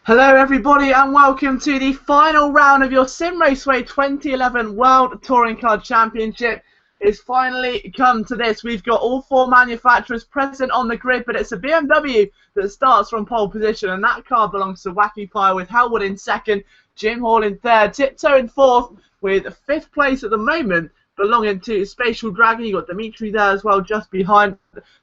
Hello everybody and welcome to the final round of your Simraceway 2011 World Touring Car Championship. It's finally come to this. We've got all four manufacturers present on the grid, but it's a BMW that starts from pole position, and that car belongs to Wacky Pie with Helwood in second, Jim Hall in third, Tiptoe in fourth, with fifth place at the moment belonging to Spatial Dragon. You've got Dimitri there as well, just behind.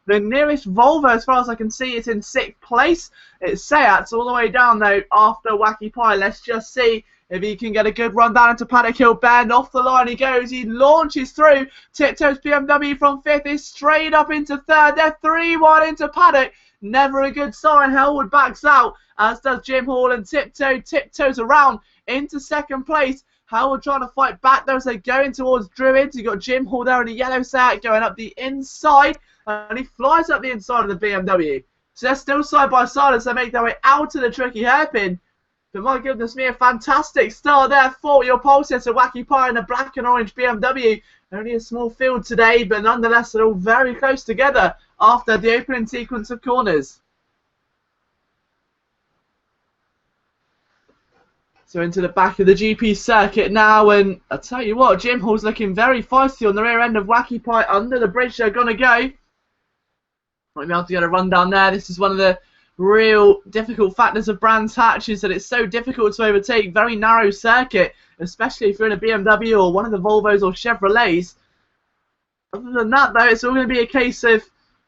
The nearest Volvo, as far as I can see, is in sixth place. It's Seats all the way down, though, after Wacky Pie. Let's just see if he can get a good run down into Paddock Hill Bend. Off the line he goes. He launches through. Tiptoe's BMW from fifth is straight up into third. They're 3-1 into Paddock. Never a good sign. Helwood backs out, as does Jim Hall and Tiptoe. Tiptoe's around into second place. Helwood trying to fight back there as they go in towards Druids. You've got Jim Hall there in a yellow Seat going up the inside, and he flies up the inside of the BMW. So they're still side by side as they make their way out of the tricky hairpin. But my goodness me, a fantastic start there for your pole sitter, Wacky Pie in a black and orange BMW. Only a small field today, but nonetheless they're all very close together after the opening sequence of corners. So into the back of the GP circuit now, and I'll tell you what, Jim Hall's looking very feisty on the rear end of Wacky Pie. Under the bridge they're going to go. Might be able to get a run down there. This is one of the real difficult factors of Brands Hatch, is that it's so difficult to overtake. Very narrow circuit, especially if you're in a BMW or one of the Volvos or Chevrolets. Other than that, though, it's all going to be a case of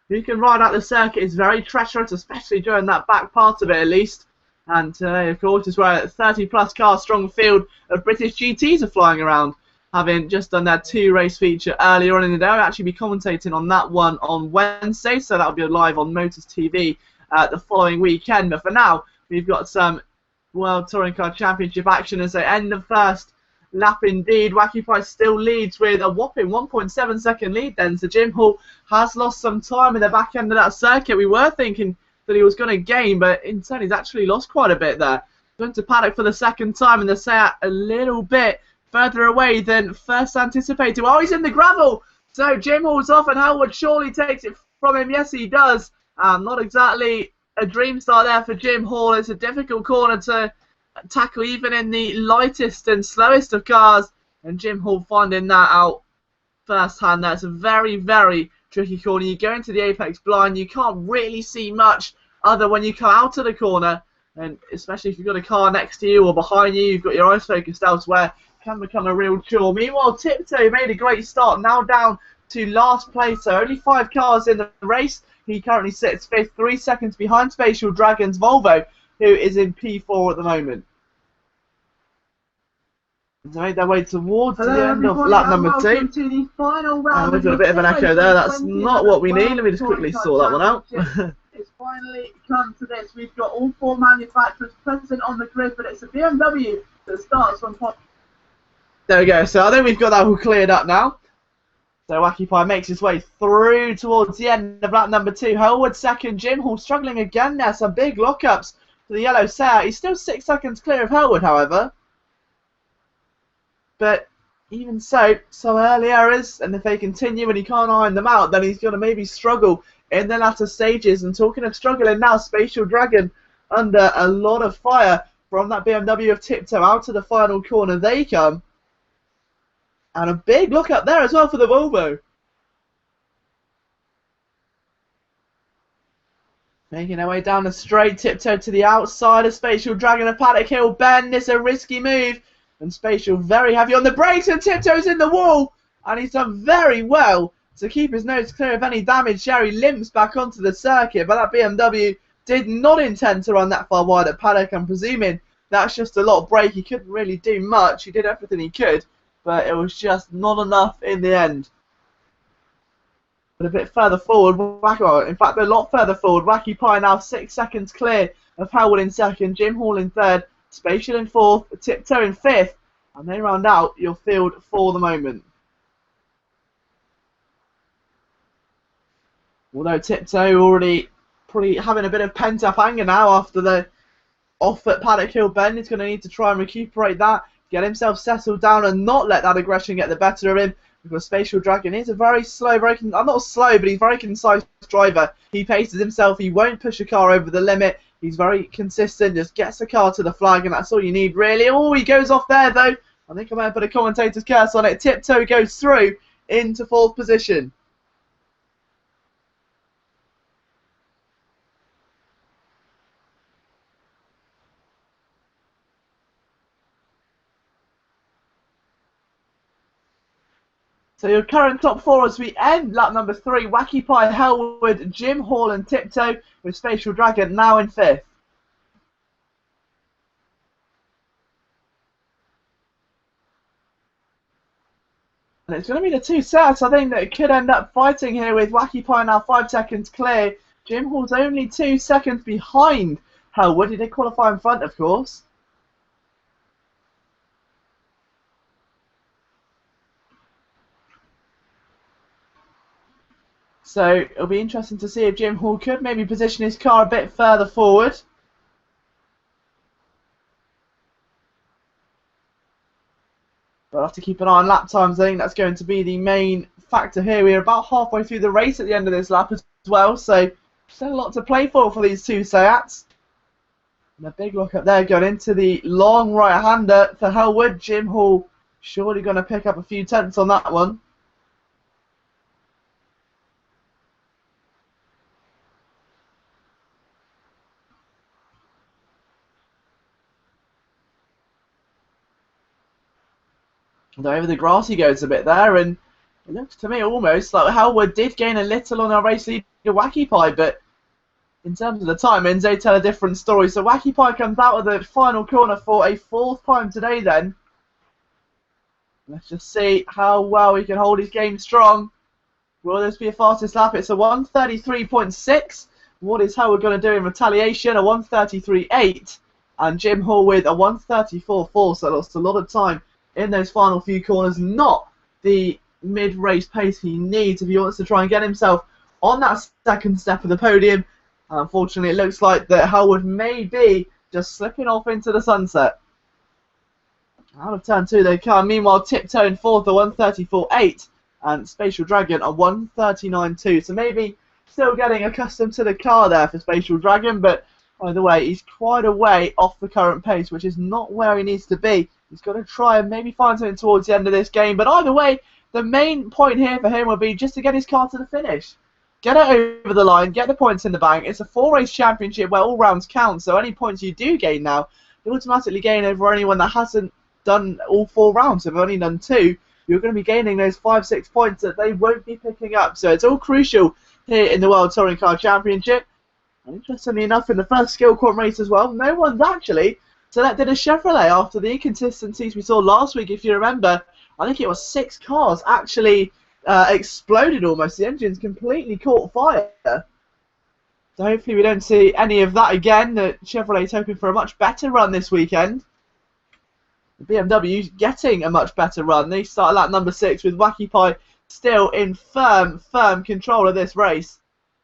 who can ride out the circuit. It's very treacherous, especially during that back part of it, at least. And today, of course, is where a 30-plus car strong field of British GTs are flying around, having just done their two-race feature earlier on in the day. I'll actually be commentating on that one on Wednesday, so that'll be live on Motors TV the following weekend. But for now, we've got some World Touring Car Championship action as they end the first lap indeed. Wacky Pie still leads with a whopping 1.7 second lead then, so Jim Hall has lost some time in the back end of that circuit. We were thinking that he was going to gain, but instead he's actually lost quite a bit there. Went to Paddock for the second time, and the Seat a little bit further away than first anticipated. Well, he's in the gravel, so Jim Hall's off, and Helwood surely takes it from him. Yes, he does. Not exactly a dream start there for Jim Hall. It's a difficult corner to tackle even in the lightest and slowest of cars, and Jim Hall finding that out firsthand. That's a very, very tricky corner. You go into the apex blind, you can't really see much other when you come out of the corner, and especially if you've got a car next to you or behind you, you've got your eyes focused elsewhere, it can become a real chore. Meanwhile, Tiptoe made a great start, now down to last place, so only 5 cars in the race. He currently sits fifth, 3 seconds behind Spatial Dragon's Volvo, who is in P4 at the moment. They made their way towards the end of lap number 2. To the final round. We've got a bit of an echo there. That's not what we need. Let me just quickly sort that one out. It's finally come to this. We've got all 4 manufacturers present on the grid, but it's a BMW that starts from top. There we go. So I think we've got that all cleared up now. So Wacky Pie makes his way through towards the end of lap number 2. Helwood second. Jim Hall struggling again there. Some big lockups to the yellow Seat. He's still 6 seconds clear of Helwood, however. But even so, some early errors, and if they continue and he can't iron them out, then he's going to maybe struggle in the latter stages. And talking of struggling now, Spatial Dragon under a lot of fire from that BMW of Tiptoe. Out to the final corner they come. And a big look up there as well for the Volvo. Making their way down the straight, Tiptoe to the outside of Spatial Dragon of Paddock Hill Bend. It's a risky move. And Spatial very heavy on the brakes, and Tiptoe's in the wall. And he's done very well to keep his nose clear of any damage. He limps back onto the circuit, but that BMW did not intend to run that far wide at Paddock. I'm presuming that's just a lot of brake. He couldn't really do much. He did everything he could, but it was just not enough in the end. But a bit further forward, in fact a lot further forward, Wacky Pie now 6 seconds clear of Helwood in second, Jim Hall in third, Spatial in fourth, Tiptoe in fifth, and they round out your field for the moment. Although Tiptoe already probably having a bit of pent-up anger now after the off at Paddock Hill Bend, he's going to need to try and recuperate that, get himself settled down and not let that aggression get the better of him, because Spatial Dragon is a very slow, not slow, but he's a very concise driver. He paces himself, he won't push a car over the limit, He's very consistent, just gets the car to the flag, and that's all you need, really. Oh, he goes off there, though. I think I might put a commentator's curse on it. Tiptoe goes through into 4th position. So your current top 4 as we end lap number 3, Wacky Pie, Hellwood, Jim Hall and Tiptoe, with Spatial Dragon now in 5th. And it's going to be the 2 sets, I think, that could end up fighting here, with Wacky Pie now 5 seconds clear. Jim Hall's only 2 seconds behind Hellwood. He did qualify in front, of course. So it'll be interesting to see if Jim Hall could maybe position his car a bit further forward. But I'll have to keep an eye on lap times. I think that's going to be the main factor here. We're about halfway through the race at the end of this lap as well, so still a lot to play for these 2 Seats. And a big look up there going into the long right-hander for Hellwood. Jim Hall surely going to pick up a few tenths on that one. And over the grass he goes a bit there, and it looks to me almost like Hellwood did gain a little on our race leader Wacky Pie, but in terms of the timings, they tell a different story. So Wacky Pie comes out of the final corner for a 4th time today then. Let's just see how well he can hold his game strong. Will this be a fastest lap? It's a 1:33.6. What is Hellwood going to do in retaliation? A 1:33.8. And Jim Hall with a 1:34.4, so lost a lot of time in those final few corners. Not the mid-race pace he needs if he wants to try and get himself on that 2nd step of the podium. Unfortunately, it looks like that Hellwood may be just slipping off into the sunset. Out of turn 2 they come. Meanwhile, Tiptoe in 4th, a 1:34.8, and Spatial Dragon a 1:39.2. So maybe still getting accustomed to the car there for Spatial Dragon, but by the way, he's quite a way off the current pace, which is not where he needs to be. He's got to try and maybe find something towards the end of this game. But either way, the main point here for him will be just to get his car to the finish. Get it over the line, get the points in the bank. It's a 4-race championship where all rounds count, so any points you do gain now, you automatically gain over anyone that hasn't done all 4 rounds. If they've only done 2, you're going to be gaining those 5-6 points that they won't be picking up. So it's all crucial here in the World Touring Car Championship. And interestingly enough, in the first skillquant race as well, no one's actually selected a Chevrolet after the inconsistencies we saw last week. If you remember, I think it was 6 cars actually exploded almost. The engines completely caught fire. So hopefully we don't see any of that again. The Chevrolet's hoping for a much better run this weekend. The BMW's getting a much better run. They start lap number 6 with Wacky Pie still in firm control of this race.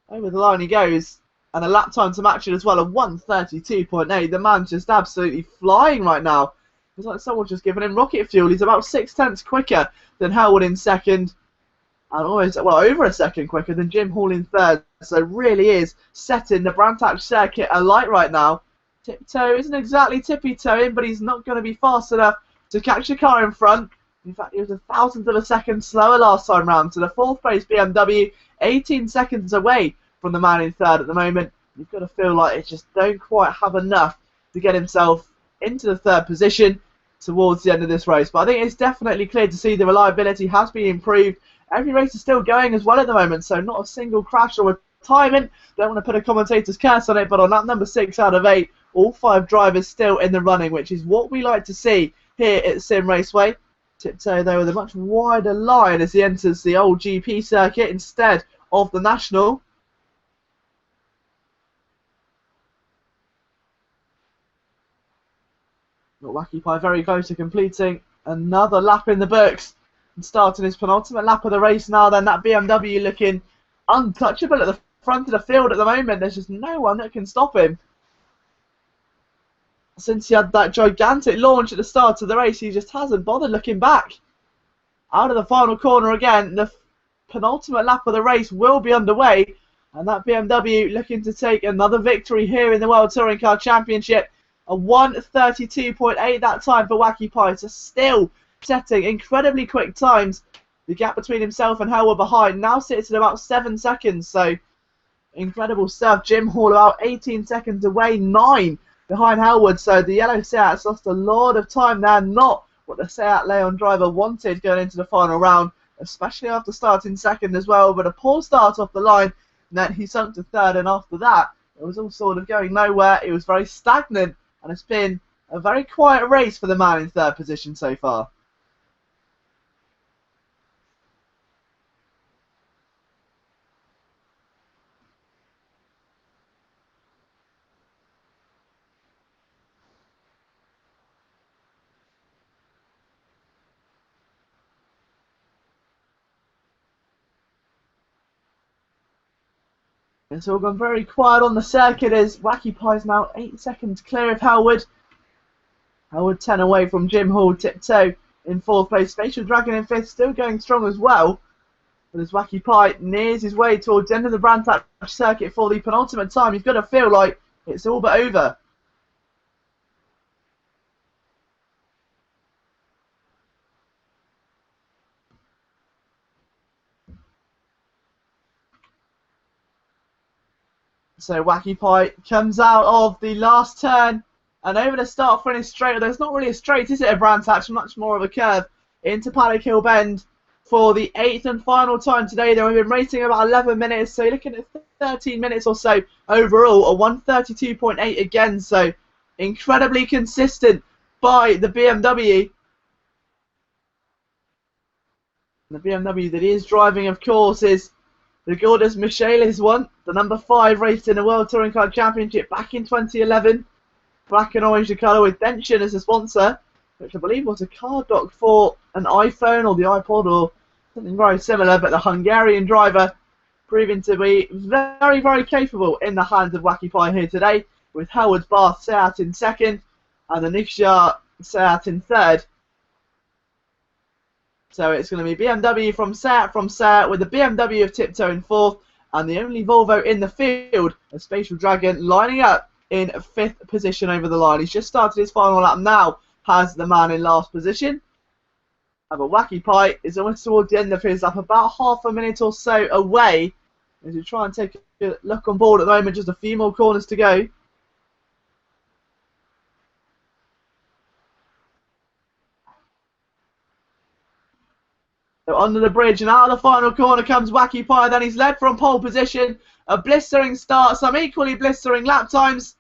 Over the line he goes. And a lap time to match it as well, a 1:32.8. The man's just absolutely flying right now. It's like someone's just given him rocket fuel. He's about 6 tenths quicker than Hellwood in 2nd. And almost, well, over a second quicker than Jim Hall in 3rd. So really is setting the Brantac circuit alight right now. Tiptoe isn't exactly tippy-toeing, but he's not going to be fast enough to catch the car in front. In fact, he was 1/1000 of a second slower last time round. So the 4th place BMW, 18 seconds away from the man in 3rd at the moment. You've got to feel like it just don't quite have enough to get himself into the 3rd position towards the end of this race. But I think it's definitely clear to see the reliability has been improved. Every race is still going as well at the moment, so not a single crash or retirement. Don't want to put a commentator's curse on it, but on that number 6 out of 8, all 5 drivers still in the running, which is what we like to see here at Simraceway. Tiptoe, though, with a much wider line as he enters the old GP circuit instead of the National. Got Wacky Pie very close to completing another lap in the books and starting his penultimate lap of the race now. Then that BMW looking untouchable at the front of the field at the moment. There's just no one that can stop him. Since he had that gigantic launch at the start of the race, he just hasn't bothered looking back. Out of the final corner again, the penultimate lap of the race will be underway. And that BMW looking to take another victory here in the World Touring Car Championship. A 1:32.8 that time for Wacky Pie. So still setting incredibly quick times. The gap between himself and Howard behind now sits at about 7 seconds. So incredible stuff. Jim Hall about 18 seconds away, 9 behind Howard. So the yellow Seat's lost a lot of time there. Not what the Seat Leon driver wanted going into the final round, especially after starting second as well. But a poor start off the line. And then he sunk to third, and after that, it was all sort of going nowhere. It was very stagnant, and it's been a very quiet race for the man in third position so far. It's all gone very quiet on the circuit as Wacky Pie's now 8 seconds clear of Howard. Howard 10 away from Jim Hall, Tiptoe in fourth place. Spatial Dragon in fifth, still going strong as well. But as Wacky Pie nears his way towards the end of the Brantac circuit for the penultimate time, you've got to feel like it's all but over. So Wacky Pie comes out of the last turn and over the start finish straight. Although it's not really a straight, is it, a Brantac? Much more of a curve into Paddock Hill Bend for the 8th and final time today. They've been racing about 11 minutes, so you're looking at 13 minutes or so overall. A 1:32.8 again, so incredibly consistent by the BMW. The BMW that he is driving, of course, is the Gordas Michaelis one, the number 5 raced in the World Touring Car Championship back in 2011. Black and orange the colour with Denshin as a sponsor, which I believe was a card dock for an iPhone or the iPod or something very similar, but the Hungarian driver proving to be very, very capable in the hands of Wacky Pie here today, with Howard's Bath Seat in second and the Nixia Seat in third. So it's going to be BMW from Seat with the BMW of Tiptoe in fourth, and the only Volvo in the field, a Spatial Dragon, lining up in 5th position over the line. He's just started his final lap now, has the man in last position. And the Wacky Pie is almost towards the end of his lap, about half a minute or so away, as we try and take a look on board at the moment, just a few more corners to go. So under the bridge and out of the final corner comes Wacky Pie. Then he's led from pole position. A blistering start, some equally blistering lap times,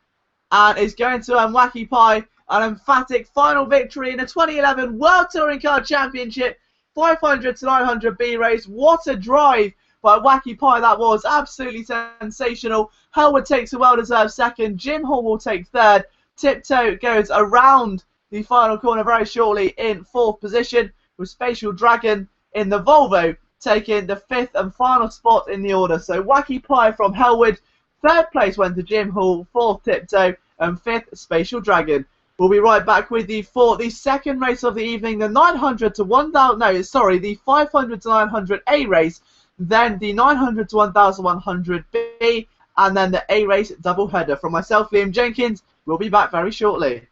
and is going to earn Wacky Pie an emphatic final victory in the 2011 World Touring Car Championship 500 to 900B race. What a drive by Wacky Pie that was. Absolutely sensational. Howard takes a well-deserved second. Jim Hall will take third. Tiptoe goes around the final corner very shortly in 4th position, with Spatial Dragon in the Volvo taking the 5th and final spot in the order. So Wacky Pie from Hellwood. 3rd place went to Jim Hall, 4th Tiptoe, and 5th Spatial Dragon. We'll be right back with the second race of the evening, the 900 to 1000, no, sorry, the 500 to 900A race, then the 900 to 1100B, and then the A race double header. From myself, Liam Jenkins, we'll be back very shortly.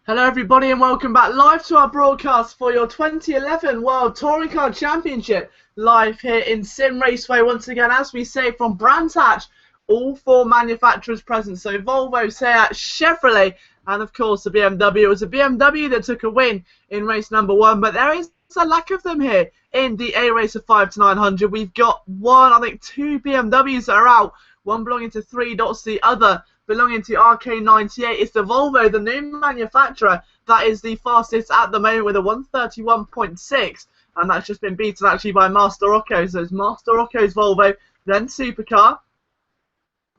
Hello everybody and welcome back live to our broadcast for your 2011 World Touring Car Championship, live here in Simraceway once again, as we say, from Brands Hatch. All four manufacturers present, so Volvo, Seat, Chevrolet and of course the BMW. It was a BMW that took a win in race number 1, but there is a lack of them here in the A race of 5 to 900. We've got two BMWs that are out, one belonging to 3 Dots, the other belonging to RK98. It's the Volvo, the new manufacturer, that is the fastest at the moment with a 131.6, and that's just been beaten actually by Master Rocco. So it's Master Rocco's Volvo, then Supercar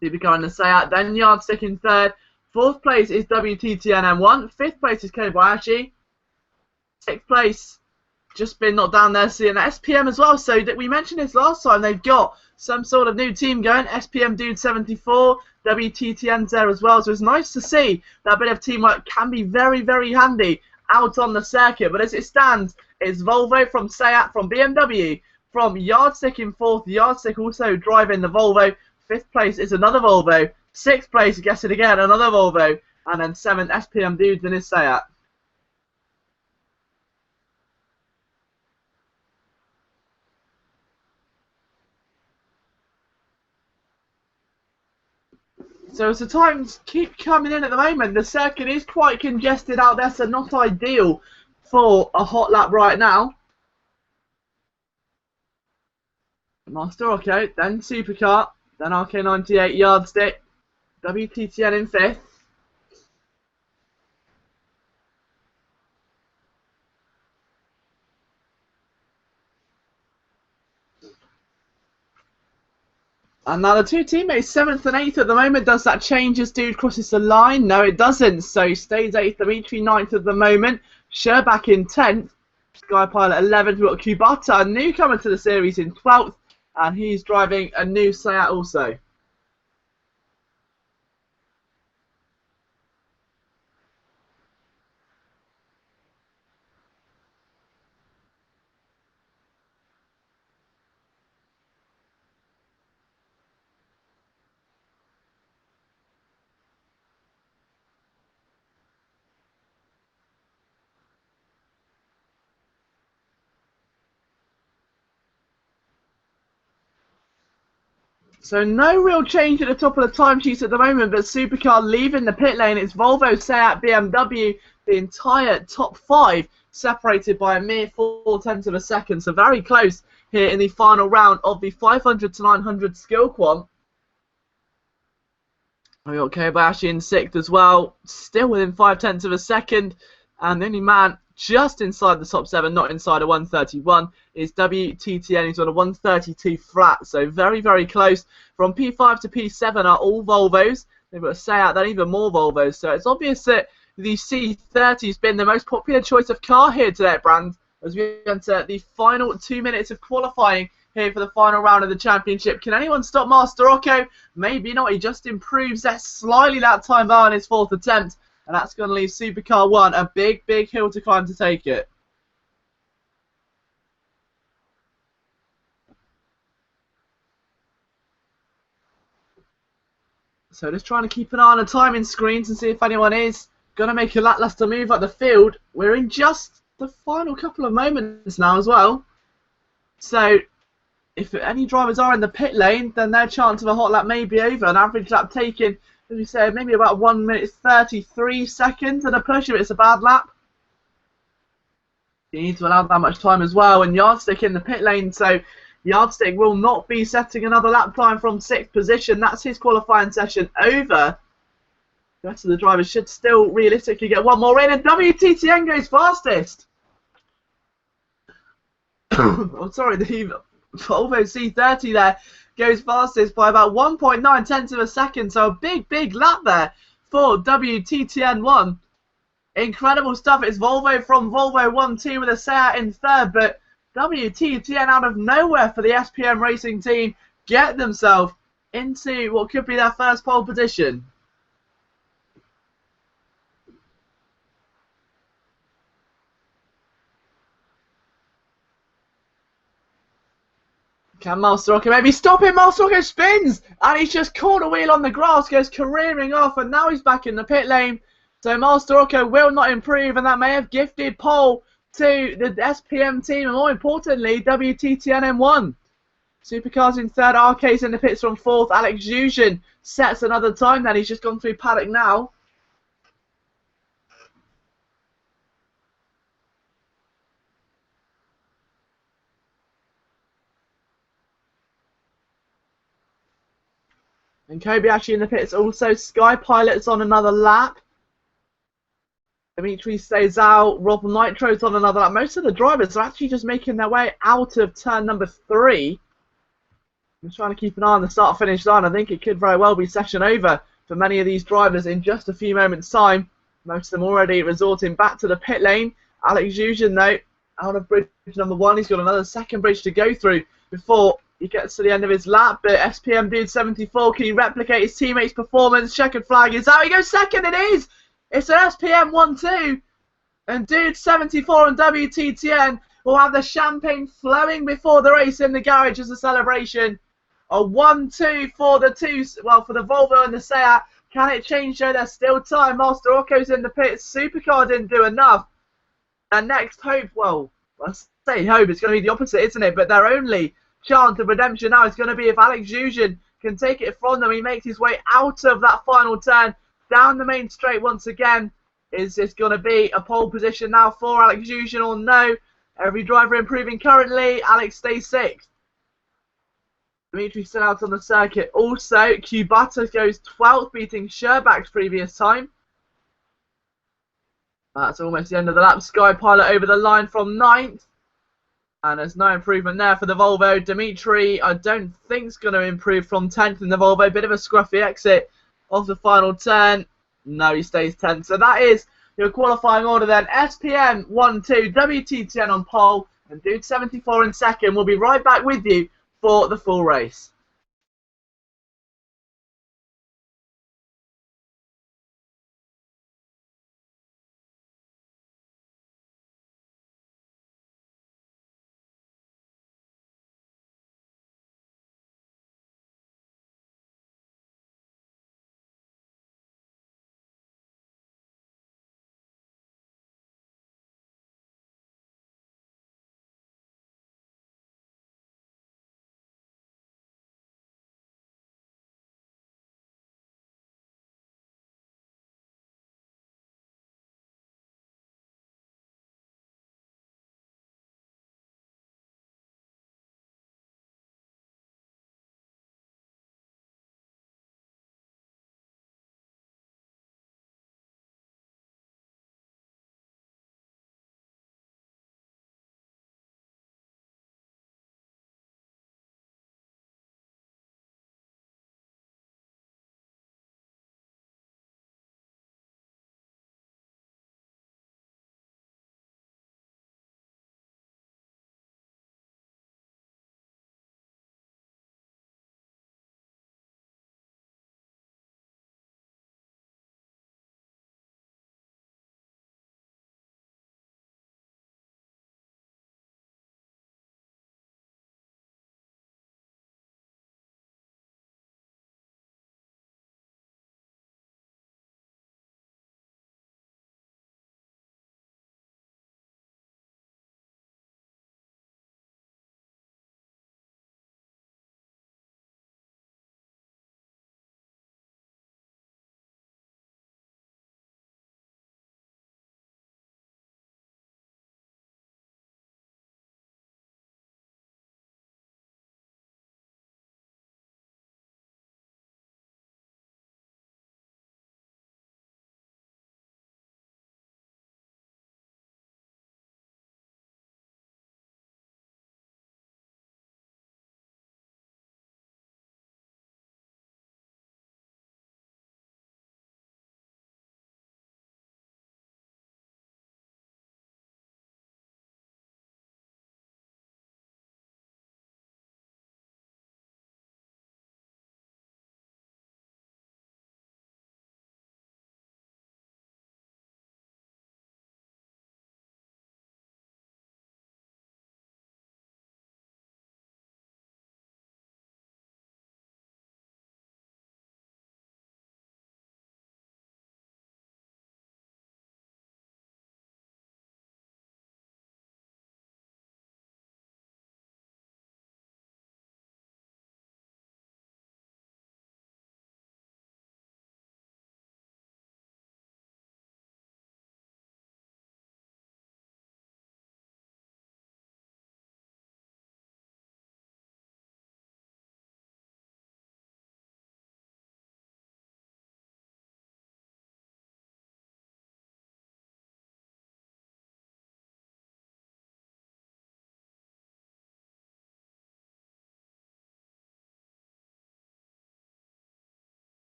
in the Seat, then Yardstick in 3rd. 4th place is WTTN M1, 5th place is Kobayashi, 6th place just been knocked down there, seeing SPM as well. So that we mentioned this last time, they've got some sort of new team going. SPM Dude 74, WTTN's there as well. So it's nice to see that bit of teamwork can be very, very handy out on the circuit. But as it stands, it's Volvo from Seat, from BMW, from Yardstick in 4th. Yardstick also driving the Volvo. 5th place is another Volvo. 6th place, guess it again, another Volvo. And then 7th, SPM Dudes in his Seat. So as the times keep coming in at the moment, the circuit is quite congested out there, so not ideal for a hot lap right now. Master Rocco, then Supercar, then RK98, Yardstick, WTTN in 5th. And now the two teammates, 7th and 8th at the moment. Does that change as Dude crosses the line? No, it doesn't. So stays 8th, Dimitri 9th at the moment. Sherbak in 10th. Sky Pilot 11th. We've got Kubata, a newcomer to the series, in 12th. And he's driving a new Seat also. So no real change at the top of the timesheets at the moment, but Supercar leaving the pit lane. It's Volvo, Seat, BMW, the entire top 5 separated by a mere 0.4 of a second. So very close here in the final round of the 500 to 900 skill quant. We got Kobayashi in 6th as well, still within 0.5 of a second, and the only man just inside the top 7, not inside a 131, is WTTN. He's on a 132 flat, so very, very close. From P5 to P7 are all Volvos. They've got a Seat, then even more Volvos. So it's obvious that the C30 has been the most popular choice of car here today at Brands, as we enter the final 2 minutes of qualifying here for the final round of the championship. Can anyone stop Master Rocco? Maybe not. He just improves that slightly that time bar on his 4th attempt. And that's going to leave Supercar 1 a big, big hill to climb to take it. So just trying to keep an eye on the timing screens and see if anyone is going to make a lackluster move up the field. We're in just the final couple of moments now as well. So if any drivers are in the pit lane, then their chance of a hot lap may be over. An average lap taken, as we said, maybe about 1 minute 33 seconds at a push if it's a bad lap. You need to allow that much time as well. And Yardstick in the pit lane, so Yardstick will not be setting another lap time from 6th position. That's his qualifying session over. The rest of the drivers should still realistically get one more in, and WTTN goes fastest. Oh, sorry, the Volvo C30 there goes fastest by about 1.9 of a second, so a big, big lap there for WTTN1. Incredible stuff. It's Volvo from Volvo 1-2 with a Seat in 3rd, but WTTN out of nowhere for the SPM Racing team get themselves into what could be their first pole position. Can Master Rocco maybe stop him? Master Rocco spins! And he's just caught a wheel on the grass, goes careering off, and now he's back in the pit lane. So Master Rocco will not improve, and that may have gifted pole to the SPM team, and more importantly, WTTN-M1. Supercars in third, Arcades in the pits from fourth. Alex Jusian sets another time then. He's just gone through paddock now. And Kobayashi in the pits also. Sky Pilot's on another lap. Dimitri stays out. Rob Nitro's on another lap. Most of the drivers are actually just making their way out of turn number 3. I'm trying to keep an eye on the start-finish line. I think it could very well be session over for many of these drivers in just a few moments' time. Most of them already resorting back to the pit lane. Alex Jusian, though, out of bridge number 1. He's got another second bridge to go through before he gets to the end of his lap. But SPM Dude 74, can he replicate his teammate's performance? Checkered flag is out. He goes second. It is! It's an SPM 1-2. And Dude 74 and WTTN will have the champagne flowing before the race in the garage as a celebration. A 1-2 for the for the Volvo and the Seat. Can it change though? There's still time. Master Rocco's in the pits. Supercar didn't do enough. And next hope, well, I say hope, it's going to be the opposite, isn't it? But their only chance of redemption now is going to be if Alex Jusian can take it from them. He makes his way out of that final turn, down the main straight once again. Is this going to be a pole position now for Alex Jusian or no? Every driver improving currently. Alex stays 6th. Dimitri still out on the circuit. Also, Kubata goes 12th, beating Sherbak's previous time. That's almost the end of the lap. Sky Pilot over the line from 9th. And there's no improvement there for the Volvo. Dimitri, I don't think is going to improve from 10th in the Volvo. Bit of a scruffy exit of the final turn. No, he stays 10th. So that is your qualifying order then. SPM 1-2, WTTN on pole, and Dude 74 in second. We'll be right back with you for the full race.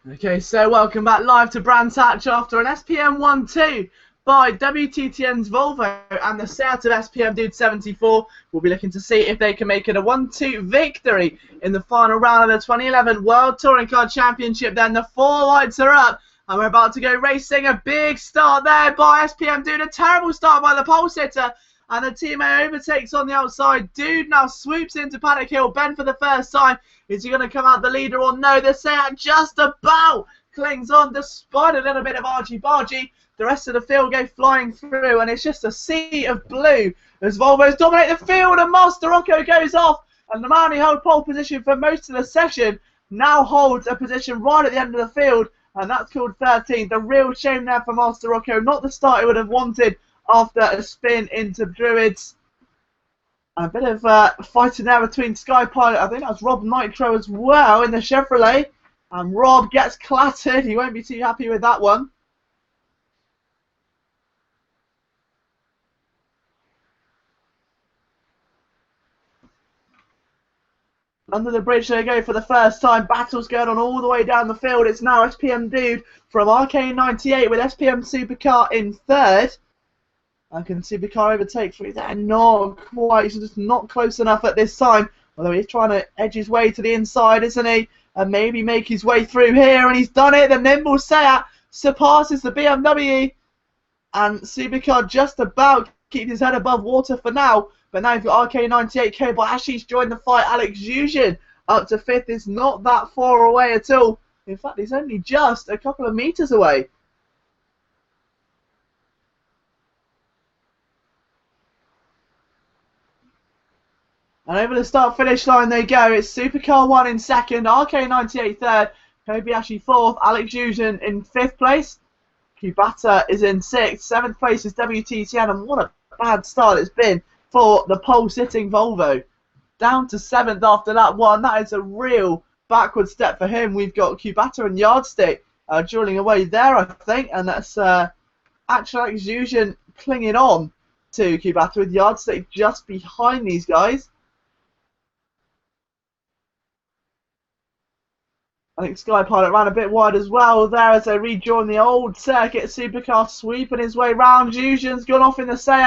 Okay, so welcome back live to Brands Hatch after an SPM 1-2 by WTTN's Volvo and the set of SPM Dude 74. We'll be looking to see if they can make it a 1-2 victory in the final round of the 2011 World Touring Car Championship. Then the four lights are up and we're about to go racing. A big start there by SPM Dude, a terrible start by the pole sitter. And the teammate overtakes on the outside. Dude now swoops into Paddock Hill Bend for the first time. Is he going to come out the leader or no? The Seat just about clings on despite a little bit of argy-bargy. The rest of the field go flying through and it's just a sea of blue as Volvos dominate the field and Master Rocco goes off. And the man who held pole position for most of the session now holds a position right at the end of the field. And that's called 13th. A real shame there for Master Rocco. Not the start he would have wanted after a spin into Druids. A bit of fighting there between Sky Pilot. I think that's Rob Nitro as well in the Chevrolet. And Rob gets clattered. He won't be too happy with that one. Under the bridge they go for the first time. Battles going on all the way down the field. It's now SPM Dude from RK98 with SPM Supercar in third. I can see Supercar overtake through there. Not quite. He's just not close enough at this time. Although he's trying to edge his way to the inside, isn't he? And maybe make his way through here. And he's done it. The nimble Seat surpasses the BMW. And Supercar just about keeps his head above water for now. But now you've got RK98. Kobayashi's joined the fight. Alex Yuzhin up to fifth is not that far away at all. In fact, he's only just a couple of meters away. And over the start-finish line they go. It's Supercar 1 in second, RK98 third, Kobayashi fourth, Alex Yuzhin in fifth place. Kubata is in sixth. Seventh place is WTCN, and what a bad start it's been for the pole-sitting Volvo. Down to seventh after that one. That is a real backward step for him. We've got Kubata and Yardstick drilling away there, I think, and that's actually Alex Yuzhin clinging on to Kubata with Yardstick just behind these guys. I think Sky Pilot ran a bit wide as well there as they rejoin the old circuit. Supercar sweeping his way round. Yuzhin's gone off in the Seat,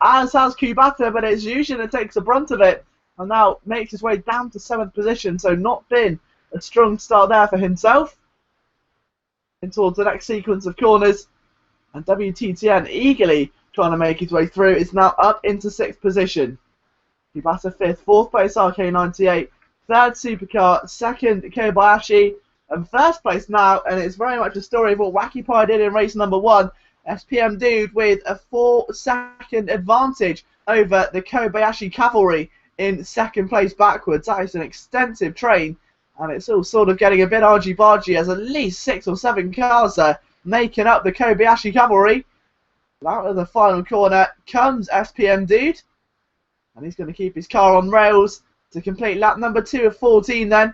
as has Kubata, but it's Yuzhin that takes the brunt of it and now makes his way down to 7th position. So not been a strong start there for himself. In towards the next sequence of corners. And WTTN eagerly trying to make his way through. Is now up into 6th position. Kubata 5th, 4th place RK98. Third Supercar, second Kobayashi, and first place now, and it's very much a story of what Wacky Pie did in race number 1. SPM Dude with a 4-second advantage over the Kobayashi Cavalry in second place backwards. That is an extensive train, and it's all sort of getting a bit argy-bargy as at least 6 or 7 cars there making up the Kobayashi Cavalry. Out of the final corner comes SPM Dude, and he's going to keep his car on rails to complete lap number 2 of 14 then.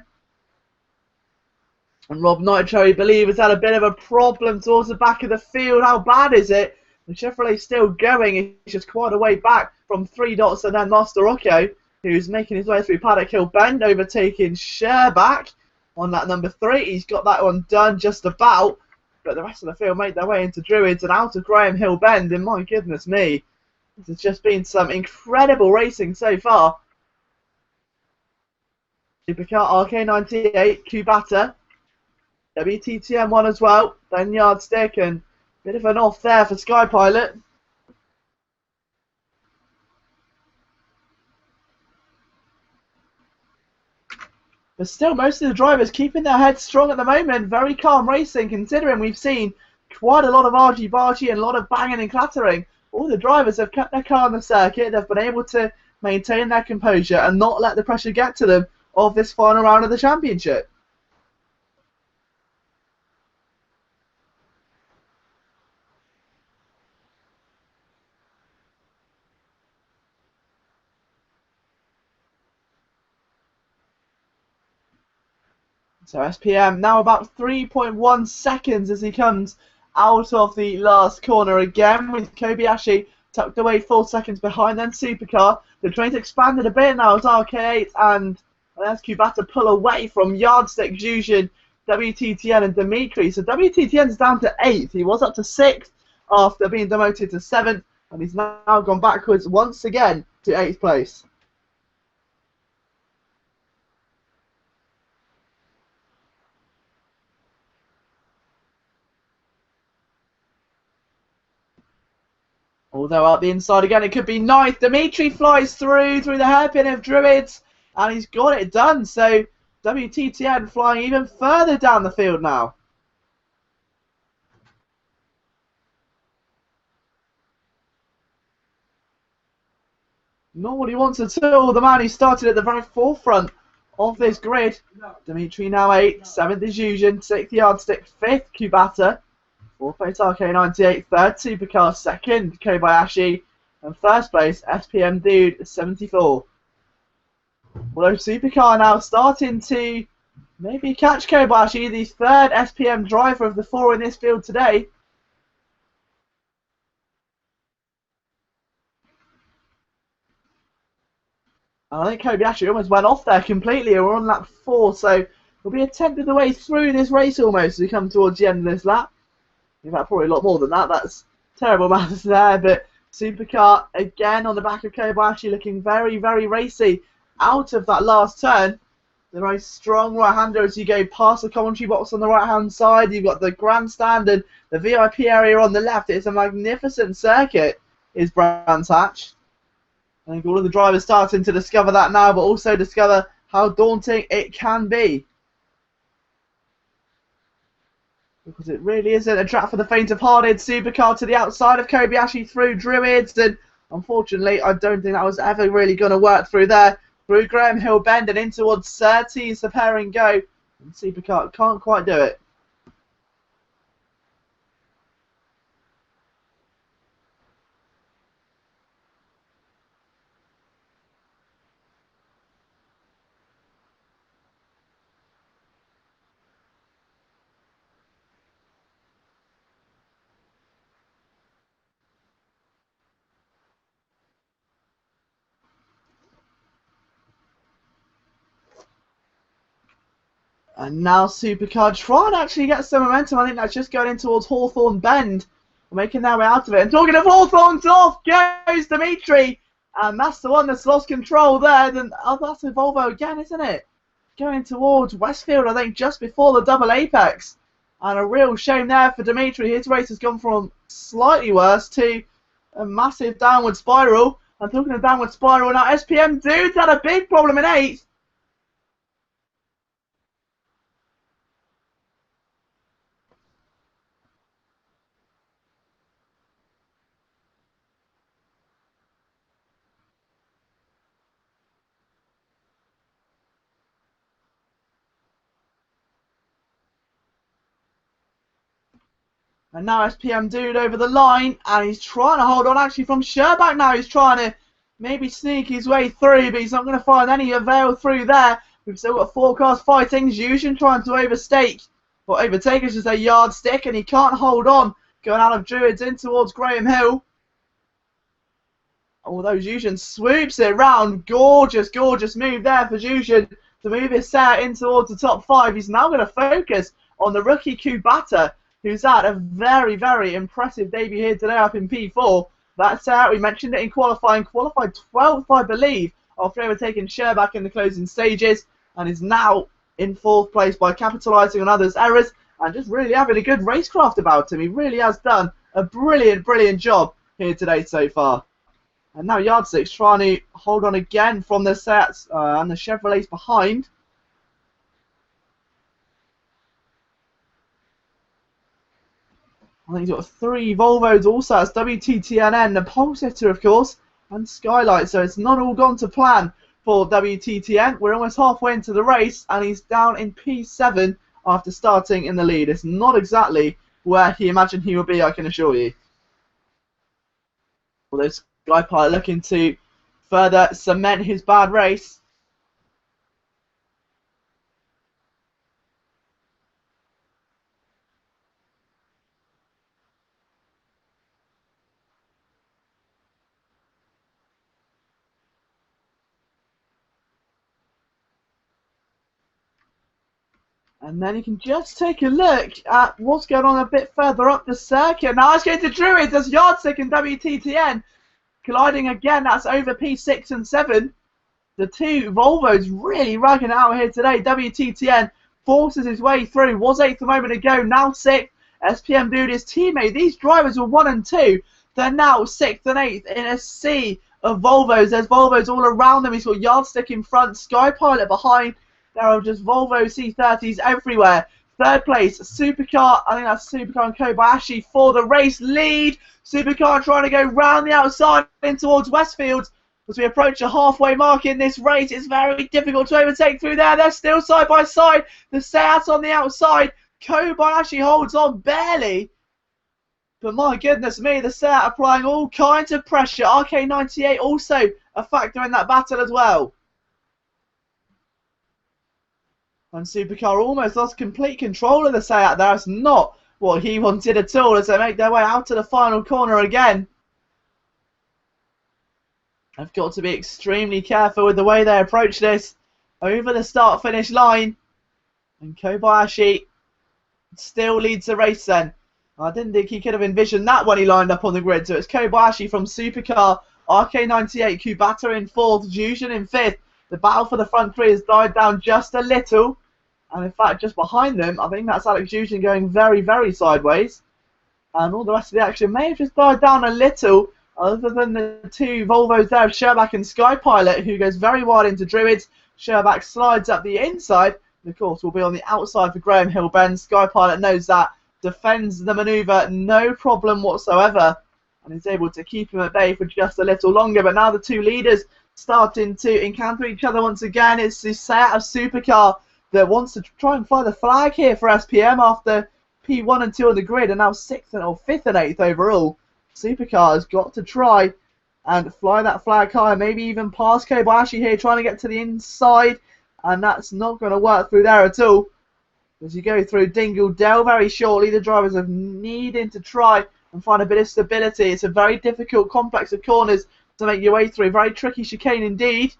And Rob Nitro, I believe, has had a bit of a problem towards the back of the field. How bad is it? The Chevrolet's still going. It's just quite a way back from 3 dots and then Master Rocco, who's making his way through Paddock Hill Bend, overtaking Sherback on lap number 3. He's got that one done just about. But the rest of the field made their way into Druids and out of Graham Hill Bend. And my goodness me, this has just been some incredible racing so far. Supercar RK98, Kubata, WTTM1 as well, then Yardstick, and a bit of an off there for Sky Pilot. But still, most of the drivers keeping their heads strong at the moment. Very calm racing, considering we've seen quite a lot of argy-bargy and a lot of banging and clattering. All the drivers have kept their car on the circuit. They've been able to maintain their composure and not let the pressure get to them of this final round of the championship. So SPM now about 3.1 seconds as he comes out of the last corner again, with Kobayashi tucked away 4 seconds behind. Then Supercar. The train's expanded a bit now as RK8, and there's Kubata pull away from Yardstick. Yuzhin WTTN and Dimitri. So WTTN's down to 8th. He was up to 6th after being demoted to 7th, and he's now gone backwards once again to 8th place. Although out the inside again, it could be 9th. Dimitri flies through the hairpin of Druids, and he's got it done. So WTTN flying even further down the field now. Not what he wants at all. The man who started at the very forefront of this grid. Dimitri now 8th. 7th is Yuzhin. 6th Yardstick. 5th Kubata. 4th place RK98. 3rd Supercar. 2nd Kobayashi. And 1st place SPM Dude 74. Although Supercar now starting to maybe catch Kobayashi, the 3rd SPM driver of the 4 in this field today. And I think Kobayashi almost went off there completely. We're on lap 4, so we'll be a tenth of the way through this race almost as we come towards the end of this lap. In fact, probably a lot more than that. That's terrible maths there, but Supercar again on the back of Kobayashi looking very, very racy out of that last turn. The very strong right-hander as you go past the commentary box on the right-hand side. You've got the grandstand and the VIP area on the left. It's a magnificent circuit, is Brands Hatch. I think all of the drivers starting to discover that now, but also discover how daunting it can be. Because it really isn't a track for the faint-of-hearted. Supercar to the outside of Kobayashi through Druids, and unfortunately, I don't think that was ever really going to work through there. Through Graham Hill Bend and in towards 30 is the pair and go. And Supercar can't quite do it. And now Supercar trying to actually get some momentum. I think that's just going in towards Hawthorne Bend. We're making their way out of it. And talking of Hawthorne's off goes Dimitri. And that's the one that's lost control there. Then, oh, that's a Volvo again, isn't it? Going towards Westfield, I think, just before the double apex. And a real shame there for Dimitri. His race has gone from slightly worse to a massive downward spiral. And talking of downward spiral, now SPM Dude's had a big problem in 8th. And now SPM Dude over the line, and he's trying to hold on actually from Sherbak now. He's trying to maybe sneak his way through, but he's not going to find any avail through there. We've still got 4 cars fighting. Yuzhin trying to overtake, I should say, Yardstick, and he can't hold on. Going out of Druids in towards Graham Hill. Although Yuzhin swoops it round. Gorgeous, gorgeous move there for Yuzhin to move his set in towards the top 5. He's now going to focus on the rookie Kubata, who's had a very, very impressive debut here today up in P4. That's we mentioned it in qualifying. Qualified 12th, I believe, after overtaking Sherbak in the closing stages, and is now in 4th place by capitalising on others' errors and just really having a good racecraft about him. He really has done a brilliant, brilliant job here today so far. And now Yardstick's trying to hold on again from the sets and the Chevrolets behind. I think he's got 3 Volvos also. It's WTTNN, the pole sitter, of course, and Skylight. So it's not all gone to plan for WTTN. We're almost halfway into the race, and he's down in P7 after starting in the lead. It's not exactly where he imagined he would be, I can assure you. Although Skypilot looking to further cement his bad race. And then you can just take a look at what's going on a bit further up the circuit. Now it's going to Druids as Yardstick and WTTN colliding again. That's over P6 and 7. The two Volvos really ragging out here today. WTTN forces his way through. Was 8th a moment ago, now 6th. SPM Dude, his teammate. These drivers were 1 and 2. They're now 6th and 8th in a sea of Volvos. There's Volvos all around them. He's got Yardstick in front, Sky Pilot behind. There are just Volvo C30s everywhere. 3rd place, Supercar. I think that's Supercar and Kobayashi for the race lead. Supercar trying to go round the outside in towards Westfield. As we approach a halfway mark in this race, it's very difficult to overtake through there. They're still side by side. The Seat on the outside. Kobayashi holds on barely. But my goodness me, the Seat applying all kinds of pressure. RK98 also a factor in that battle as well. And Supercar almost lost complete control of the Seat there. It's not what he wanted at all as they make their way out to the final corner again. I've got to be extremely careful with the way they approach this. Over the start-finish line. And Kobayashi still leads the race then. I didn't think he could have envisioned that when he lined up on the grid. So it's Kobayashi from Supercar, RK98, Kubata in 4th, Jushin in 5th. The battle for the front 3 has died down just a little. And in fact, just behind them, I think that's Alex Jushin going very, very sideways. And all the rest of the action may have just died down a little, other than the two Volvos there of Sherbak and Sky Pilot, who goes very wide into Druids. Sherbak slides up the inside. And of course, will be on the outside for Graham Hill-Ben. Sky Pilot knows that, defends the manoeuvre, no problem whatsoever. And is able to keep him at bay for just a little longer. But now the two leaders starting to encounter each other once again. It's the Seat of Supercar that wants to try and fly the flag here for SPM after P1 and 2 on the grid, and now 6th or 5th and 8th overall. Supercar has got to try and fly that flag higher, maybe even past Kobayashi here, trying to get to the inside, and that's not going to work through there at all. As you go through Dingle Dell very shortly, the drivers are needing to try and find a bit of stability. It's a very difficult complex of corners to make your way through. Very tricky chicane indeed.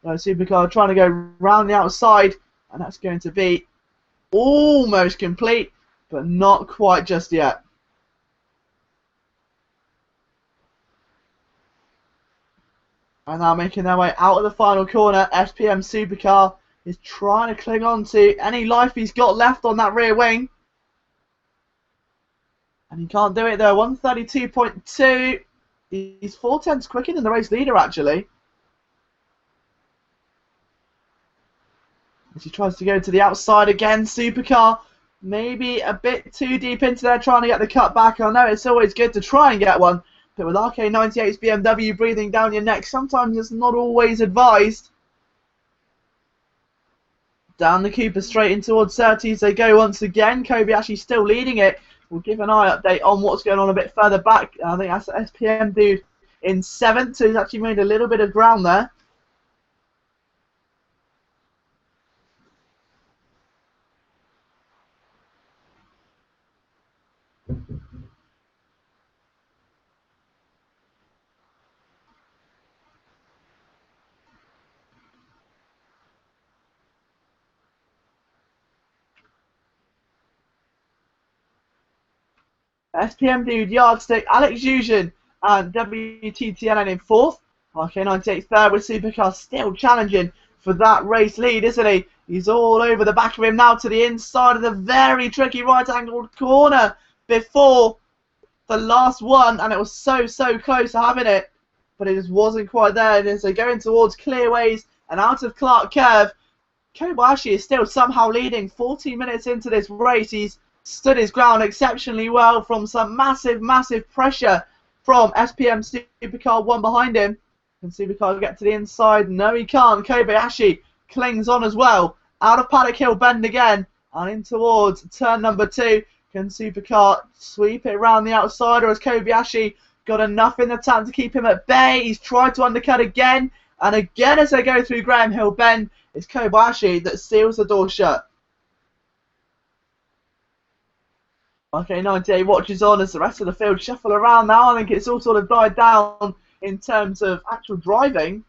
Supercar trying to go round the outside, and that's going to be almost complete, but not quite just yet. And now making their way out of the final corner, SPM Supercar is trying to cling on to any life he's got left on that rear wing. And he can't do it there. 132.2. He's 4/10 quicker than the race leader, actually. As he tries to go to the outside again, Supercar maybe a bit too deep into there trying to get the cut back. I know it's always good to try and get one, but with RK98's BMW breathing down your neck, sometimes it's not always advised. Down the Cooper straight in towards 30s they go once again. Kobayashi still leading it. We'll give an eye update on what's going on a bit further back. I think that's SPM Dude in 7th, so he's actually made a little bit of ground there. SPM Dude, Yardstick, Alex Jushin, and WTTN in 4th. RK98 3rd with Supercar still challenging for that race lead, isn't he? He's all over the back of him now to the inside of the very tricky right-angled corner before the last one, and it was so close to having it, but it just wasn't quite there. And as they go in towards Clearways and out of Clark Curve, Kobayashi is still somehow leading 14 minutes into this race. He's stood his ground exceptionally well from some massive pressure from SPM Supercar 1 behind him. Can Supercar get to the inside? No, he can't. Kobayashi clings on as well. Out of Paddock Hill Bend again and in towards turn number 2. Can Supercar sweep it around the outside, or has Kobayashi got enough in the tank to keep him at bay? He's tried to undercut again and again as they go through Graham Hill Bend. It's Kobayashi that seals the door shut. RK98 watches on as the rest of the field shuffle around now. I think it's all sort of died down in terms of actual driving.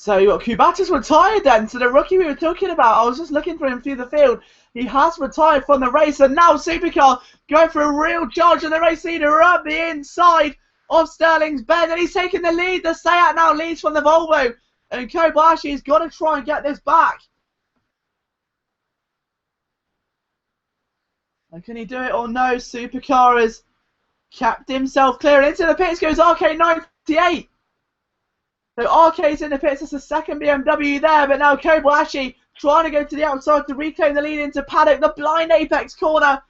So you got Kubata's retired then, so the rookie we were talking about, I was just looking for him through the field. He has retired from the race, and now Supercar going for a real charge on the race leader up the inside of Sterling's Bend, and he's taking the lead. The Seat now leads from the Volvo, and Kobayashi's got to try and get this back. And can he do it or no? Supercar has kept himself clear, and into the pits goes RK98. So RK's in the pits. It's the second BMW there, but now Kobayashi trying to go to the outside to reclaim the lead into paddock. The blind apex corner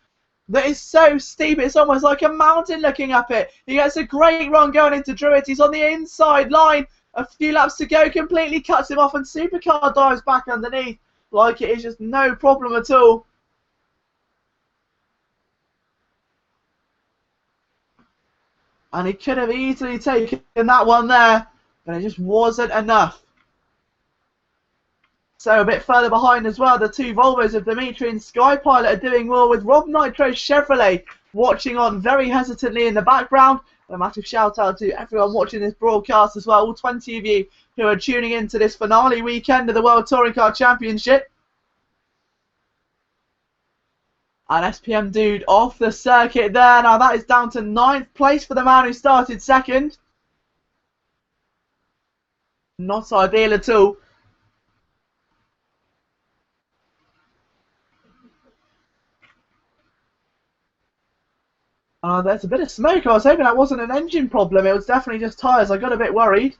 that is so steep, it's almost like a mountain looking up it. He gets a great run going into Druid. He's on the inside line. A few laps to go, completely cuts him off, and Supercar dives back underneath like it is just no problem at all. And he could have easily taken that one there, but it just wasn't enough. So a bit further behind as well, the two Volvos of Dimitri and Sky Pilot are doing well, with Rob Nitro's Chevrolet watching on very hesitantly in the background. A massive shout out to everyone watching this broadcast as well, all 20 of you who are tuning in to this finale weekend of the World Touring Car Championship. An SPM dude off the circuit there. Now that is down to 9th place for the man who started second. Not ideal at all. There's a bit of smoke. I was hoping that wasn't an engine problem. It was definitely just tyres. I got a bit worried.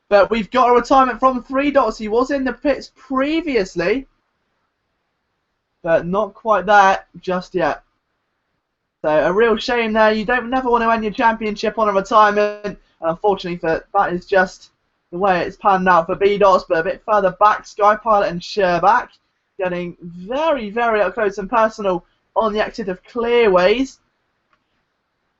But we've got a retirement from 3 dots. He was in the pits previously, but not quite there just yet. So a real shame there. You don't never want to end your championship on a retirement. And unfortunately, that is just the way it's panned out for B-Dots. But a bit further back, Sky Pilot and Sherbach getting very, very up close and personal on the exit of Clearways.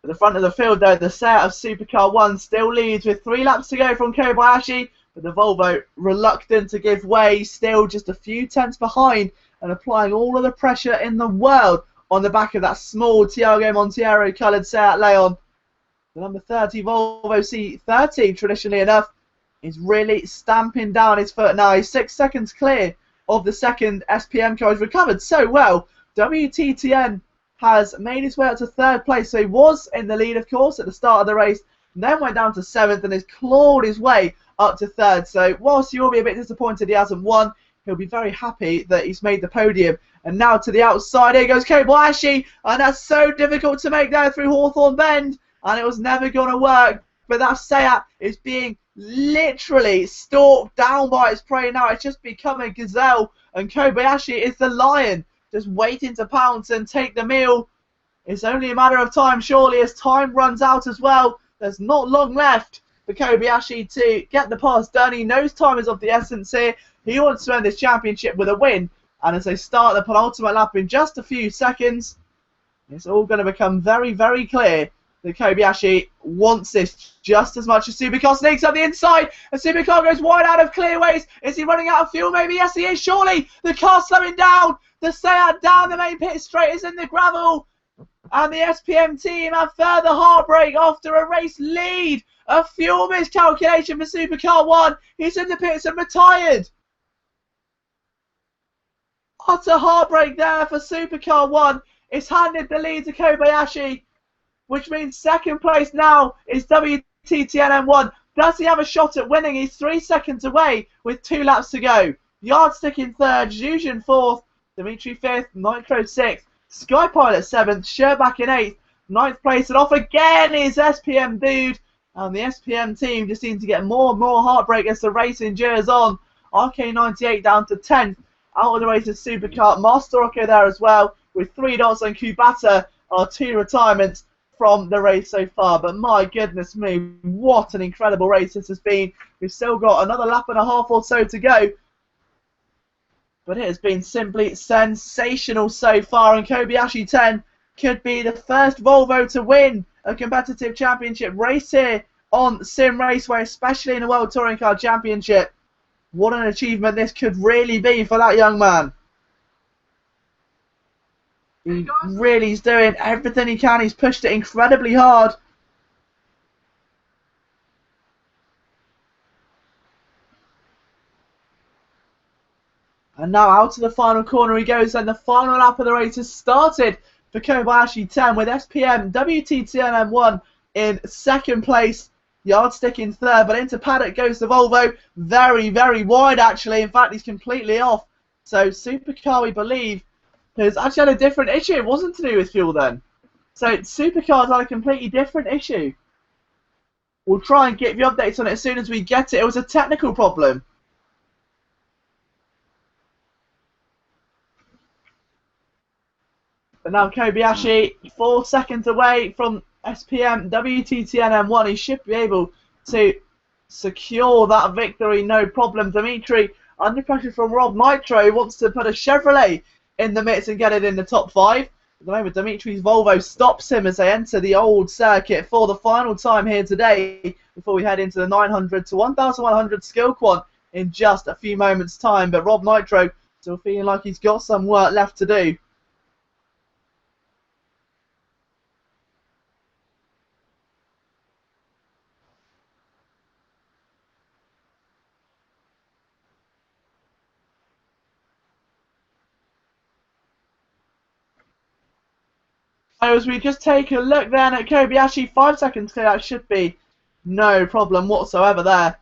At the front of the field, though, the set of Supercar 1 still leads with 3 laps to go from Kobayashi, but the Volvo reluctant to give way, still just a few tenths behind and applying all of the pressure in the world on the back of that small Tiago Monteiro coloured Seat Leon. The number 30 Volvo C30, traditionally enough, is really stamping down his foot now. He's 6 seconds clear of the second SPM car. He's recovered so well. WTTN has made his way up to 3rd place, so he was in the lead, of course, at the start of the race, and then went down to 7th and has clawed his way up to 3rd. So whilst you will be a bit disappointed he hasn't won, he'll be very happy that he's made the podium. And now to the outside, here goes Kobayashi, and that's so difficult to make there through Hawthorne Bend, and it was never going to work. But that Seat is being literally stalked down by its prey now. It's just become a gazelle, and Kobayashi is the lion, just waiting to pounce and take the meal. It's only a matter of time, surely, as time runs out as well. There's not long left for Kobayashi to get the pass done. He knows time is of the essence here. He wants to end this championship with a win. And as they start the penultimate lap in just a few seconds, it's all going to become very, very clear that Kobayashi wants this just as much as Supercar sneaks up the inside. And Supercar goes wide out of Clearways. Is he running out of fuel? Maybe. Yes, he is. Surely the car's slowing down. The Seat down the main pit straight is in the gravel. And the SPM team have further heartbreak after a race lead. A fuel miscalculation for Supercar 1. He's in the pits and retired. Utter heartbreak there for Supercar 1. It's handed the lead to Kobayashi, which means 2nd place now is WTTN M1. Does he have a shot at winning? He's 3 seconds away with 2 laps to go. Yardstick in 3rd, Zuzhan 4th, Dimitri 5th, Nitro 6th, Sky Pilot 7th, Sherbach in 8th, 9th place, and off again is SPM Dude. And the SPM team just seems to get more and more heartbreak as the race endures on. RK98 down to 10th. Out of the race is Supercar. Master Rocco there as well, with 3 dots, and Kubata are 2 retirements from the race so far. But my goodness me, what an incredible race this has been. We've still got another lap and a half or so to go. But it has been simply sensational so far, and Kobayashi 10 could be the first Volvo to win a competitive championship race here on Simraceway, especially in the World Touring Car Championship. What an achievement this could really be for that young man. He really is doing everything he can. He's pushed it incredibly hard. And now out to the final corner he goes, and the final lap of the race has started for Kobayashi 10 with SPM WTCN M1 in second place, Yardstick in third, but into paddock goes the Volvo. Very, very wide actually. In fact, he's completely off. So Supercar, we believe, has actually had a different issue. It wasn't to do with fuel then. So Supercar's had a completely different issue. We'll try and give you updates on it as soon as we get it. It was a technical problem. But now Kobayashi, 4 seconds away from SPM WTCN M1. He should be able to secure that victory, no problem. Dimitri, under pressure from Rob Nitro, wants to put a Chevrolet in the mix and get it in the top 5. At the moment, Dimitri's Volvo stops him as they enter the old circuit for the final time here today before we head into the 900 to 1100 skillquant in just a few moments' time. But Rob Nitro still feeling like he's got some work left to do. So as we just take a look then at Kobayashi, 5 seconds clear, that should be no problem whatsoever there.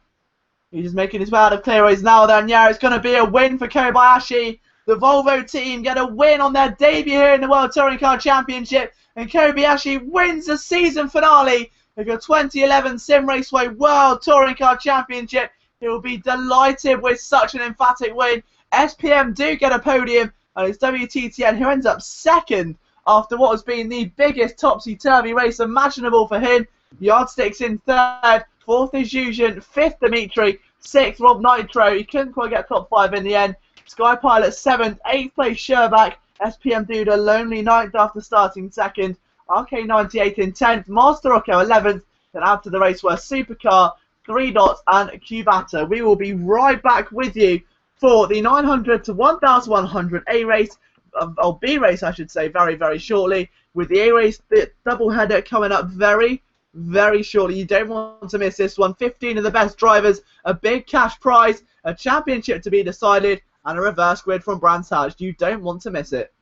He's just making his way out of clearaways now then. Yeah, it's going to be a win for Kobayashi. The Volvo team get a win on their debut here in the World Touring Car Championship. And Kobayashi wins the season finale of your 2011 Simraceway World Touring Car Championship. He will be delighted with such an emphatic win. SPM do get a podium, and it's WTTN who ends up second after what has been the biggest topsy-turvy race imaginable for him. Yardsticks in third, fourth is Yuzhan, fifth Dimitri, sixth Rob Nitro. He couldn't quite get top 5 in the end. Sky Pilot 7th, 8th place Sherbak. SPM Duda lonely 9th after starting 2nd. RK98 in 10th, Master Rocco 11th. Then after the race were Supercar, 3 Dots and Cubata. We will be right back with you for the 900 to 1100 A race. Or B race, I should say, very, very shortly. With the A race, the double header coming up very, very shortly. You don't want to miss this one. 15 of the best drivers, a big cash prize, a championship to be decided, and a reverse grid from Brands Hatch. You don't want to miss it.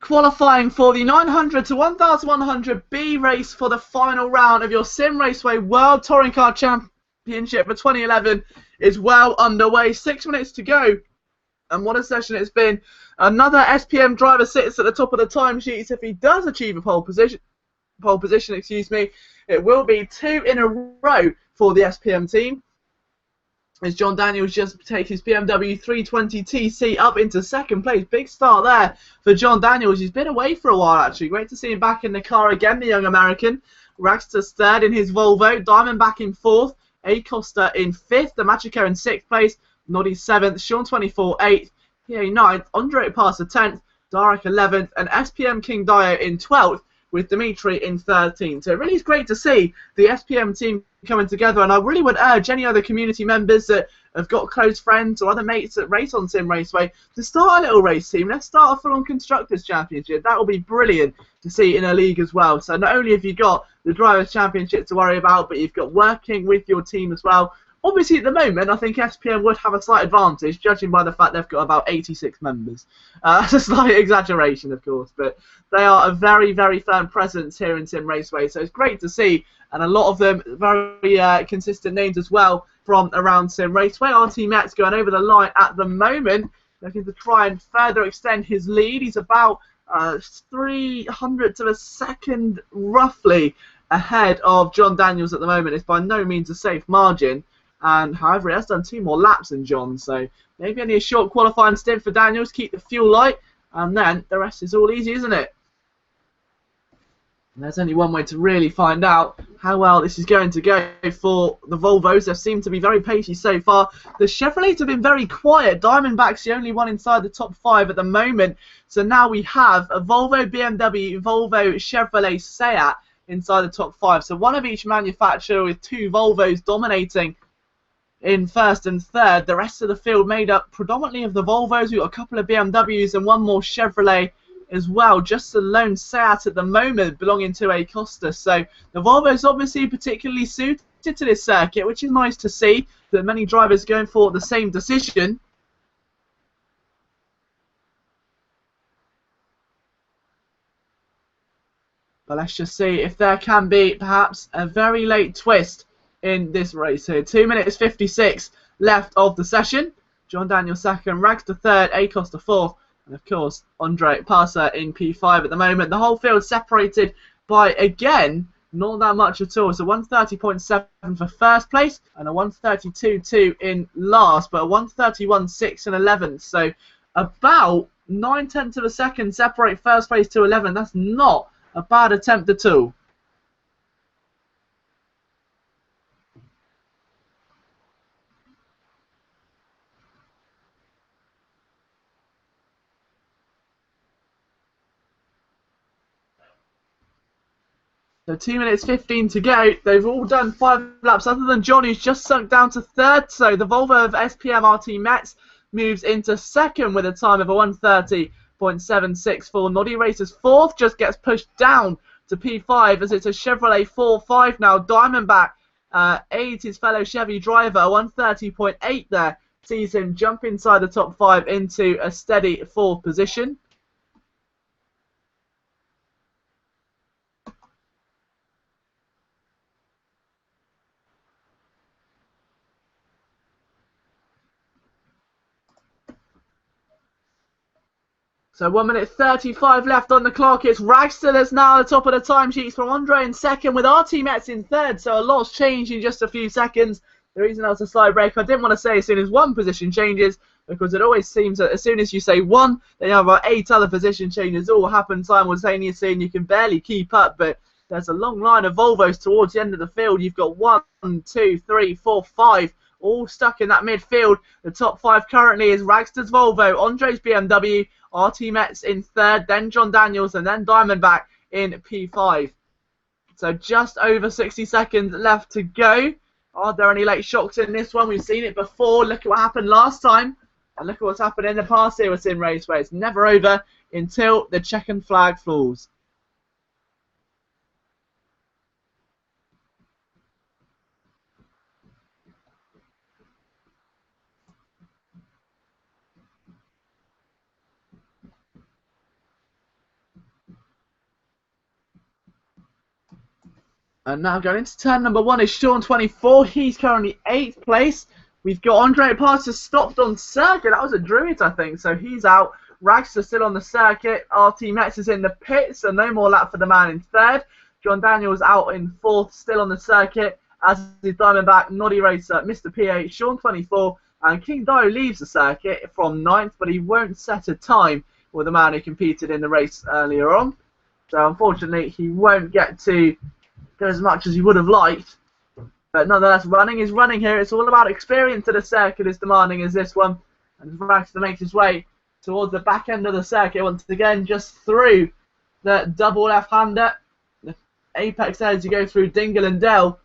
Qualifying for the 900 to 1100 B race for the final round of your Simraceway World Touring Car Championship for 2011 is well underway. 6 minutes to go. And what a session it's been. Another SPM driver sits at the top of the timesheets. If he does achieve a pole position, it will be 2 in a row for the SPM team. As John Daniels just takes his BMW 320TC up into second place. Big start there for John Daniels. He's been away for a while, actually. Great to see him back in the car again, the young American. Raxter's third in his Volvo. Diamondback in fourth. A. Costa in fifth. The Machico in sixth place. Noddy seventh. Sean 24 eighth. PA 9th. Andre Parser 10th. Darek 11th. And SPM King Dio in 12th, with Dimitri in 13th. So it really is great to see the SPM team coming together, and I really would urge any other community members that have got close friends or other mates that race on Simraceway to start a little race team. Let's start a full-on Constructors Championship. That will be brilliant to see in a league as well. So not only have you got the Drivers' Championship to worry about, but you've got working with your team as well. Obviously, at the moment, I think SPM would have a slight advantage, judging by the fact they've got about 86 members. It's a slight exaggeration, of course, but they are a very, very firm presence here in Simraceway, so it's great to see, and a lot of them very consistent names as well from around Simraceway. RT Met's going over the line at the moment, looking to try and further extend his lead. He's about 300 to a second, roughly, ahead of John Daniels at the moment. It's by no means a safe margin. And however, he has done 2 more laps than John, so maybe only a short qualifying stint for Daniels. Keep the fuel light, and then the rest is all easy, isn't it? And there's only one way to really find out how well this is going to go for the Volvos. They seem to be very pacey so far. The Chevrolets have been very quiet. Diamondback's the only one inside the top 5 at the moment. So now we have a Volvo, BMW, Volvo, Chevrolet, Seat inside the top 5. So one of each manufacturer, with 2 Volvos dominating in first and third. The rest of the field made up predominantly of the Volvos. We've got a couple of BMWs and one more Chevrolet as well. Just the lone Seat at the moment belonging to A. Costa. So the Volvo's obviously particularly suited to this circuit, which is nice to see that many drivers are going for the same decision. But let's just see if there can be perhaps a very late twist in this race here. 2 minutes 56 left of the session. John Daniels second, Raxter third, A. Costa fourth, and of course Andre Parser in P5 at the moment. The whole field separated by, again, not that much at all. So 130.7 for first place and a 132.2 in last, but a 131.6 in 11th. So about 9/10 of a second separate first place to 11. That's not a bad attempt at all. So 2 minutes 15 to go. They've all done 5 laps, other than John, who's just sunk down to third. So the Volvo of SPM RT Metz moves into second with a time of a 130.764. Noddy Racer's fourth, just gets pushed down to P5 as it's a Chevrolet 4.5 now. Diamondback aids his fellow Chevy driver. 130.8 there sees him jump inside the top 5 into a steady 4th position. So 1 minute 35 left on the clock. It's Raxter that's now at the top of the timesheets, from Andre in second with RT Metz in third. So a lot's changed in just a few seconds. The reason that was a slight break, I didn't want to say as soon as one position changes, because it always seems that as soon as you say one, then you have about 8 other position changes all happen simultaneously and you can barely keep up. But there's a long line of Volvos towards the end of the field. You've got 1, 2, 3, 4, 5 all stuck in that midfield. The top 5 currently is Raxter's Volvo, Andre's BMW, RT Metz in third, then John Daniels, and then Diamondback in P5. So just over 60 seconds left to go. Are there any late shocks in this one? We've seen it before. Look at what happened last time. And look at what's happened in the past here with Simraceway. It's never over until the checkered flag falls. And now going into turn number 1 is Sean 24. He's currently 8th place. We've got Andre Parser stopped on circuit. That was a Druid, I think. So he's out. Ragster still on the circuit. RT Metz is in the pit, so no more lap for the man in 3rd. John Daniels out in 4th, still on the circuit. As is Diamondback, Noddy Racer, Mr. P8, Sean 24. And King Dio leaves the circuit from 9th, but he won't set a time with the man who competed in the race earlier on. So unfortunately, he won't get to go as much as he would have liked. But nonetheless, running is running here. It's all about experience that the circuit is demanding as this one. And Ragster makes his way towards the back end of the circuit once again, just through the double left-hander. The apex there as you go through Dingle and Dell.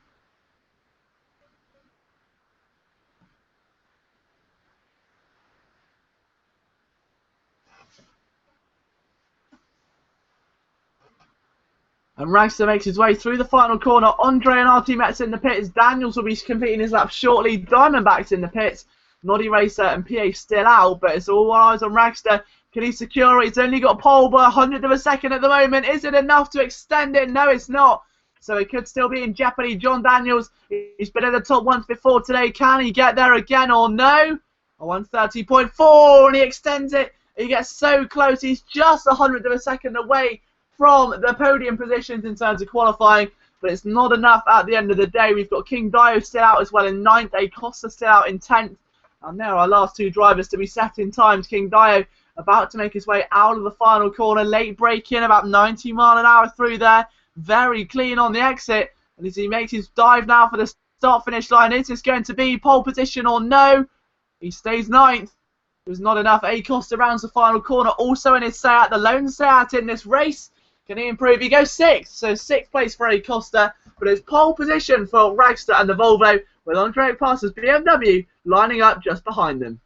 And Ragster makes his way through the final corner. Andre and RT Metz in the pits. Daniels will be completing his lap shortly. Diamondback's in the pits. Noddy Racer and PA still out, but it's all eyes on Ragster. Can he secure it? He's only got pole by 100th of a second at the moment. Is it enough to extend it? No, it's not. So it could still be in jeopardy. John Daniels, he's been in the top once before today. Can he get there again or no? A 130.4, and he extends it. He gets so close. He's just 100th of a second away from the podium positions in terms of qualifying, but it's not enough at the end of the day. We've got King Dio still out as well in 9th, A Costa still out in 10th, and there are our last 2 drivers to be set in times. King Dio about to make his way out of the final corner, late break in, about 90 mile an hour through there, very clean on the exit, and as he makes his dive now for the start-finish line, is this going to be pole position or no? He stays 9th. It was not enough. A Costa rounds the final corner, also in his Seat, the lone Seat in this race. Can he improve? He goes 6th, so 6th place for A Costa, but it's pole position for Ragster and the Volvo, with Andre Parser's BMW lining up just behind them.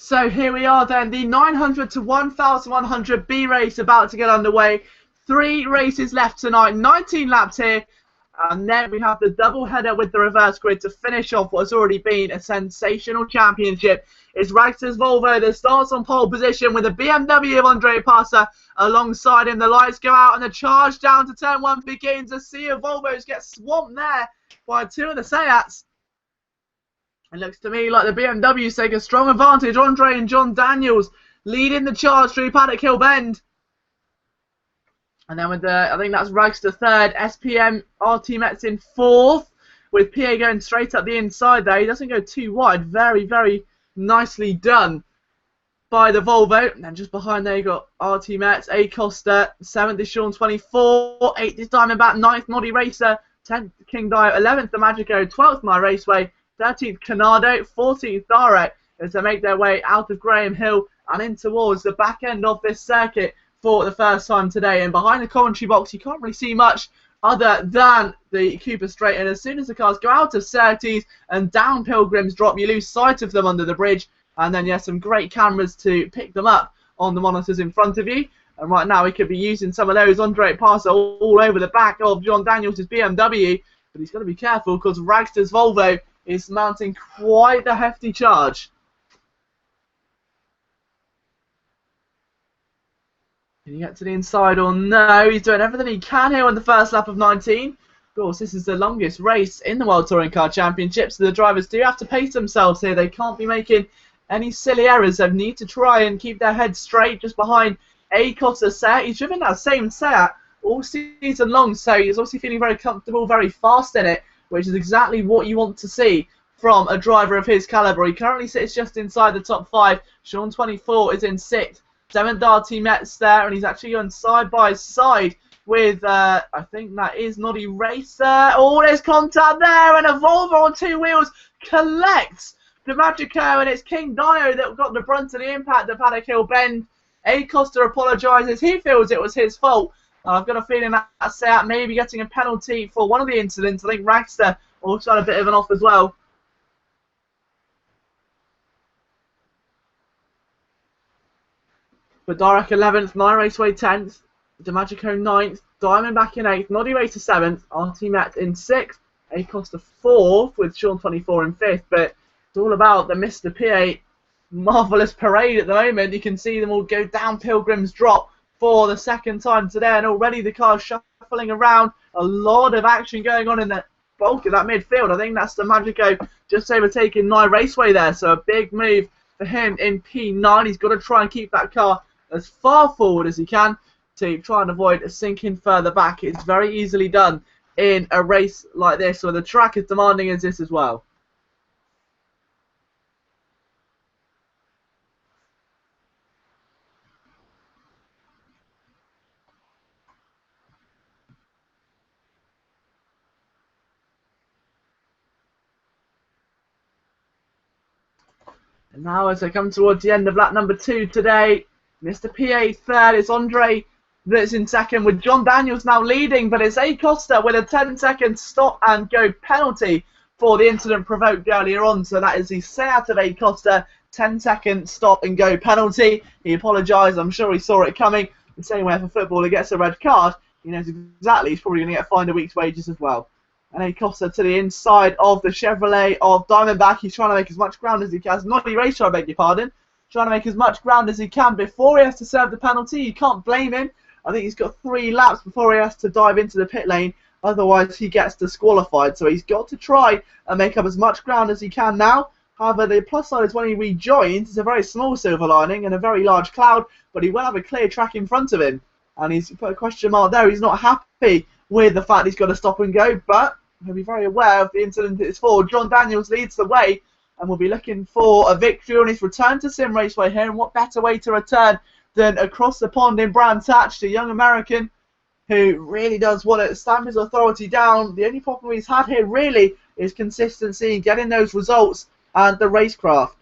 So here we are then, the 900 to 1100 B race about to get underway. 3 races left tonight, 19 laps here. And then we have the double header with the reverse grid to finish off what has already been a sensational championship. It's Ragster's Volvo that starts on pole position with a BMW of Andre Passa alongside him. The lights go out and the charge down to turn 1 begins. A sea of Volvos gets swamped there by 2 of the Seats. It looks to me like the BMWs take a strong advantage. Andre and John Daniels leading the charge through Paddock Hill Bend. And then with the, I think that's Ragster 3rd, SPM RT Mets in 4th, with PA going straight up the inside there. He doesn't go too wide. Very, very nicely done by the Volvo. And then just behind there you got RT Mets, A Costa, 7th is Sean 24, 8th is Diamondback, 9th Noddy Racer, 10th King Dio, 11th the Magico, 12th My Raceway, 13th Canado, 14th Darek, as they make their way out of Graham Hill and in towards the back end of this circuit for the first time today. And behind the commentary box you can't really see much other than the Cooper Straight, and as soon as the cars go out of Surtees and down Pilgrims Drop, you lose sight of them under the bridge, and then you have some great cameras to pick them up on the monitors in front of you. And right now we could be using some of those. Andre Passa all over the back of John Daniels' BMW, but he's got to be careful because Ragster's Volvo is mounting quite the hefty charge. Can he get to the inside or no? He's doing everything he can here on the first lap of 19. Of course, this is the longest race in the World Touring Car Championship, so the drivers do have to pace themselves here. They can't be making any silly errors. They need to try and keep their heads straight just behind A Costa Seat. He's driven that same Seat all season long, so he's obviously feeling very comfortable, very fast in it, which is exactly what you want to see from a driver of his calibre. He currently sits just inside the top 5. Sean 24 is in 6th. 7th RT Mets there, and he's actually going side by side with, I think that is Noddy Racer. Oh, there's contact there, and a Volvo on 2 wheels collects the Magico, and it's King Dio that got the brunt of the impact of Paddock Hill Bend. A Costa apologises. He feels it was his fault. I've got a feeling that Seat may be getting a penalty for one of the incidents. I think Ragster also had a bit of an off as well. But Darek 11th, My Raceway 10th, DeMagico 9th, Diamondback in 8th, Noddy Racer 7th, RT Met in 6th, A Costa 4th with Sean 24 in 5th. But it's all about the Mr. PA marvellous parade at the moment. You can see them all go down Pilgrim's Drop for the second time today, and already the car's shuffling around. A lot of action going on in the bulk of that midfield. I think that's the Magico just overtaking My Raceway there, so a big move for him in P9. He's got to try and keep that car as far forward as he can to try and avoid a sinking further back. It's very easily done in a race like this, where the track is demanding as this as well. And now as I come towards the end of lap number 2 today, Mr. PA 3rd, it's Andre that's in 2nd, with John Daniels now leading, but it's A Costa with a 10-second stop and go penalty for the incident provoked earlier on. So that is the Seat of A Costa, 10-second stop and go penalty. He apologised. I'm sure he saw it coming. The same way if a footballer gets a red card, he knows exactly he's probably going to get fined a week's wages as well. And A Costa to the inside of the Chevrolet of Diamondback. He's trying to make as much ground as he can. Noddy Racer, I beg your pardon. Trying to make as much ground as he can before he has to serve the penalty. You can't blame him. I think he's got 3 laps before he has to dive into the pit lane. Otherwise, he gets disqualified. So he's got to try and make up as much ground as he can now. However, the plus side is when he rejoins, it's a very small silver lining and a very large cloud, but he will have a clear track in front of him. And he's put a question mark there. He's not happy with the fact he's got to stop and go, but he'll be very aware of the incident it's for. John Daniels leads the way and will be looking for a victory on his return to Simraceway here. And what better way to return than across the pond in Brands Hatch, the young American who really does want to stamp his authority down. The only problem he's had here really is consistency in getting those results and the racecraft.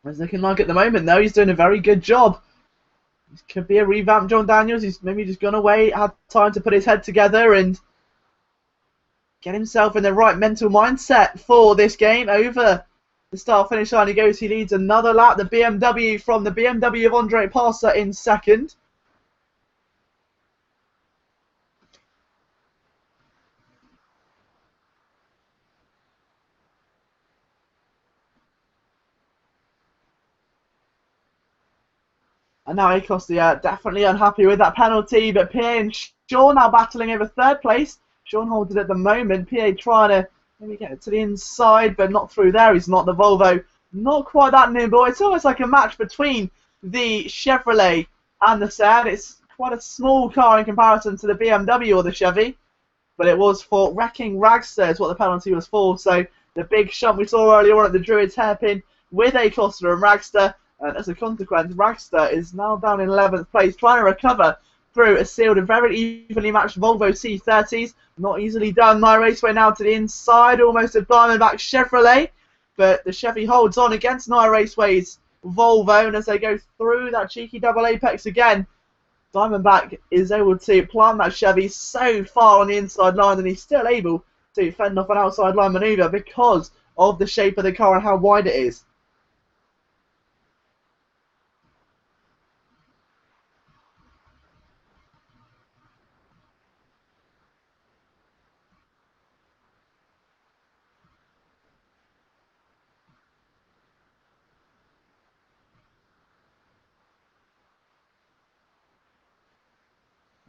It's looking like at the moment, though, he's doing a very good job. This could be a revamped John Daniels. He's maybe just gone away, had time to put his head together and get himself in the right mental mindset for this game over the start-finish line he goes. He leads another lap. The BMW from the BMW of Andre Parser in second. And now Acosta definitely unhappy with that penalty, but Pierre and Sean now battling over third place. Sean holds it at the moment. Pierre trying to maybe get it to the inside, but not through there. He's not the Volvo. Not quite that nimble. It's almost like a match between the Chevrolet and the Seat. It's quite a small car in comparison to the BMW or the Chevy, but it was for wrecking Ragster is what the penalty was for. So the big shunt we saw earlier on at the Druids hairpin with Acosta and Ragster. And as a consequence, Ragster is now down in 11th place, trying to recover through a sealed and very evenly matched Volvo C30s. Not easily done. Raceway now to the inside, almost a Diamondback Chevrolet. But the Chevy holds on against Raceway's Volvo. And as they go through that cheeky double apex again, Diamondback is able to plant that Chevy so far on the inside line that he's still able to fend off an outside line manoeuvre because of the shape of the car and how wide it is.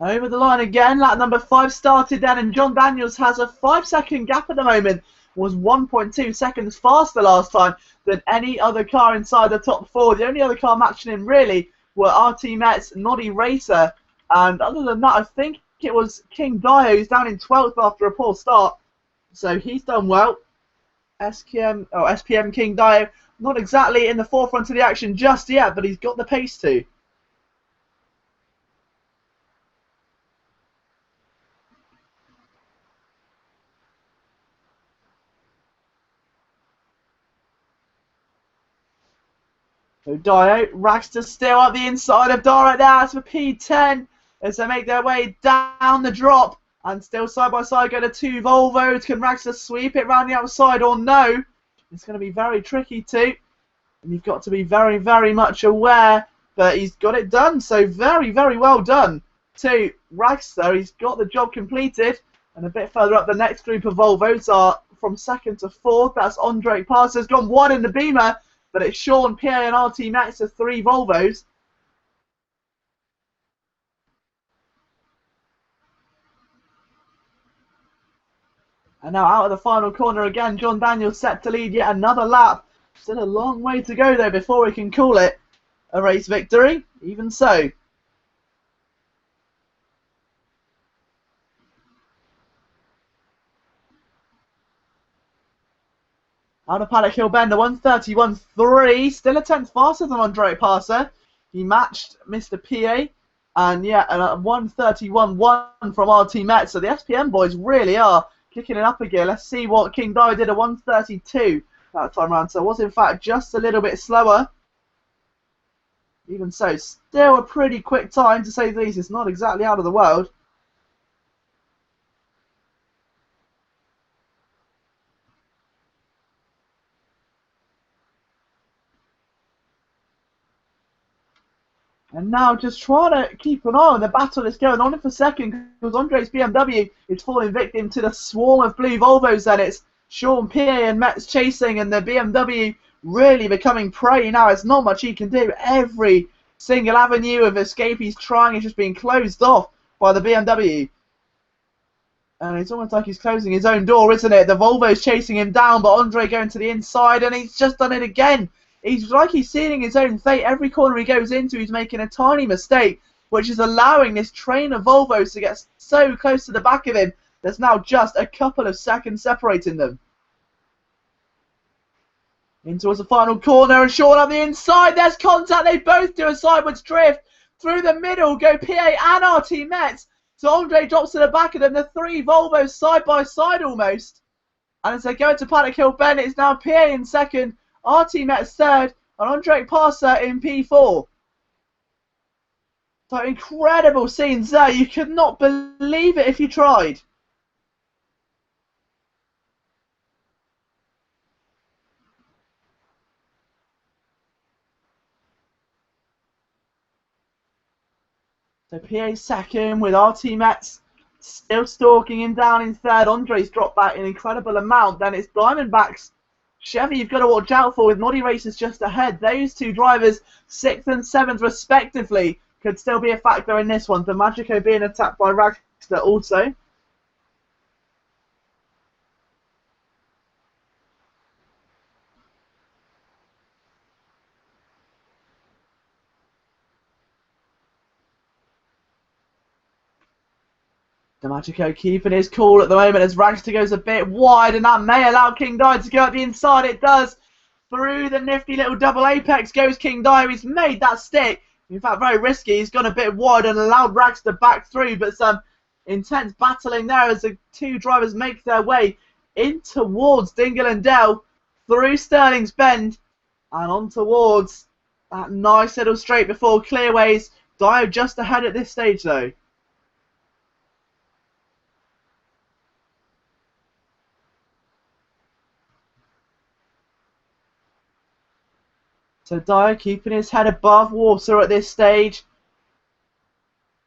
Over the line again, lap number 5 started then, and John Daniels has a 5-second gap at the moment. Was 1.2 seconds faster last time than any other car inside the top 4. The only other car matching him really were RT Met's Noddy Racer, and other than that, I think it was King Dio who's down in 12th after a poor start. So he's done well. SPM King Dio, not exactly in the forefront of the action just yet, but he's got the pace to. So Dio, Ragster still up the inside of Dio right there. That's for P10 as they make their way down the drop. And still side by side go the two Volvos. Can Ragster sweep it round the outside or no? It's going to be very tricky too. And you've got to be very, very much aware. But he's got it done. So very, very well done to Ragster. He's got the job completed. And a bit further up, the next group of Volvos are from 2nd to 4th. That's Andre Parser's gone 1 in the Beamer. But it's Sean, Pierre and RT Max, the 3 Volvos. And now out of the final corner again, John Daniels set to lead yet another lap. Still a long way to go though before we can call it a race victory. Even so. Out of Paddock Hill Bend, a 1:31.3, still a 10th faster than Andre Parser. He matched Mr. PA, and yeah, a 1:31.1 from RT Met. So the SPM boys really are kicking it up again. Let's see what King Dio did, a 1:32 that time round. So it was in fact just a little bit slower. Even so, still a pretty quick time to say the least. It's not exactly out of the world. And now just trying to keep an eye on the battle that's going on for second, because Andre's BMW is falling victim to the swarm of blue Volvos. Then it's Sean Pierre and Metz chasing, and the BMW really becoming prey now. There's not much he can do. Every single avenue of escape he's trying is just being closed off by the BMW. And it's almost like he's closing his own door, isn't it? The Volvo's chasing him down, but Andre going to the inside, and he's just done it again. He's like he's sealing his own fate. Every corner he goes into, he's making a tiny mistake, which is allowing this train of Volvos to get so close to the back of him. There's now just a couple of seconds separating them. In towards the final corner, and Sean up the inside. There's contact. They both do a sideways drift. Through the middle go PA and RT Metz. So Andre drops to the back of them. The 3 Volvos side by side almost. And as they go into Paddock Hill Bend, it's now PA in second, RT Metz third, and Andre Parser in P4. So incredible scenes there. You could not believe it if you tried. So PA second with our teammates still stalking him down in third. Andre's dropped back an incredible amount. Then it's Diamondbacks. Chevy, you've got to watch out for with Noddy Racers just ahead. Those two drivers, 6th and 7th respectively, could still be a factor in this one. The Magico being attacked by Ragster also. The Magico keeping his cool at the moment as Ragster goes a bit wide, and that may allow King Dye to go at the inside. It does. Through the nifty little double apex goes King Dye. He's made that stick. In fact, very risky. He's gone a bit wide and allowed Ragster back through, but some intense battling there as the two drivers make their way in towards Dingle and Dell, through Stirling's Bend, and on towards that nice little straight before Clearways. Dio just ahead at this stage, though. So Dio keeping his head above water at this stage.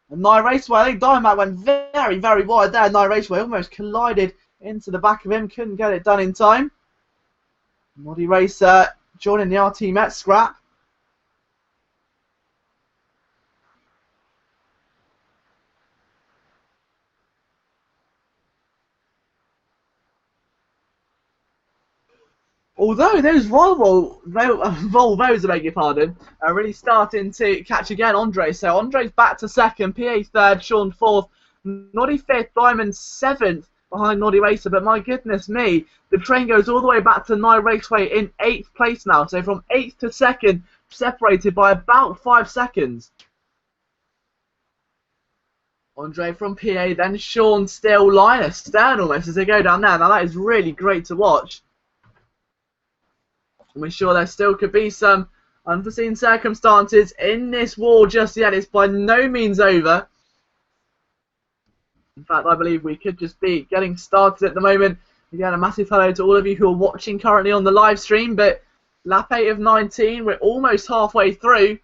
And Nye Raceway, I think Diamond went very, very wide there. Nye Raceway almost collided into the back of him, couldn't get it done in time. Noddy Racer joining the RT Met scrap. Although those Volvos, I beg your pardon, are really starting to catch again Andre. So Andre's back to second, PA third, Sean fourth, Noddy fifth, Diamond seventh behind Noddy Racer. But my goodness me, the train goes all the way back to Nye Raceway in 8th place now. So from 8th to 2nd, separated by about 5 seconds. Andre from PA, then Sean still line astern almost as they go down there. Now that is really great to watch. And we're sure there still could be some unforeseen circumstances in this war just yet. It's by no means over. In fact, I believe we could just be getting started at the moment. Again, a massive hello to all of you who are watching currently on the live stream. But lap 8 of 19, we're almost halfway through.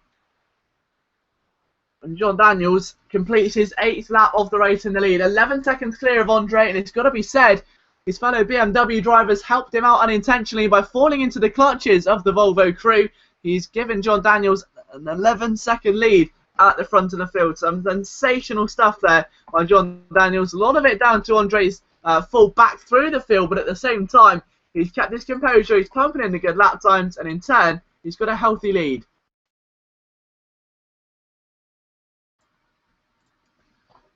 And John Daniels completes his 8th lap of the race in the lead. 11 seconds clear of Andre, and it's got to be said, his fellow BMW drivers helped him out unintentionally by falling into the clutches of the Volvo crew. He's given John Daniels an 11-second lead at the front of the field. Some sensational stuff there by John Daniels. A lot of it down to Andre's fall back through the field, but at the same time, he's kept his composure, he's pumping in the good lap times, and in turn, he's got a healthy lead.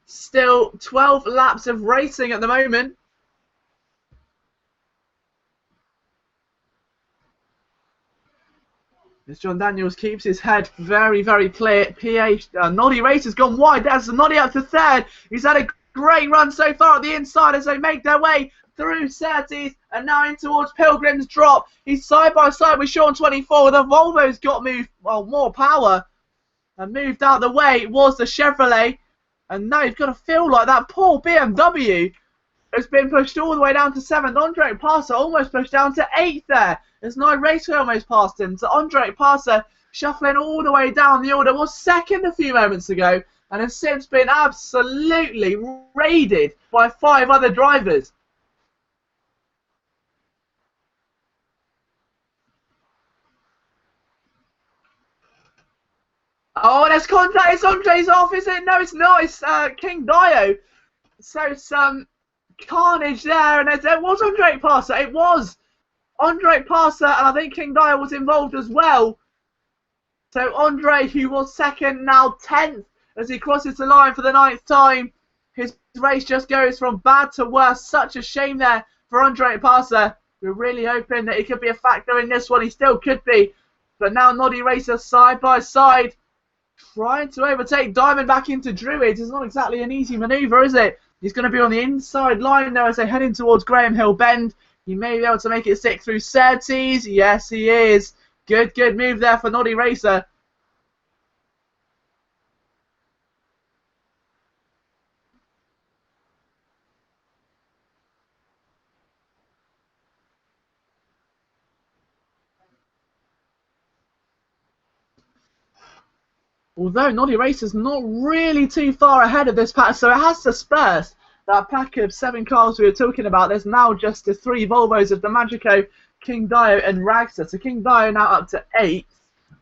Still 12 laps of racing at the moment. As John Daniels keeps his head very, very clear. Noddy Racer's gone wide. There's Noddy up to third. He's had a great run so far at the inside as they make their way through Surtees and now in towards Pilgrim's Drop. He's side by side with Sean 24. The Volvo's got more power and moved out of the way. It was the Chevrolet. And now you've got to feel like that poor BMW has been pushed all the way down to 7th. Andre Passer almost pushed down to 8th there. There's no Raceway almost passed him. So Andre Passer shuffling all the way down the order. Was second a few moments ago and has since been absolutely raided by 5 other drivers. Oh, there's contact. It's Andre's off, is it? No, it's not. It's King Dio. So some carnage there, and there was Andre Passer. It was Andre Passer, and I think King Dio was involved as well. So Andre, who was second, now 10th as he crosses the line for the 9th time. His race just goes from bad to worse. Such a shame there for Andre Passer. We're really hoping that he could be a factor in this one. He still could be. But now Noddy Racer side by side, trying to overtake Diamond back into Druids. It's not exactly an easy manoeuvre, is it? He's going to be on the inside line now as they head in towards Graham Hill Bend. He may be able to make it stick through Surtees. Yes, he is. Good move there for Noddy Racer. Although Noddy Racer's not really too far ahead of this pack, so it has dispersed. That pack of 7 cars we were talking about, there's now just the 3 Volvos of the Magico, King Dio and Ragster. So King Dio now up to 8th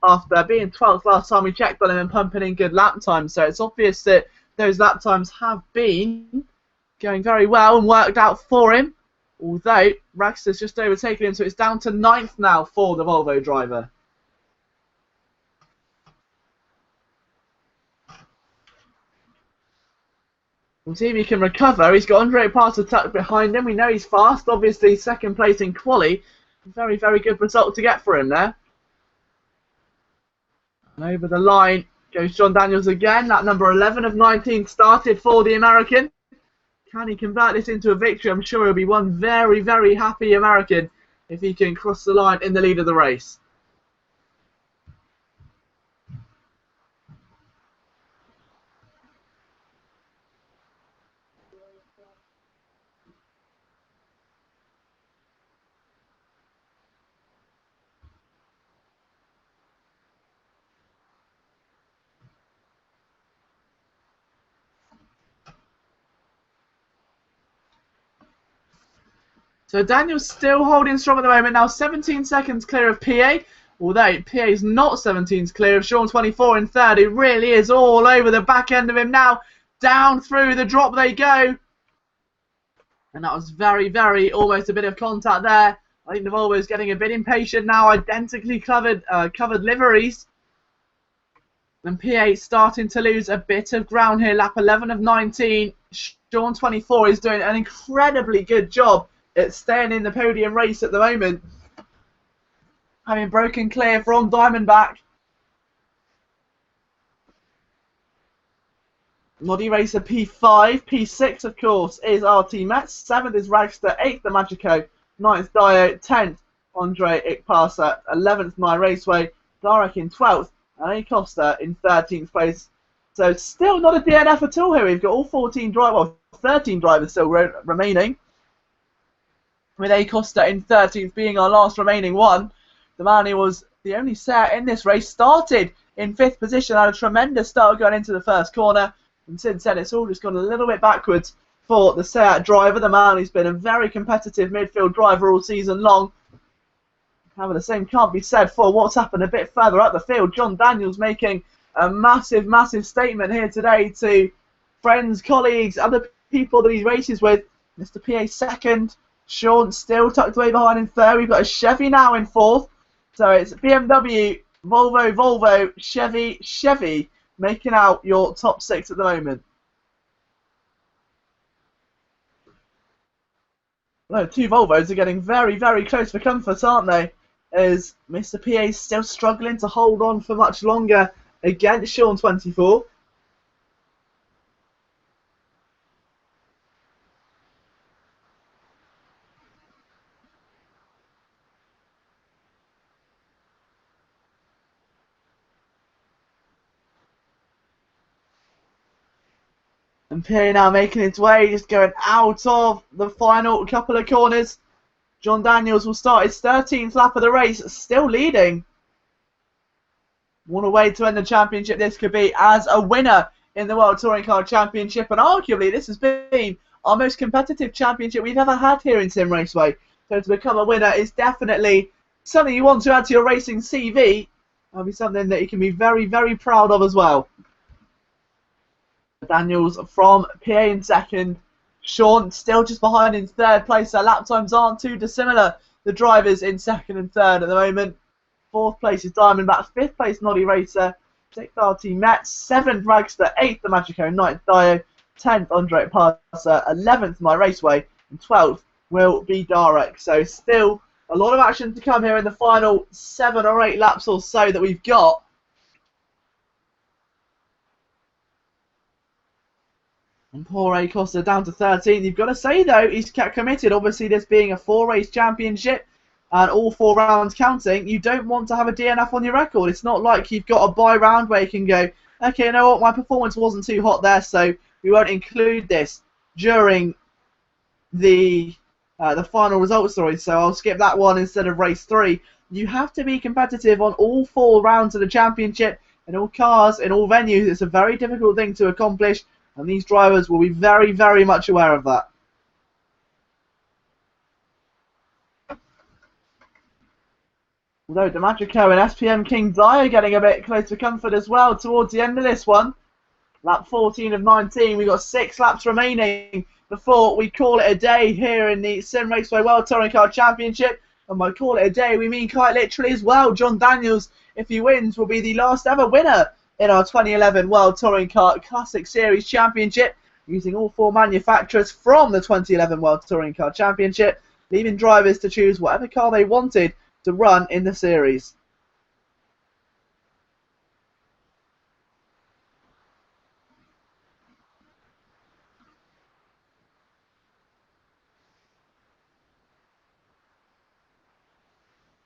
after being 12th last time we checked on him and pumping in good lap times. So it's obvious that those lap times have been going very well and worked out for him. Although Ragster's just overtaken him, so it's down to 9th now for the Volvo driver. We'll see if he can recover. He's got Andre Parser tucked behind him. We know he's fast. Obviously, 2nd place in quali. Very, very good result to get for him there. And over the line goes John Daniels again. That number 11 of 19 started for the American. Can he convert this into a victory? I'm sure he'll be one very, very happy American if he can cross the line in the lead of the race. So Daniel's still holding strong at the moment. Now 17 seconds clear of PA. Although PA is not 17 clear of Sean 24 in 3rd. It really is all over the back end of him now. Down through the drop they go. And that was very, very almost a bit of contact there. I think the Volvo is getting a bit impatient now. Identically covered liveries. And PA starting to lose a bit of ground here. Lap 11 of 19. Sean 24 is doing an incredibly good job at staying in the podium race at the moment. Having broken clear from Diamondback. Noddy Racer P5. P6, of course, is RT Metz. 7th is Ragster. 8th, the Magico. 9th, Dio. 10th, Andre Ikpasa. 11th, My Raceway. Darek in 12th. And A. Costa in 13th place. So still not a DNF at all here. We've got all 13 drivers still remaining. With A. Costa in 13th being our last remaining one. The man who was the only Seat in this race started in 5th position, had a tremendous start going into the first corner. And since then, it's all just gone a little bit backwards for the Seat driver, the man who's been a very competitive midfield driver all season long. However, the same can't be said for what's happened a bit further up the field. John Daniels making a massive, massive statement here today to friends, colleagues, other people that he races with. Mr. PA 2nd. Sean still tucked away behind in 3rd. We've got a Chevy now in 4th. So it's BMW, Volvo, Chevy making out your top 6 at the moment. No, 2 Volvos are getting very, very close for comfort, aren't they? As Mr. PA is still struggling to hold on for much longer against Sean 24. And PA now making its way, just going out of the final couple of corners. John Daniels will start his 13th lap of the race, still leading. What a way to end the championship this could be as a winner in the World Touring Car Championship. And arguably, this has been our most competitive championship we've ever had here in Simraceway. So to become a winner is definitely something you want to add to your racing CV. That'll be something that you can be very, very proud of as well. Daniels from PA in 2nd. Sean still just behind in 3rd place. Their lap times aren't too dissimilar. The drivers in 2nd and 3rd at the moment. 4th place is Diamondback. 5th place Noddy Racer. 6th RT Metz. 7th Ragster. 8th the Magico. 9th Dio. 10th Andre Parser. 11th My Raceway. And 12th will be Darek. So still a lot of action to come here in the final 7 or 8 laps or so that we've got. And poor A. Costa down to 13th. You've got to say, though, he's kept committed. Obviously, this being a 4-race championship and all 4 rounds counting, you don't want to have a DNF on your record. It's not like you've got a bye round where you can go, okay, you know what, my performance wasn't too hot there, so we won't include this during the final results story, so I'll skip that one instead of race 3. You have to be competitive on all 4 rounds of the championship, in all cars, in all venues, it's a very difficult thing to accomplish, and these drivers will be very, very much aware of that. Although Damatrico and SPM King Dyer getting a bit close to comfort as well towards the end of this one. Lap 14 of 19, we've got 6 laps remaining before we call it a day here in the Simraceway World Touring Car Championship. And by call it a day, we mean quite literally as well. John Daniels, if he wins, will be the last ever winner in our 2011 World Touring Car Classic Series Championship, using all 4 manufacturers from the 2011 World Touring Car Championship, leaving drivers to choose whatever car they wanted to run in the series.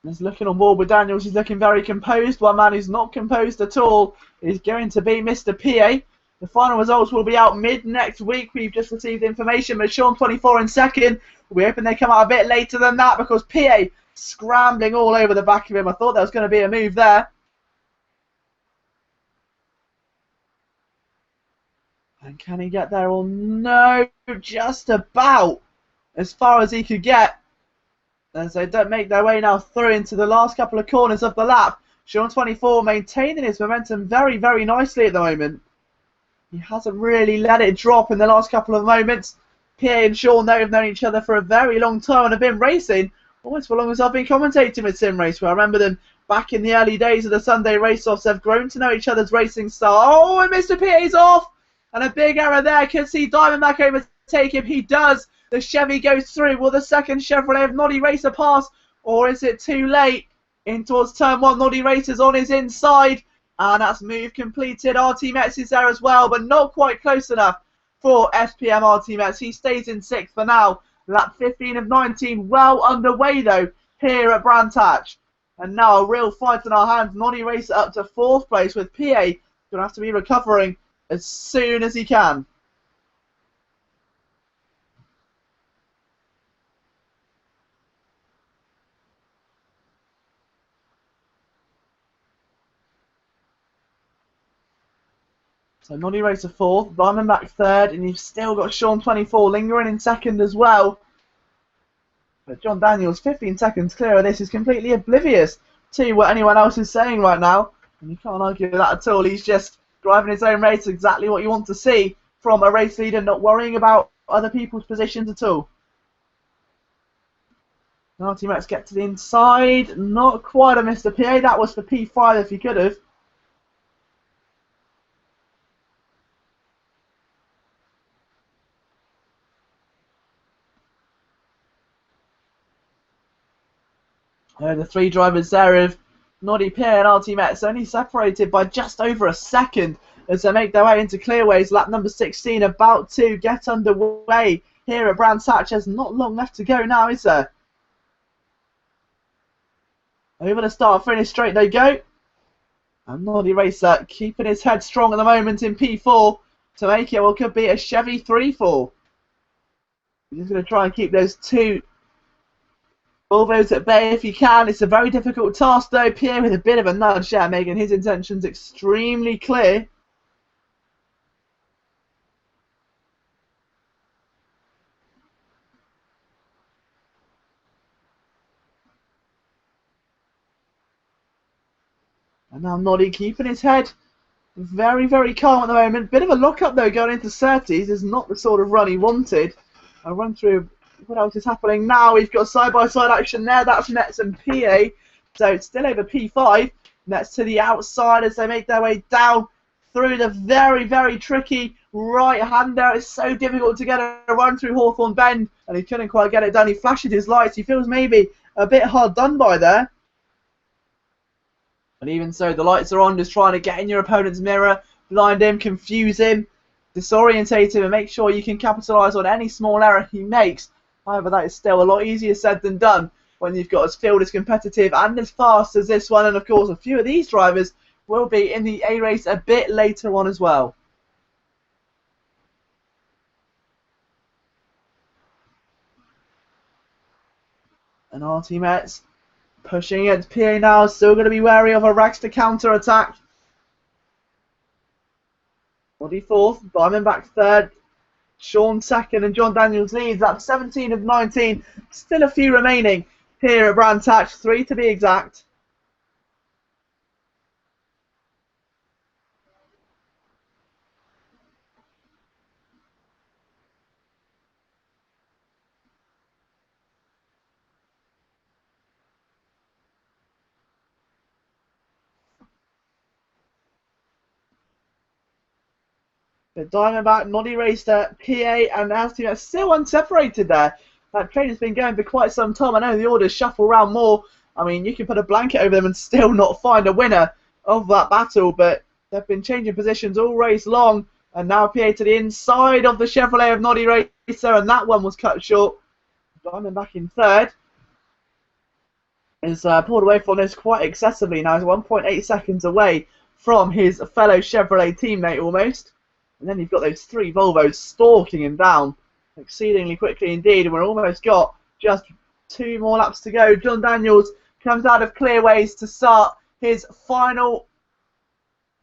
Just looking on board with Daniels, he's looking very composed. One man who's not composed at all is going to be Mr. PA. The final results will be out mid next week. We've just received information, but Sean 24 in second. We're hoping they come out a bit later than that because PA scrambling all over the back of him. I thought there was going to be a move there. And can he get there or no? Just about as far as he could get. As they don't make their way now through into the last couple of corners of the lap. Sean 24 maintaining his momentum very, very nicely at the moment. He hasn't really let it drop in the last couple of moments. Pierre and Sean, they have known each other for a very long time and have been racing almost for as long as I've been commentating with Simraceway. I remember them back in the early days of the Sunday race-offs. They've grown to know each other's racing style. Oh, and Mr. Pierre's off! And a big error there. Can see Diamondback overtake him. He does. The Chevy goes through. Will the second Chevrolet of Noddy Racer pass? Or is it too late? In towards turn 1. Noddy Racer's on his inside. And that's move completed. RT Metz is there as well, but not quite close enough for SPM RT Metz. He stays in 6th for now. Lap 15 of 19. Well underway, though, here at Brands Hatch. And now a real fight in our hands. Noddy Racer up to 4th place with PA. Going to have to be recovering as soon as he can. So Noddy Racer 4th, Diamondback 3rd, and you've still got Sean 24 lingering in 2nd as well. But John Daniels, 15 seconds clear of this, is completely oblivious to what anyone else is saying right now. And you can't argue with that at all. He's just driving his own race, exactly what you want to see from a race leader, not worrying about other people's positions at all. RT Metz get to the inside, not quite a Mr. PA, that was for P5 if he could have. The 3 drivers there of Noddy, Pierre and RT Metz only separated by just over a second as they make their way into clearways. Lap number 16 about to get underway here at Brands Hatch. There's not long left to go now, is there? Over the start-finish straight they go. And Noddy Racer keeping his head strong at the moment in P4 to make it what could be a Chevy 3-4. He's just going to try and keep those 2 Volvos at bay if he can. It's a very difficult task though. Pierre with a bit of a nudge there, making his intentions extremely clear. And now Noddy keeping his head very, very calm at the moment. Bit of a lock-up though going into 30s. Is not the sort of run he wanted. I'll run through what else is happening now. We've got side-by-side action there. That's Metz and PA. So it's still over P5. Metz to the outside as they make their way down through the very, very tricky right-hander. It's so difficult to get a run through Hawthorne Bend, and he couldn't quite get it done. He flashed his lights. He feels maybe a bit hard done by there. And even so, the lights are on, just trying to get in your opponent's mirror, blind him, confuse him, disorientate him, and make sure you can capitalise on any small error he makes. However, that is still a lot easier said than done when you've got a field as competitive and as fast as this one. And of course, a few of these drivers will be in the A race a bit later on as well. And RT Metz pushing against PA now, still going to be wary of a Raxter counter attack. Noddy fourth, Diamondback third, Sean second, and John Daniels leads up 17 of 19. Still a few remaining here at Brands Hatch, 3 to be exact. The Diamondback, Noddy Racer, PA, and our team are still unseparated there. That train has been going for quite some time. I know the orders shuffle around more. I mean, you can put a blanket over them and still not find a winner of that battle, but they've been changing positions all race long, and now PA to the inside of the Chevrolet of Noddy Racer, and that one was cut short. Diamondback in third is pulled away from this quite excessively now. He's 1.8 seconds away from his fellow Chevrolet teammate almost. And then you've got those 3 Volvos stalking him down exceedingly quickly indeed. And we're almost got just 2 more laps to go. John Daniels comes out of clearways to start his final,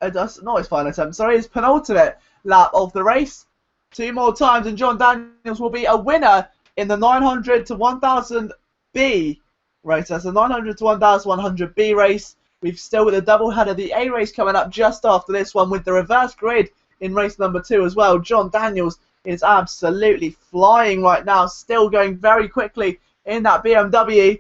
not his final attempt, sorry, his penultimate lap of the race. 2 more times and John Daniels will be a winner in the 900 to 1000 B race. That's the 900 to 1100 B race. We've still got the double header, the A race coming up just after this one with the reverse grid in race number 2 as well. John Daniels is absolutely flying right now, still going very quickly in that BMW.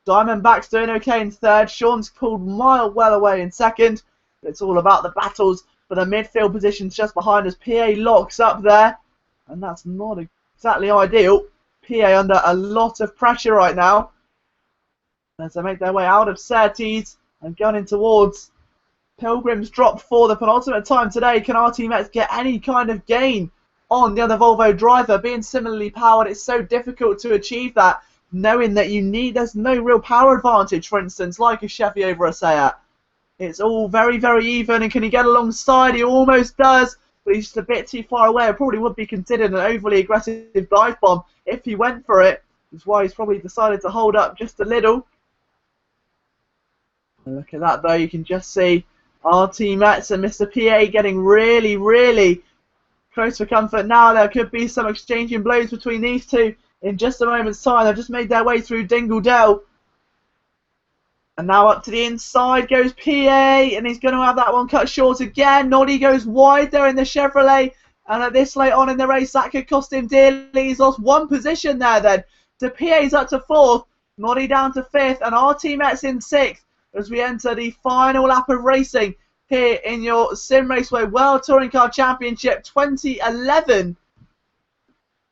Diamondback's doing okay in third. Sean's pulled well away in second. It's all about the battles for the midfield positions just behind us. PA locks up there, and that's not exactly ideal. PA under a lot of pressure right now as they make their way out of Surtees and going towards Pilgrim's Drop for the penultimate time today. Can our teammates get any kind of gain on the other Volvo driver? Being similarly powered, it's so difficult to achieve that, knowing that there's no real power advantage, for instance, like a Chevy over a Seat. It's all very, very even, and can he get alongside? He almost does, but he's just a bit too far away. It probably would be considered an overly aggressive dive bomb if he went for it. That's why he's probably decided to hold up just a little. And look at that, though. You can just see our teammates and Mr. PA getting really, really close for comfort now. There could be some exchanging blows between these two in just a moment's time. They've just made their way through Dingle Dell. And now up to the inside goes PA, and he's going to have that one cut short again. Noddy goes wide there in the Chevrolet, and at this late on in the race, that could cost him dearly. He's lost 1 position there then. So PA's up to 4th, Noddy down to 5th, and our teammates in 6th. As we enter the final lap of racing here in your Simraceway World Touring Car Championship 2011.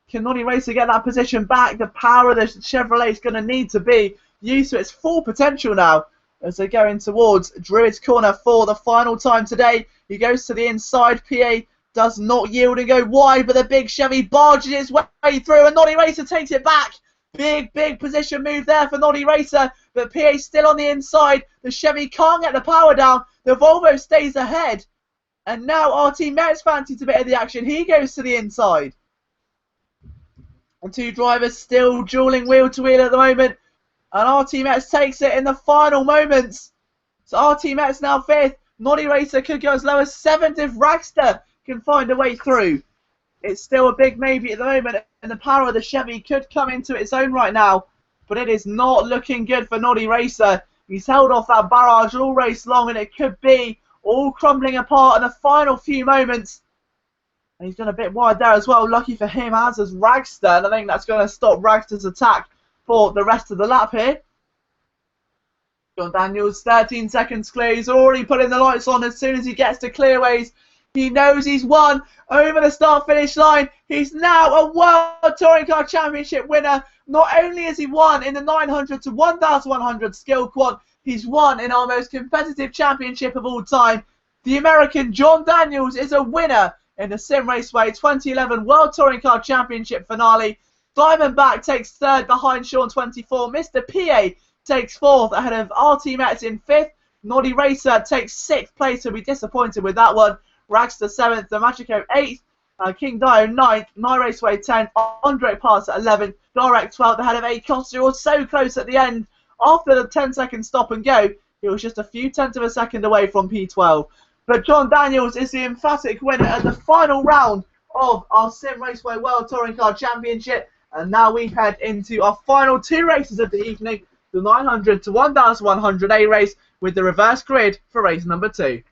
Can Noddy Racer get that position back? The power of the Chevrolet is going to need to be used to its full potential now as they go in towards Druids Corner for the final time today. He goes to the inside. PA does not yield and go wide, but the big Chevy barges its way through, and Noddy Racer takes it back. Big position move there for Noddy Racer, but PA still on the inside. The Chevy can't get the power down. The Volvo stays ahead. And now our team Merritt's fancies a bit of the action. He goes to the inside. And 2 drivers still dueling wheel to wheel at the moment. And our team Merritt's takes it in the final moments. So our team Merritt's now 5th. Noddy Racer could go as low as 7th if Ragster can find a way through. It's still a big maybe at the moment, and the power of the Chevy could come into its own right now, but it is not looking good for Noddy Racer. He's held off that barrage all race long, and it could be all crumbling apart in the final few moments. And he's done a bit wide there as well. Lucky for him, as is Ragster, and I think that's going to stop Ragster's attack for the rest of the lap here. John Daniels, 13 seconds clear. He's already putting the lights on as soon as he gets to clearways. He knows he's won over the start-finish line. He's now a World Touring Car Championship winner. Not only has he won in the 900 to 1100 skill quad, he's won in our most competitive championship of all time. The American John Daniels is a winner in the Simraceway 2011 World Touring Car Championship finale. Diamondback takes 3rd behind Sean 24. Mr. PA takes 4th ahead of our teammates in 5th. Noddy Racer takes 6th place. He'll be disappointed with that one. Ragster 7th, the Magico 8th, King Dio 9th, Raceway 10th, Andre Pass at 11th, Dorek 12th ahead of A Costa, who was so close at the end. After the 10-second stop and go, he was just a few tenths of a second away from P12. But John Daniels is the emphatic winner at the final round of our Simraceway World Touring Car Championship. And now we head into our final two races of the evening, the 900 to 1100A race with the reverse grid for race number 2.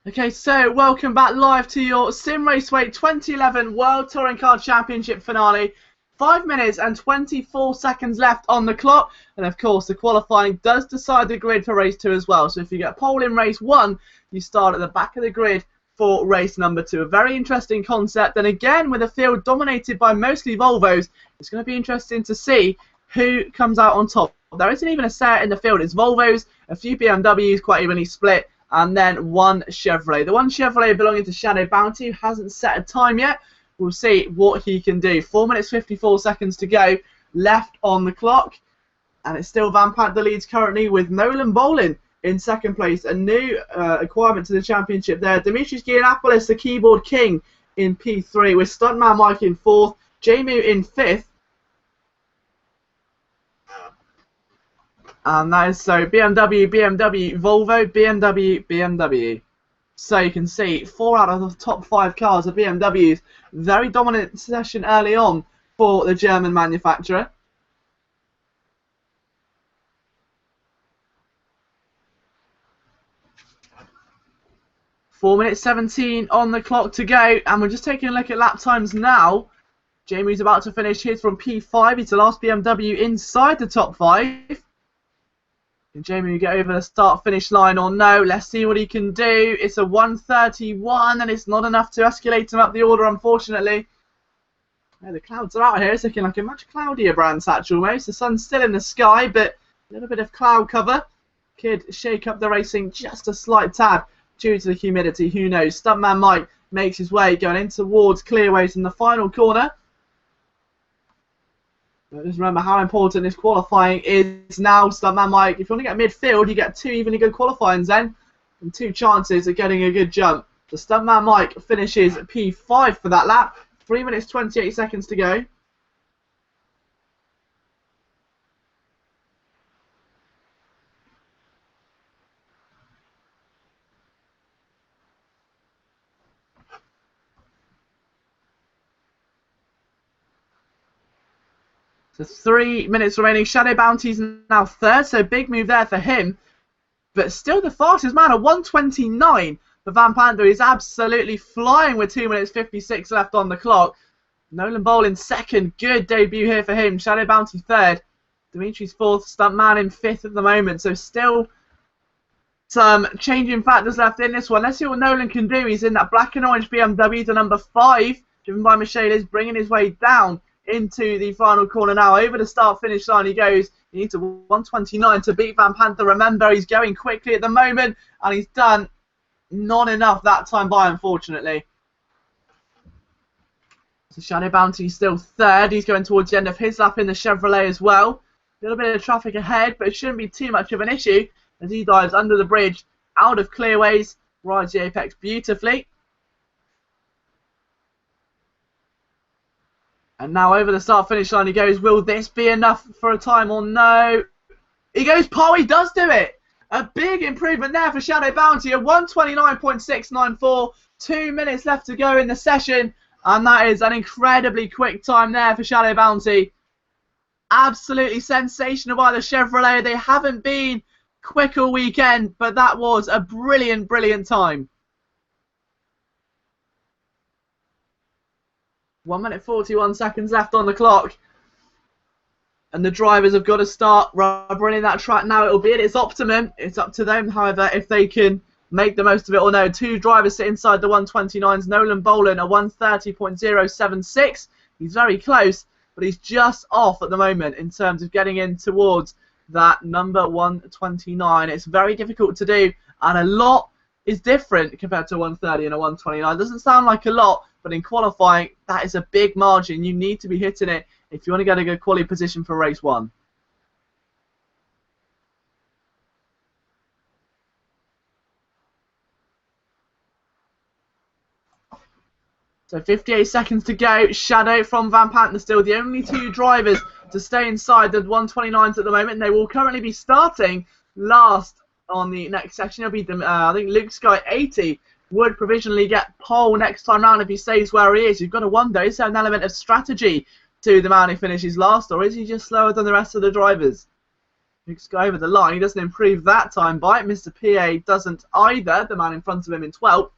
Okay, so welcome back live to your Simraceway 2011 World Touring Car Championship finale. 5 minutes and 24 seconds left on the clock, and of course the qualifying does decide the grid for race 2 as well. So if you get pole in race 1, you start at the back of the grid for race number 2. A very interesting concept, and again with a field dominated by mostly Volvos, it's going to be interesting to see who comes out on top. There isn't even a set in the field. It's Volvos, a few BMWs quite evenly split, and then one Chevrolet. The one Chevrolet belonging to Shadow Bounty hasn't set a time yet. We'll see what he can do. 4 minutes 54 seconds to go left on the clock, and it's still Van Panther leads currently with Nolan Bolin in second place. A new acquirement to the championship there. Dimitris Giannopoulos, the keyboard king, in P3, with Stuntman Mike in 4th, Jamu in 5th. And that is so BMW, BMW, Volvo, BMW, BMW. So you can see 4 out of the top 5 cars are BMWs. Very dominant session early on for the German manufacturer. Four minutes 17 on the clock to go, and we're just taking a look at lap times now. Jamie's about to finish his from P5. He's the last BMW inside the top 5. Can Jamie get over the start-finish line or no? Let's see what he can do. It's a 1:31, and it's not enough to escalate him up the order, unfortunately. Yeah, the clouds are out here. It's looking like a much cloudier Brands Hatch almost. The sun's still in the sky, but a little bit of cloud cover could shake up the racing just a slight tad due to the humidity. Who knows? Stuntman Mike makes his way going in towards clearways in the final corner. But just remember how important this qualifying is now. Stuntman Mike, if you want to get midfield, you get 2 evenly good qualifyings then, and 2 chances of getting a good jump. So Stuntman Mike finishes P5 for that lap. 3 minutes 28 seconds to go. So 3 minutes remaining. Shadow Bounty's now 3rd, so big move there for him. But still the fastest man, a 1:29 for Van Panther. He's absolutely flying with 2 minutes 56 left on the clock. Nolan Bolin 2nd, good debut here for him. Shadow Bounty 3rd, Dimitri's 4th, Stuntman in 5th at the moment. So still some changing factors left in this one. Let's see what Nolan can do. He's in that black and orange BMW to number 5, driven by Michelis, bringing his way down into the final corner now. Over the start-finish line he goes. He needs a 1:29 to beat Van Panther. Remember, he's going quickly at the moment, and he's done not enough that time by, unfortunately. So Shadow Bounty still 3rd. He's going towards the end of his lap in the Chevrolet as well. A little bit of traffic ahead, but it shouldn't be too much of an issue as he dives under the bridge, out of clearways, rides the apex beautifully. And now over the start-finish line he goes. Will this be enough for a time or no? He goes pole. He does do it. A big improvement there for Shadow Bounty. A 1:29.694. 2 minutes left to go in the session. And that is an incredibly quick time there for Shadow Bounty. Absolutely sensational by the Chevrolet. They haven't been quick all weekend, but that was a brilliant, brilliant time. 1 minute 41 seconds left on the clock. And the drivers have got to start running that track now. It'll be at its optimum. It's up to them, however, if they can make the most of it or no. 2 drivers sit inside the 1:29s. Nolan Bolin, a 1:30.076. He's very close, but he's just off at the moment in terms of getting in towards that number 1:29. It's very difficult to do, and a lot is different compared to a 1:30 and a 1:29. Doesn't sound like a lot, but in qualifying, that is a big margin. You need to be hitting it if you want to get a good quality position for race 1. So 58 seconds to go. Shadow from Van Panther still the only 2 drivers to stay inside the 1:29s at the moment. They will currently be starting last on the next section. It'll be, I think, Luke Sky 80 would provisionally get pole next time round if he stays where he is. You've got to wonder, is there an element of strategy to the man who finishes last, or is he just slower than the rest of the drivers? Luke's got over the line. He doesn't improve that time by it. Mr. PA doesn't either. The man in front of him in 12th.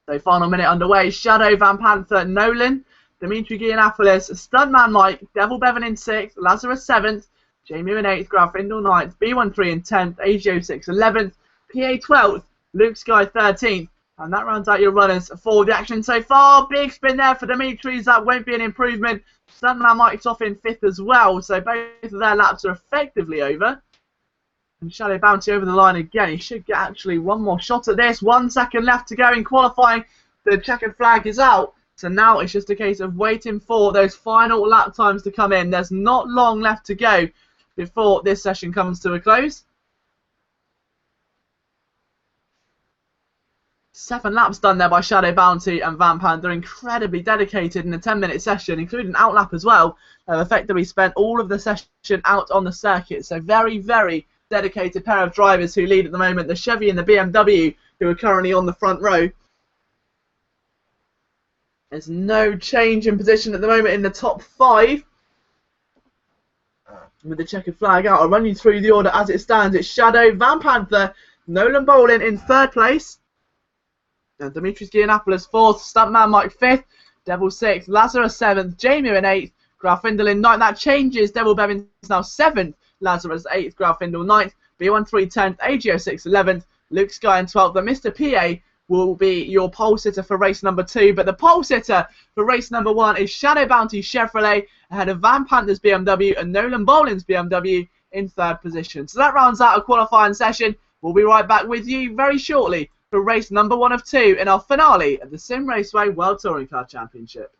So final minute underway. Shadow, Van Panther, Nolan, Dimitri Giannopoulos, Stuntman Mike, Devil Bevan in 6th, Lazarus 7th, Jamie in 8th, Grafindel 9th, B13 in 10th, AGO6 11th, PA 12th, Luke Sky 13th. And that rounds out your runners for the action so far. Big spin there for Dimitri's. That won't be an improvement. Stuntman Mike's off in 5th as well. So both of their laps are effectively over. And Shadow Bounty over the line again. He should get actually one more shot at this. 1 second left to go in qualifying. The checkered flag is out. So now it's just a case of waiting for those final lap times to come in. There's not long left to go before this session comes to a close. 7 laps done there by Shadow Bounty and Van Pan. They're incredibly dedicated in a 10-minute session, including outlap as well. They've effectively spent all of the session out on the circuit. So very, very dedicated pair of drivers who lead at the moment. The Chevy and the BMW, who are currently on the front row. There's no change in position at the moment in the top 5. With the checkered flag out, I'll run you through the order as it stands. It's Shadow, Van Panther, Nolan Bolin in 3rd place. And Dimitris Giannopoulos 4th, Stuntman Mike 5th, Devil 6th, Lazarus 7th, Jamie in 8th, Grafindel in 9th. That changes. Devil Bevan is now 7th, Lazarus 8th, Grafindel 9th, B13 10th, AGO 6 11th, Luke Sky in 12th. And Mr. PA will be your pole sitter for race number 2. But the pole sitter for race number 1 is Shadow Bounty Chevrolet ahead of Van Panther's BMW and Nolan Bolin's BMW in 3rd position. So that rounds out a qualifying session. We'll be right back with you very shortly for race number 1 of 2 in our finale of the Simraceway World Touring Car Championship.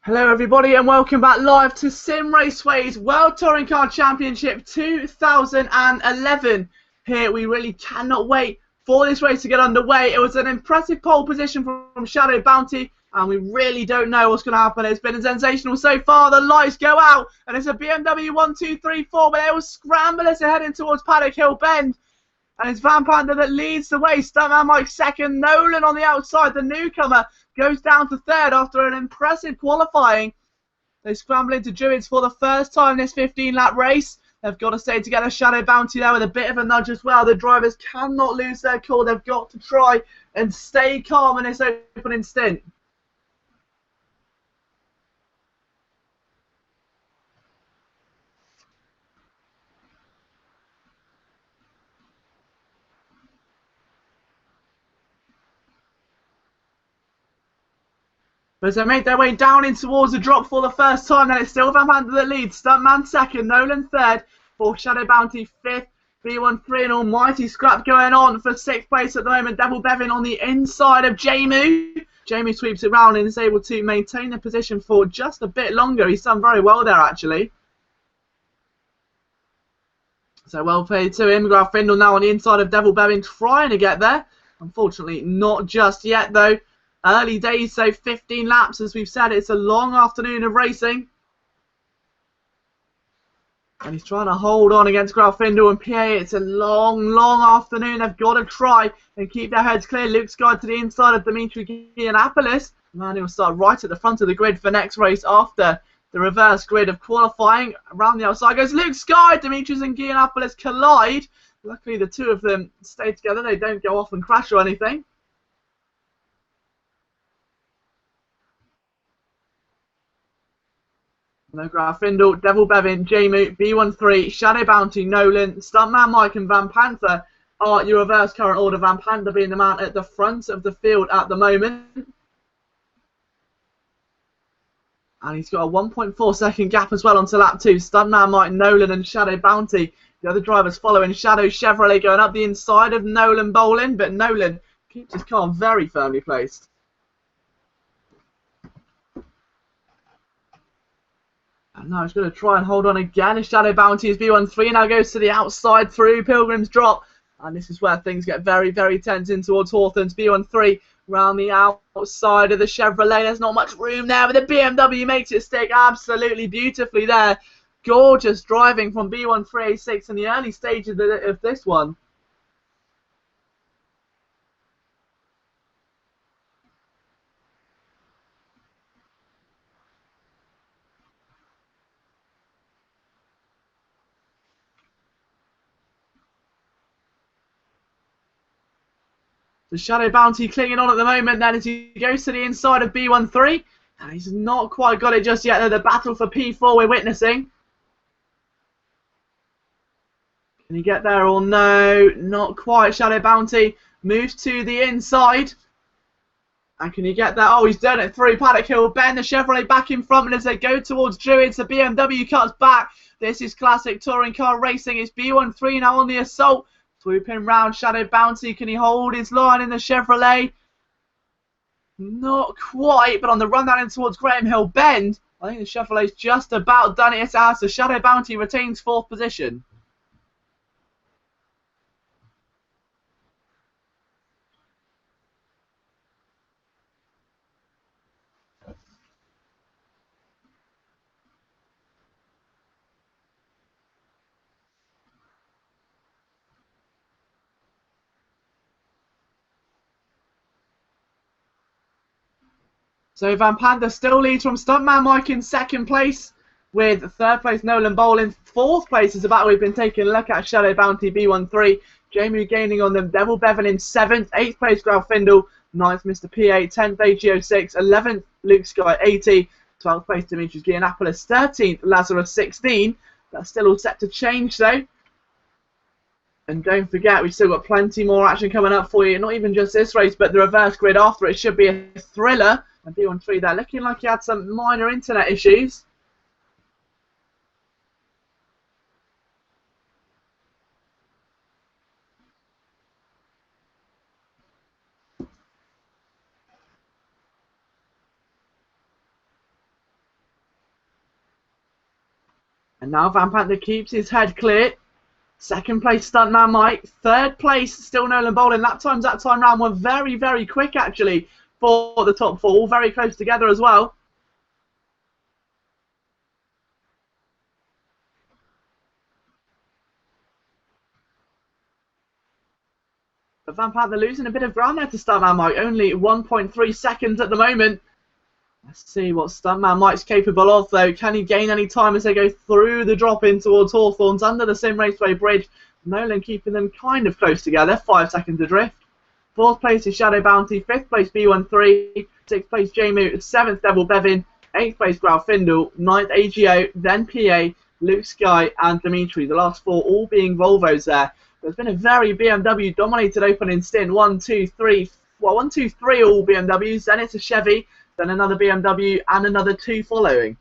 Hello everybody and welcome back live to Simraceway's World Touring Car Championship 2011. Here we really cannot wait for this race to get underway. It was an impressive pole position from Shadow Bounty and we really don't know what's going to happen. It's been sensational so far. The lights go out and it's a BMW 1, 2, 3, 4, but they will scramble as they're heading towards Paddock Hill Bend. And it's Van Panda that leads the way. Stuntman Mike second. Nolan on the outside. The newcomer goes down to third after an impressive qualifying. They scramble into Druids for the first time in this 15-lap race. They've got to stay together. Shadow Bounty there with a bit of a nudge as well. The drivers cannot lose their cool. They've got to try and stay calm in this opening stint. But as they make their way down in towards the drop for the first time, then it's still Van Panda that leads. Stuntman second, Nolan third, for Shadow Bounty fifth, B13, an almighty scrap going on for sixth place at the moment. Devil Bevin on the inside of Jamu. Jamu sweeps it round and is able to maintain the position for just a bit longer. He's done very well there actually. So well played to him. Graf Findle now on the inside of Devil Bevin trying to get there. Unfortunately not just yet though. Early days, so 15 laps, as we've said. It's a long afternoon of racing. And he's trying to hold on against Grafindle and PA. It's a long, long afternoon. They've got to try and keep their heads clear. Luke's guide to the inside of Dimitri Giannopoulos. Man, he'll start right at the front of the grid for next race after the reverse grid of qualifying. Around the outside goes Luke Sky. Dimitris and Giannopoulos collide. Luckily, the two of them stay together. They don't go off and crash or anything. No Grafindle, Devil Bevin, Jamu, B13, Shadow Bounty, Nolan, Stuntman Mike and Van Panther are your reverse current order. Van Panther being the man at the front of the field at the moment. And he's got a 1.4 second gap as well onto lap 2. Stuntman Mike, Nolan and Shadow Bounty. The other drivers following. Shadow Chevrolet going up the inside of Nolan Bolin, but Nolan keeps his car very firmly placed. And now he's going to try and hold on again. His Shadow Bounty is B13. Now goes to the outside through Pilgrim's Drop. And this is where things get very, very tense in towards Hawthorne's. B13 round the outside of the Chevrolet. There's not much room there, but the BMW makes it stick absolutely beautifully there. Gorgeous driving from B13A6 in the early stages of this one. The Shadow Bounty clinging on at the moment then as he goes to the inside of B13. And he's not quite got it just yet though. The battle for P4 we're witnessing. Can he get there or no? Not quite. Shadow Bounty moves to the inside. And can he get there? Oh, he's done it through Paddock Hill Bend. The Chevrolet back in front, and as they go towards Druids, the BMW cuts back. This is classic touring car racing. It's B13 now on the assault. Swooping round Shadow Bounty. Can he hold his line in the Chevrolet? Not quite, but on the run down in towards Graham Hill Bend, I think the Chevrolet's just about done it. It's as the Shadow Bounty retains 4th position. So Van Panda still leads from Stuntman Mike in 2nd place, with 3rd place Nolan Bowl in 4th place. Is about we've been taking a look at Shadow Bounty B13. Jamie gaining on them. Devil Bevin in 7th, 8th place Graf Findle, 9th Mr. P8, 10th AGO6, 11th Luke Sky 80, 12th place Dimitris Giannopoulos, 13th Lazarus 16. That's still all set to change though. And don't forget, we've still got plenty more action coming up for you. Not even just this race, but the reverse grid after it should be a thriller. And B13 there, looking like he had some minor internet issues. And now Van Panther keeps his head clear. Second place, Stuntman Mike. Third place, still Nolan Bolin. Lap times that time round were very, very quick, actually, for the top four. All very close together as well. But Van Panther losing a bit of ground there to Stuntman Mike. Only 1.3 seconds at the moment. Let's see what Stuntman Mike's capable of, though. Can he gain any time as they go through the drop in towards Hawthorns under the Simraceway bridge? Nolan keeping them kind of close together. 5 seconds adrift. Fourth place is Shadow Bounty. Fifth place B13. Sixth place Jamu. Seventh Devil Bevin. Eighth place Grauffindel. Ninth AGO. Then PA, Luke Sky and Dimitri. The last four all being Volvos there. There's been a very BMW dominated opening stint. 1, 2, 3. Well, 1, 2, 3 all BMWs. Then it's a Chevy. Then another BMW and another 2 following.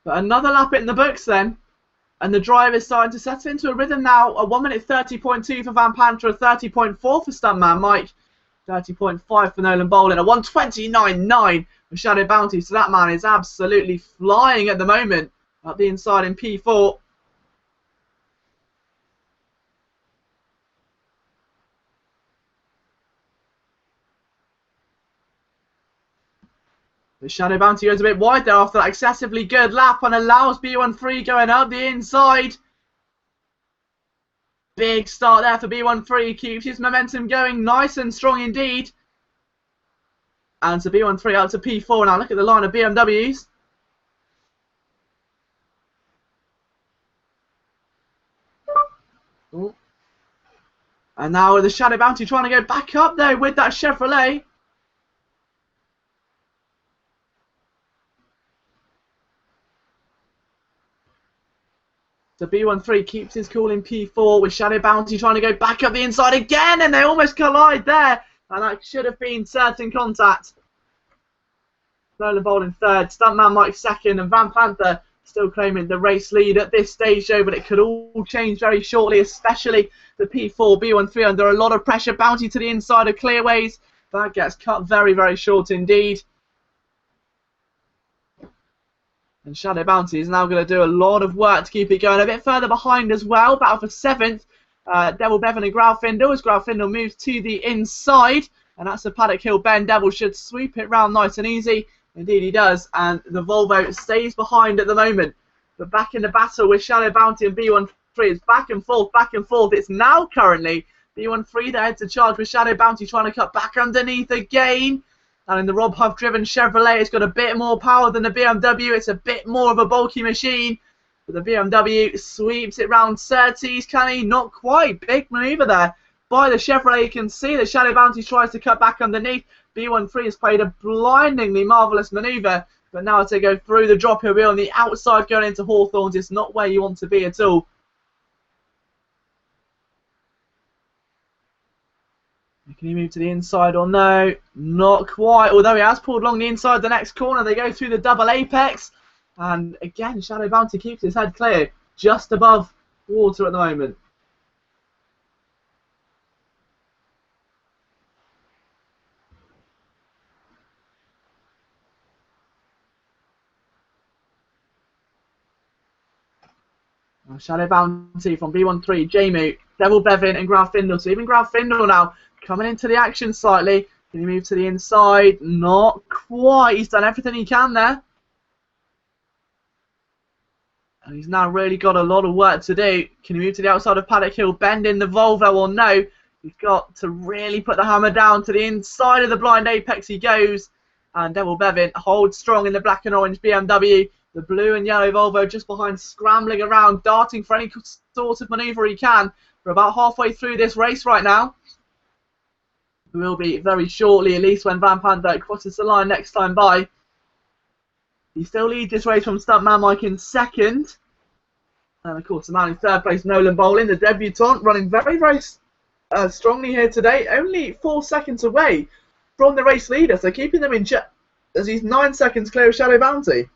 But another lap in the books then. And the drive is starting to settle into a rhythm now. A 1 minute 30.2 for Van Panther, a 30.4 for Stuntman Mike, 30.5 for Nolan Bolin, a 129.9 for Shadow Bounty. So that man is absolutely flying at the moment up the inside in P4. The Shadow Bounty goes a bit wide there after that excessively good lap and allows B13 going up the inside. Big start there for B13. Keeps his momentum going nice and strong indeed. And so B13 out to P4 now. Look at the line of BMWs. Ooh. And now the Shadow Bounty trying to go back up there with that Chevrolet. So B13 keeps his cool in P4 with Shadow Bounty trying to go back up the inside again, and they almost collide there. And that should have been certain contact. Nolan Bolin third, Stuntman Mike second, and Van Panther still claiming the race lead at this stage, though, but it could all change very shortly, especially the P4, B13 under a lot of pressure. Bounty to the inside of Clearways. That gets cut very, very short indeed. And Shadow Bounty is now going to do a lot of work to keep it going. A bit further behind as well, battle for 7th. Devil Bevan and Grauffindel as Grauffindel moves to the inside. And that's the Paddock Hill bend. Devil should sweep it round nice and easy. Indeed he does. And the Volvo stays behind at the moment. But back in the battle with Shadow Bounty and B13. It's back and forth, back and forth. It's now currently B13 that heads to charge with Shadow Bounty trying to cut back underneath again. And in the Rob Huff driven Chevrolet, it's got a bit more power than the BMW. It's a bit more of a bulky machine. But the BMW sweeps it round 30s. Can he? Not quite. Big manoeuvre there by the Chevrolet. You can see the Shadow Bounty tries to cut back underneath. B13 has played a blindingly marvellous manoeuvre. But now to go through the drop, he'll be on the outside going into Hawthorns. It's not where you want to be at all. Can he move to the inside or no? Not quite. Although he has pulled along the inside the next corner. They go through the double apex. And again, Shadow Bounty keeps his head clear. Just above water at the moment. Shadow Bounty from B13, Jamu, Devil Bevin and Grauffindel. So even Grauffindel now coming into the action slightly. Can he move to the inside? Not quite. He's done everything he can there. And he's now really got a lot of work to do. Can he move to the outside of Paddock Hill, bend in the Volvo or no? He's got to really put the hammer down to the inside of the blind apex he goes. And Devil Bevin holds strong in the black and orange BMW. The blue and yellow Volvo just behind, scrambling around, darting for any sort of manoeuvre he can. We're about halfway through this race right now. We will be very shortly, at least when Van Panther crosses the line next time by. He still leads this race from Stuntman Mike in second. And of course, the man in third place, Nolan Bolin, the debutant, running very, very strongly here today, only 4 seconds away from the race leader, so keeping them in check as he's 9 seconds clear of Shadow Bounty.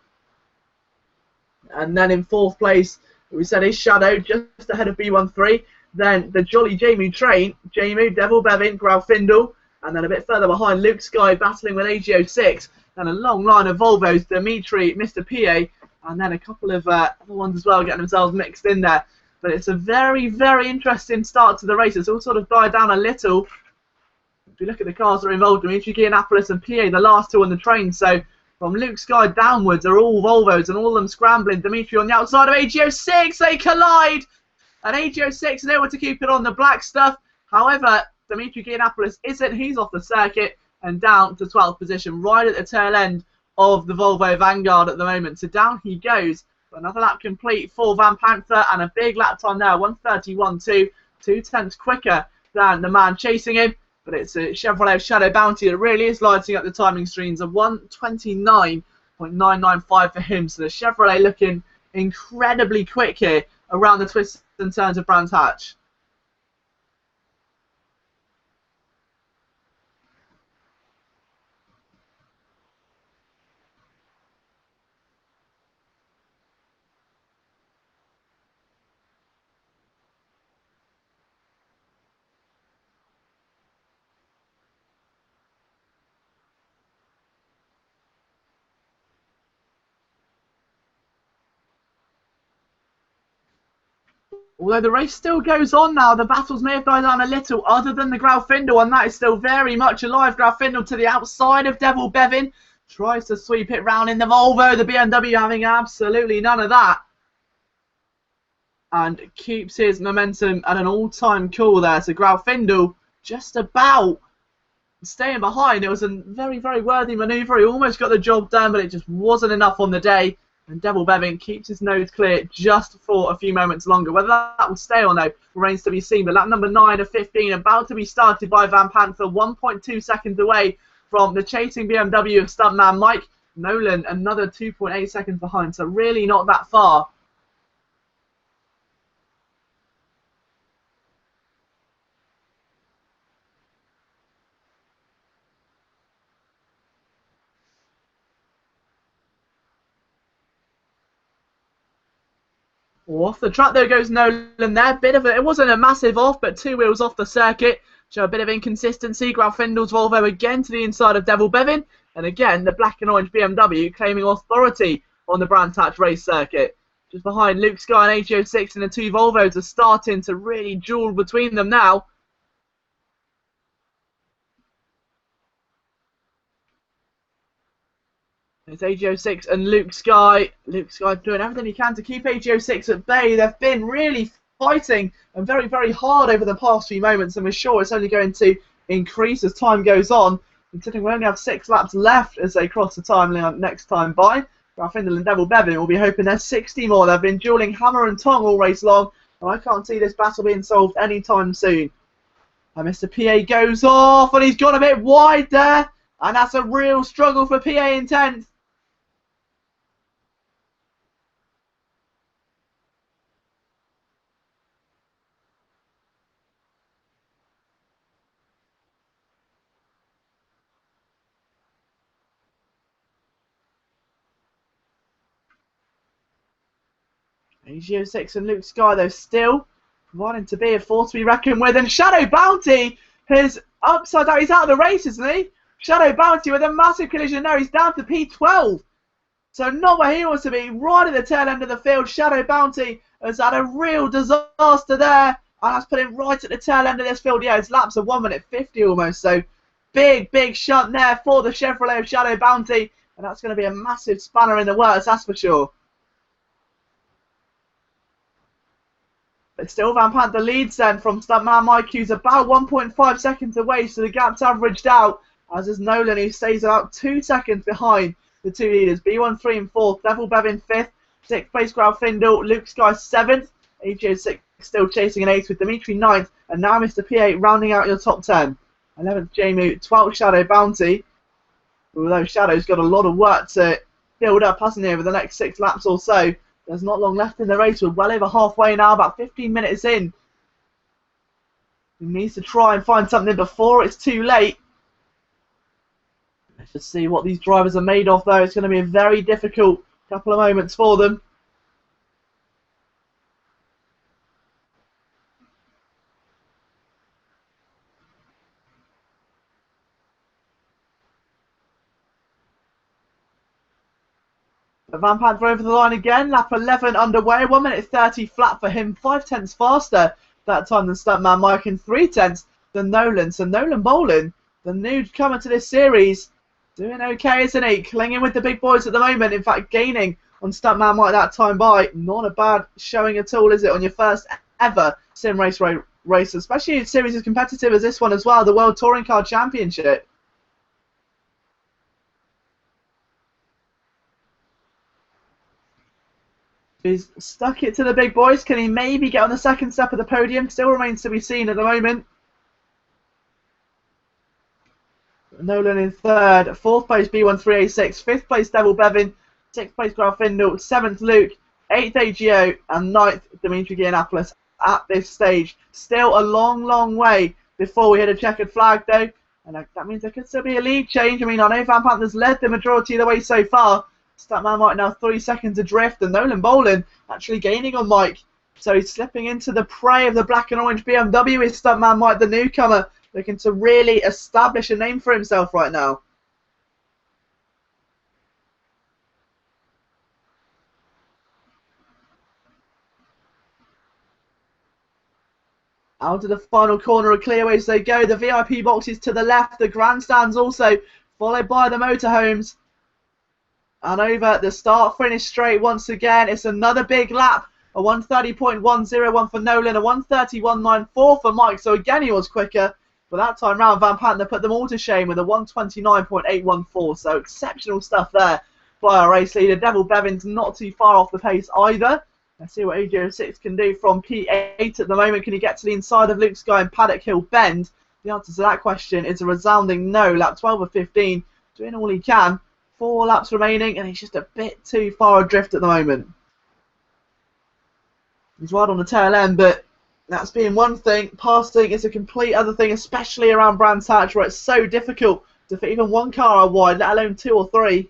And then in 4th place, we said is Shadow, just ahead of B13. Then the Jolly Jamu Train, Jamu, Devil Bevin, Grauffindel, and then a bit further behind, Luke Sky battling with AG06, and a long line of Volvos, Dimitri, Mr. PA, and then a couple of other ones as well getting themselves mixed in there. But it's a very, very interesting start to the race. It's all sort of died down a little. If you look at the cars that are involved, Dimitri, Giannapolis and PA, the last two on the train. So from Luke Sky downwards are all Volvos and all of them scrambling. Dimitri on the outside of AG06, they collide! And AG06 is able to keep it on the black stuff. However, Dimitri Giannapolis isn't. He's off the circuit and down to 12th position, right at the tail end of the Volvo Vanguard at the moment. So down he goes. Another lap complete for Van Panther and a big lap time there, 1:31.2, 2/10 quicker than the man chasing him. But it's a Chevrolet Shadow Bounty that really is lighting up the timing screens of 1:29.995 for him. So the Chevrolet looking incredibly quick here around the twists and turns of Brands Hatch. Although the race still goes on now, the battles may have died down a little, other than the Grauffindel, and that is still very much alive. Grauffindel to the outside of Devil Bevin, tries to sweep it round in the Volvo, the BMW having absolutely none of that. And keeps his momentum at an all-time cool there. So Grauffindel just about staying behind. It was a very, very worthy manoeuvre. He almost got the job done, but it just wasn't enough on the day. And Devil Bevin keeps his nose clear just for a few moments longer. Whether that will stay or no remains to be seen. But lap number 9 of 15 about to be started by Van Panther, 1.2 seconds away from the chasing BMW of stuntman Mike Nolan, another 2.8 seconds behind. So really not that far. Off the track there goes Nolan there. It wasn't a massive off, but 2 wheels off the circuit. Show a bit of inconsistency. Graufindel's Volvo again to the inside of Devil Bevin. And again, the black and orange BMW claiming authority on the Brands Hatch race circuit. Just behind Luke Sky and AG06, and the 2 Volvos are starting to really duel between them now. It's AG06 and Luke Sky. Luke Sky doing everything he can to keep AG06 at bay. They've been really fighting and very, very hard over the past few moments, and we're sure it's only going to increase as time goes on, considering we only have 6 laps left as they cross the time limit next time by. Grauffindel and Devil Bevin will be hoping there's 60 more. They've been dueling hammer and tong all race long, and I can't see this battle being solved anytime soon. And Mr. PA goes off, and he's gone a bit wide there, and that's a real struggle for PA in 10th. AG06 and Luke Sky, though, still wanting to be a force to be reckoned with. And Shadow Bounty is upside down. He's out of the race, isn't he? Shadow Bounty with a massive collision there. He's down to P12. So not where he wants to be. Right at the tail end of the field. Shadow Bounty has had a real disaster there. And that's put him right at the tail end of this field. Yeah, his laps are 1:50 almost. So big, big shunt there for the Chevrolet of Shadow Bounty. And that's going to be a massive spanner in the works, that's for sure. But still, Van Panther leads then from stuntman Mike, who's about 1.5 seconds away, so the gap's averaged out, as is Nolan, who stays about 2 seconds behind the 2 leaders. B13 in 4th, Devil Bevin 5th, 6th place Grauffindel, Luke Sky 7th, AG06 still chasing an 8th with Dimitri 9th, and now Mr. PA rounding out your top 10. 11th Jamu, 12th Shadow Bounty, although Shadow's got a lot of work to build up, hasn't he, over the next 6 laps or so. There's not long left in the race. We're well over halfway now, about 15 minutes in. He needs to try and find something before it's too late. Let's just see what these drivers are made of, though. It's going to be a very difficult couple of moments for them. Van Panther over the line again, lap 11 underway, 1 minute 30 flat for him, 5/10 faster that time than Stuntman Mike and 3/10 than Nolan. So Nolan Bolin, the newcomer to this series, doing okay, isn't he? Clinging with the big boys at the moment, in fact gaining on Stuntman Mike that time by. Not a bad showing at all, is it, on your first ever sim race, especially in a series as competitive as this one as well, the World Touring Car Championship. He's stuck it to the big boys. Can he maybe get on the second step of the podium? Still remains to be seen at the moment. Nolan in third. Fourth place B13A6. Fifth place Devil Bevin. Sixth place Grafindel. Seventh Luke. Eighth AGO. And ninth Dimitri Giannopoulos at this stage. Still a long, long way before we hit a checkered flag though. And that means there could still be a lead change. I mean, I know Van Panther's led the majority of the way so far. Stuntman Mike now 3 seconds adrift, and Nolan Bolin actually gaining on Mike. So he's slipping into the prey of the black and orange BMW with Stuntman Mike, the newcomer, looking to really establish a name for himself right now. Out of the final corner of clearways they go. The VIP boxes to the left, the grandstands also, followed by the motorhomes. And over the start-finish straight once again, it's another big lap. A 130.101 for Nolan, a 131.94 for Mike. So again, he was quicker. But that time round, Van Panther put them all to shame with a 129.814. So exceptional stuff there by our race leader. Devil Bevin's not too far off the pace either. Let's see what AJ06 can do from P8 at the moment. Can he get to the inside of Luke Sky and Paddock Hill Bend? The answer to that question is a resounding no. Lap 12 of 15, doing all he can. 4 laps remaining, and he's just a bit too far adrift at the moment. He's right on the tail end, but that's being one thing. Passing is a complete other thing, especially around Brands Hatch, where it's so difficult to fit even one car out wide, let alone 2 or 3.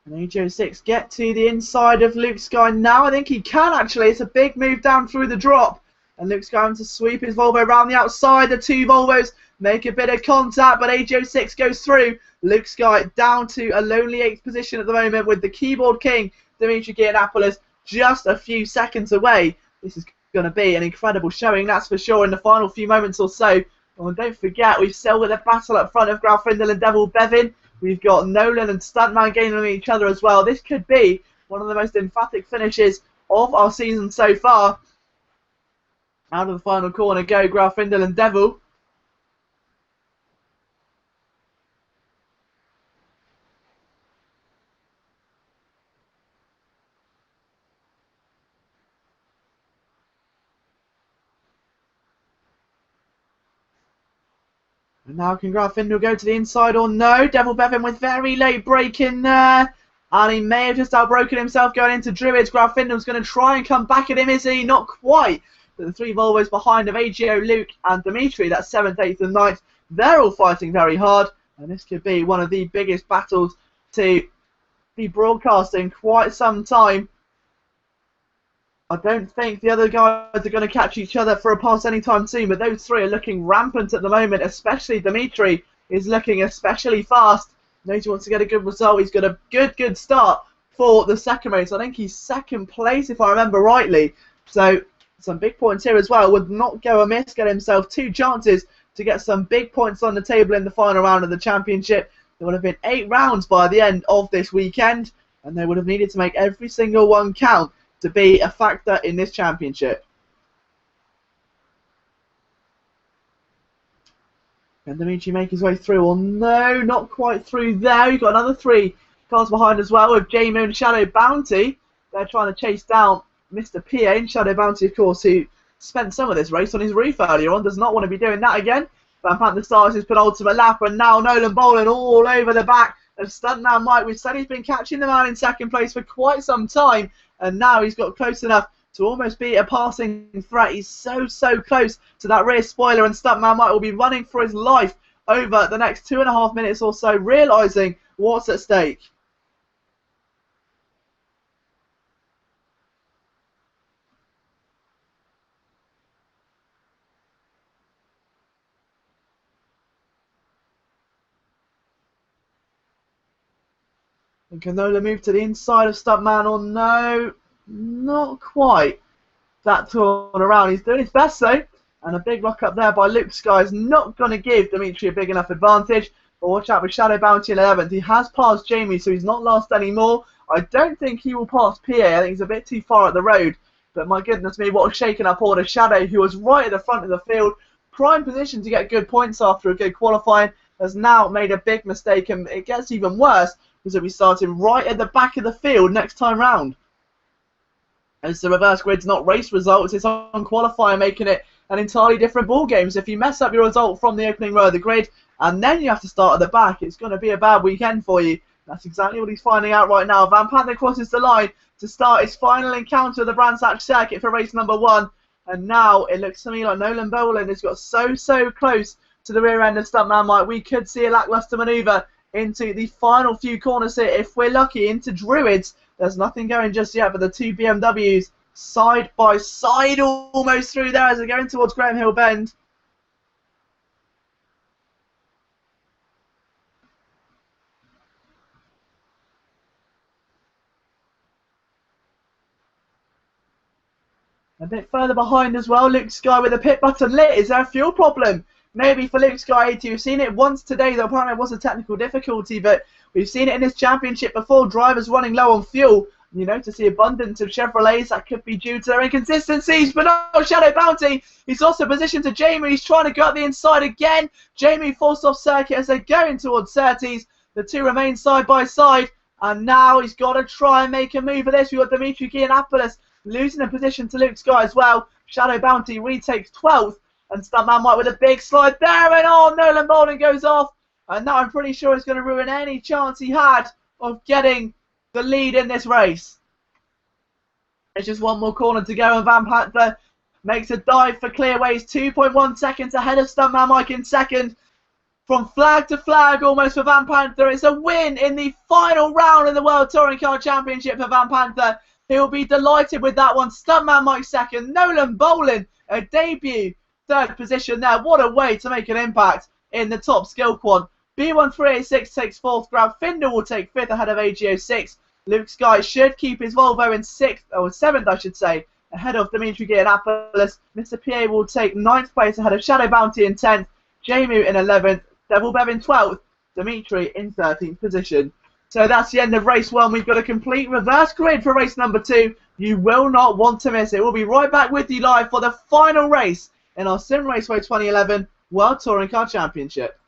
And AJ06 get to the inside of Luke Sky now. I think he can actually. It's a big move down through the drop. And Luke's going to sweep his Volvo around the outside. The 2 Volvos make a bit of contact, but AJ06 goes through. Luke Sky down to a lonely 8th position at the moment with the keyboard king, Dimitri Giannopoulos, just a few seconds away. This is going to be an incredible showing, that's for sure, in the final few moments or so. And don't forget, we've still got a battle up front of Grafindel and Devil Bevin. We've got Nolan and Stuntman gaining on each other as well. This could be one of the most emphatic finishes of our season so far. Out of the final corner go Grafindel and Devil. And now can Grafindel go to the inside or no? Devil Bevin with very late break in there. And he may have just outbroken himself going into Druids. Grafindel's going to try and come back at him, is he? Not quite. But the 3 Volvos behind of AGO, Luke and Dimitri, that's 7th, 8th and 9th. They're all fighting very hard. And this could be one of the biggest battles to be broadcasting quite some time. I don't think the other guys are going to catch each other for a pass anytime soon, but those 3 are looking rampant at the moment, especially Dimitri is looking especially fast. Knows he wants to get a good result. He's got a good start for the second race. I think he's 2nd place if I remember rightly. So some big points here as well. Would not go amiss. Get himself 2 chances to get some big points on the table in the final round of the championship. There would have been 8 rounds by the end of this weekend, and they would have needed to make every single one count to be a factor in this championship. Can Dimitri make his way through? Well, no, not quite through there. We've got another 3 cars behind as well with J Moon and Shadow Bounty. They're trying to chase down Mr. PA, and Shadow Bounty, of course, who spent some of this race on his roof earlier on. Does not want to be doing that again. Van Panther starts his penultimate lap, and now Nolan Boland all over the back of stuntman Mike. We've said he's been catching the man in second place for quite some time, and now he's got close enough to almost be a passing threat. He's so close to that rear spoiler, and stuntman Mike will be running for his life over the next 2.5 minutes or so, realising what's at stake. And Canola move to the inside of stuntman, or no, not quite. That turn around. He's doing his best though, and a big lock up there by Luke Sky is not going to give Dimitri a big enough advantage. But watch out with Shadow Bounty in 11th. He has passed Jamie, so he's not lost anymore. I don't think he will pass PA. I think he's a bit too far at the road. But my goodness me, what a shaking up order. Shadow, who was right at the front of the field, prime position to get good points after a good qualifying, has now made a big mistake, and it gets even worse because he'll be starting right at the back of the field next time round. As the reverse grid's not race results, it's on qualifier, making it an entirely different ball game. So if you mess up your result from the opening row of the grid and then you have to start at the back, it's going to be a bad weekend for you. That's exactly what he's finding out right now. Van Panther crosses the line to start his final encounter of the Brands Hatch circuit for race number 1. And now it looks to me like Nolan Boland has got so close to the rear end of stuntman Mike. We could see a lackluster manoeuvre into the final few corners here. If we're lucky, into Druids. There's nothing going just yet, but the two BMWs side by side almost through there as they're going towards Graham Hill Bend. A bit further behind as well, Luke Sky with the pit button lit. Is there a fuel problem? Maybe for Luke Sky 80. We've seen it once today, though apparently it was a technical difficulty, but we've seen it in this championship before. Drivers running low on fuel. You notice the abundance of Chevrolets. That could be due to their inconsistencies, but no, Shadow Bounty. He's also positioned to Jamie. He's trying to go up the inside again. Jamie forced off circuit as they're going towards Surtees. The two remain side by side, and now he's got to try and make a move of this. We've got Dimitri Giannopoulos losing a position to Luke Sky as well. Shadow Bounty retakes 12th, and stuntman Mike with a big slide there, and oh, Nolan Boland goes off, and that I'm pretty sure is going to ruin any chance he had of getting the lead in this race. There's just one more corner to go, and Van Panther makes a dive for clearways, 2.1 seconds ahead of stuntman Mike in second. From flag to flag almost for Van Panther. It's a win in the final round in the World Touring Car Championship for Van Panther. He'll be delighted with that one. Stuntman Mike second. Nolan Boland, a debut third position there. What a way to make an impact in the top skill quant. B1386 takes fourth. Grab Finder will take fifth ahead of AGO6. Luke Sky should keep his Volvo in sixth, or seventh I should say, ahead of Dimitri Giannopoulos. Mr. Pierre will take ninth place ahead of Shadow Bounty in 10th. Jamu in 11th. Devil Bev in 12th. Dimitri in 13th position. So that's the end of race 1. We've got a complete reverse grid for race number 2. You will not want to miss it. We'll be right back with you live for the final race in our Simraceway 2011 World Touring Car Championship.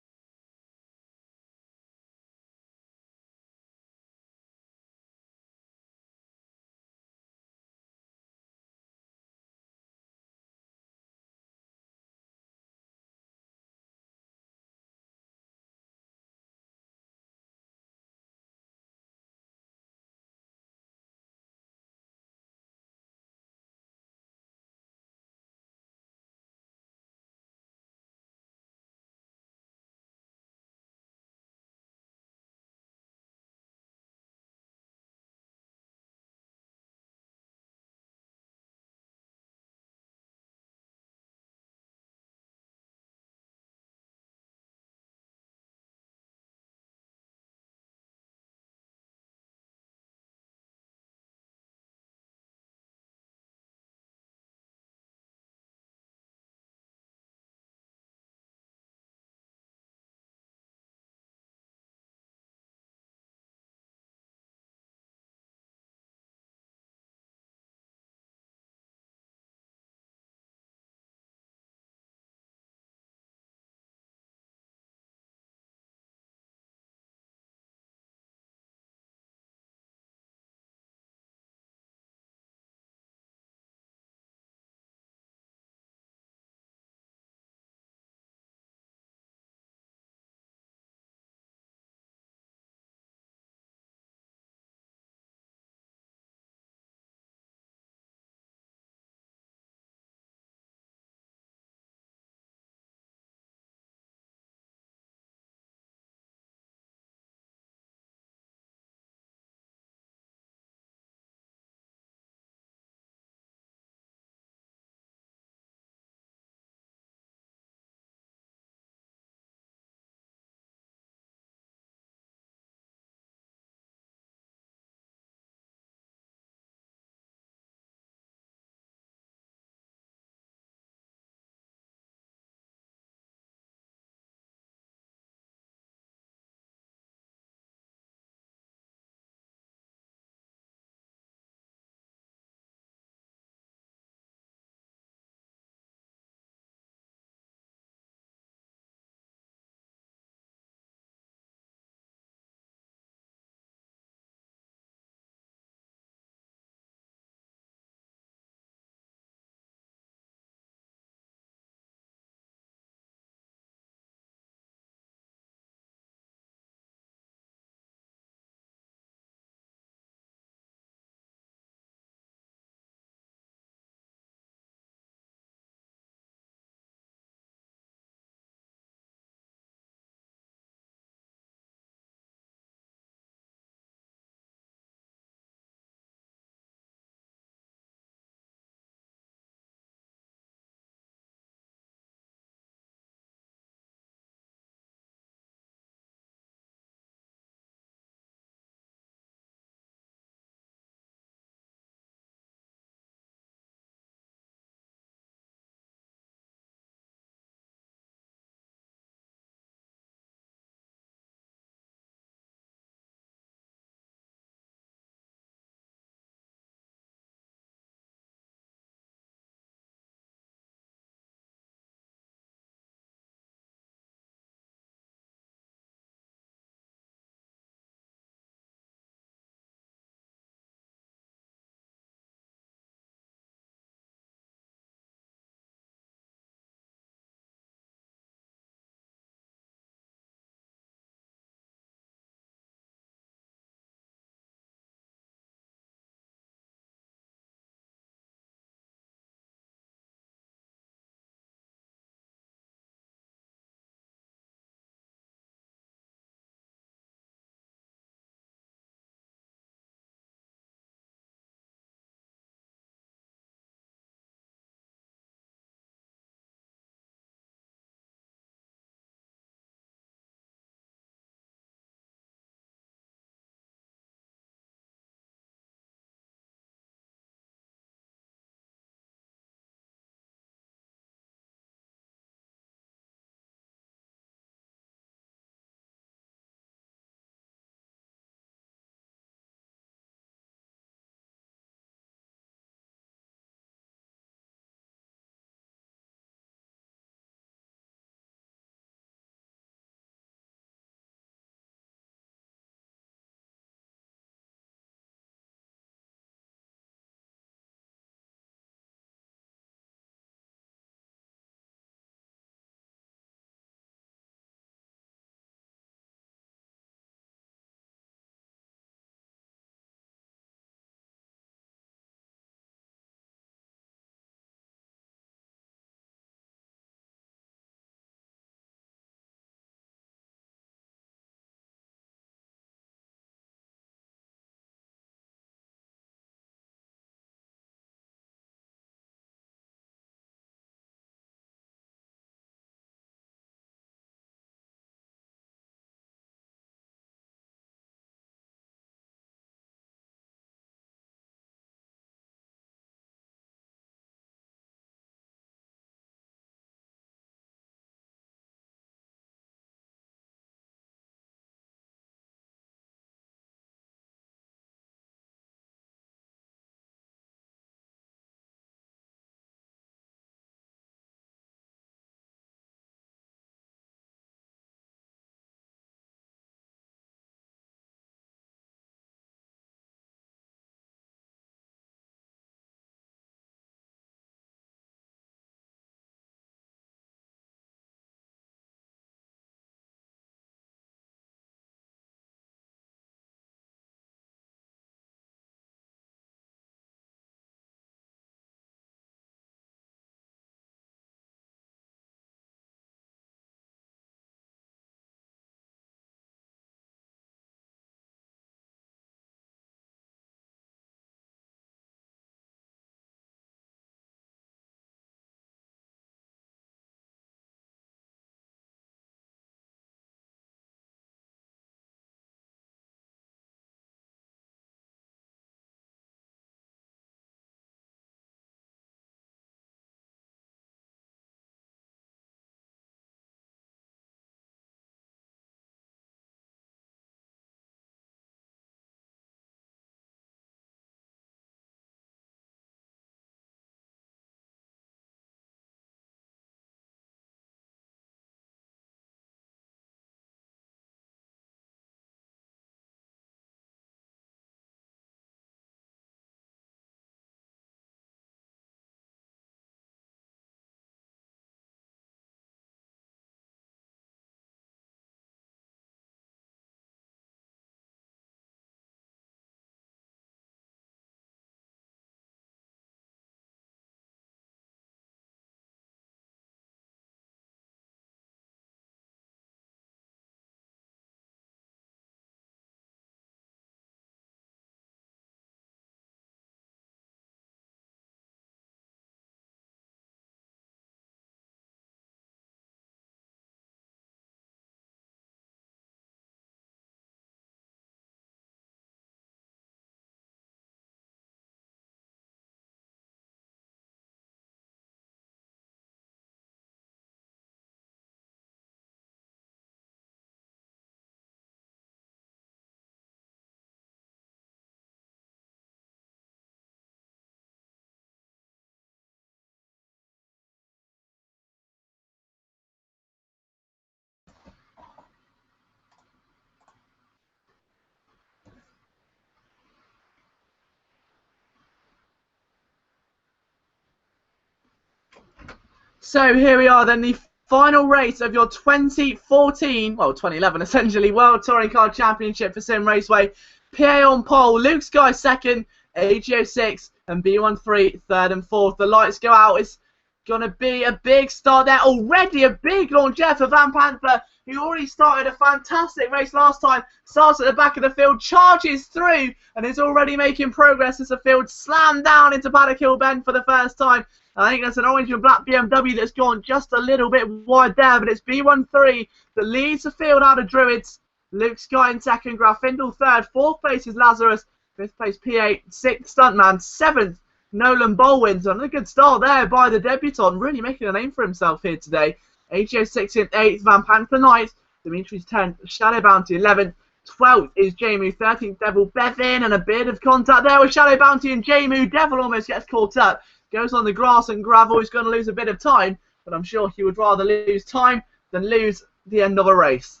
So here we are then, the final race of your 2014, well 2011 essentially, World Touring Car Championship for Simraceway. PA on pole, Luke Sky second, AGO 6 and B13 third and fourth. The lights go out. It's going to be a big start there. Already a big launch there for Van Panther, who already started a fantastic race last time. Starts at the back of the field, charges through, and is already making progress as the field slammed down into Paddock Hill Bend for the first time. I think that's an orange and black BMW that's gone just a little bit wide there, but it's B13 that leads the field out of Druids. Luke Sky in second, Graf Findle third, fourth place is Lazarus, fifth place P8, sixth Stuntman, seventh Nolan Bolwins. On a good start there by the debutant, really making a name for himself here today. AGO 6th in 8th, Van Panther 9th, Dimitri's 10th, Shadow Bounty 11th, 12th is Jamu, 13th Devil Bevin, and a bit of contact there with Shadow Bounty and Jamu. Devil almost gets caught up, goes on the grass and gravel. He's going to lose a bit of time, but I'm sure he would rather lose time than lose the end of a race.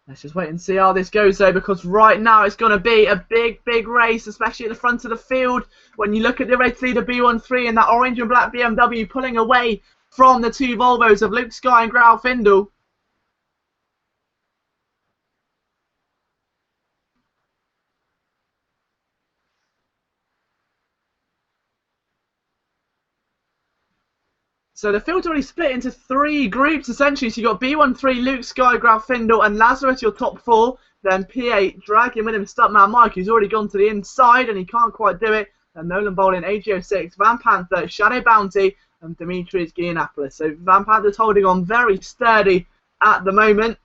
Let's just wait and see how this goes though, because right now it's going to be a big race, especially at the front of the field. When you look at the race leader B13 and that orange and black BMW pulling away from the two Volvos of Luke Sky and Graf Findle. So the field's already split into three groups, essentially. So you've got B13, Luke Sky, Graf Findle, and Lazarus, your top four. Then P8, dragging with him Stuntman Mike, who's already gone to the inside, and he can't quite do it. And Nolan Bolin, AGO 6, Van Panther, Shadow Bounty, and Dimitri's Giannopoulos. So Van Panther's holding on very sturdy at the moment,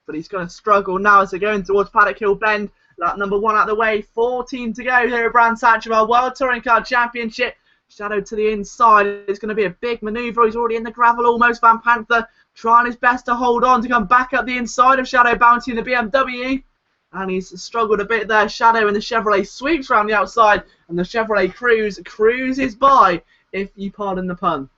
but he's going to struggle now as they're going towards Paddock Hill Bend. Lap number 1 out of the way, 14 to go here at Brands Hatchwell World Touring Car Championship. Shadow to the inside. It's going to be a big manoeuvre. He's already in the gravel almost. Van Panther trying his best to hold on to come back up the inside of Shadow Bounty in the BMW. And he's struggled a bit there. Shadow in the Chevrolet sweeps around the outside. And the Chevrolet cruises by, if you pardon the pun.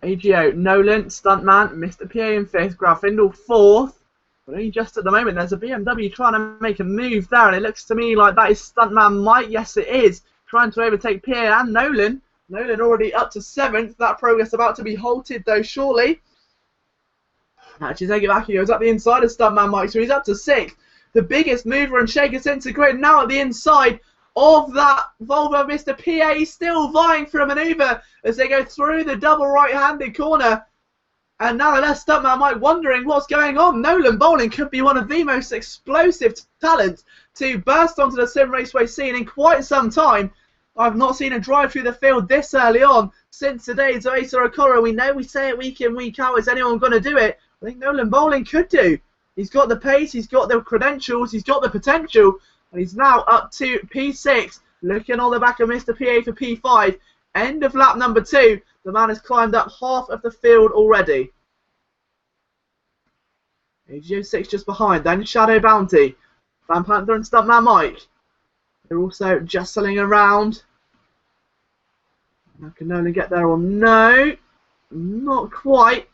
AGO, Nolan, Stuntman, Mr. PA in 5th, Graf Findle 4th. But only just at the moment, there's a BMW trying to make a move there, and it looks to me like that is Stuntman Mike. Yes, it is. Trying to overtake PA and Nolan. Nolan already up to 7th. That progress about to be halted, though, surely. Actually, take it back. He goes up the inside of Stuntman Mike, so he's up to 6th. The biggest mover and shaker since the grid now at the inside of that Volvo. Mr. PA still vying for a manoeuvre as they go through the double right-handed corner. And now that's Stuntman Mike wondering what's going on. Nolan Bolin could be one of the most explosive talents to burst onto the Simraceway scene in quite some time. I've not seen a drive through the field this early on since the days of Asa Okoro. We know we say it week in, week out. Is anyone going to do it? I think Nolan Bolin could do. He's got the pace, he's got the credentials, he's got the potential. And he's now up to P6, looking on the back of Mr. PA for P5. End of lap number 2. The man has climbed up half of the field already. AGO 6 just behind. Then Shadow Bounty. Van Panther and Stuntman Mike. They're also jostling around. Now can Nolan get there or no? Not quite.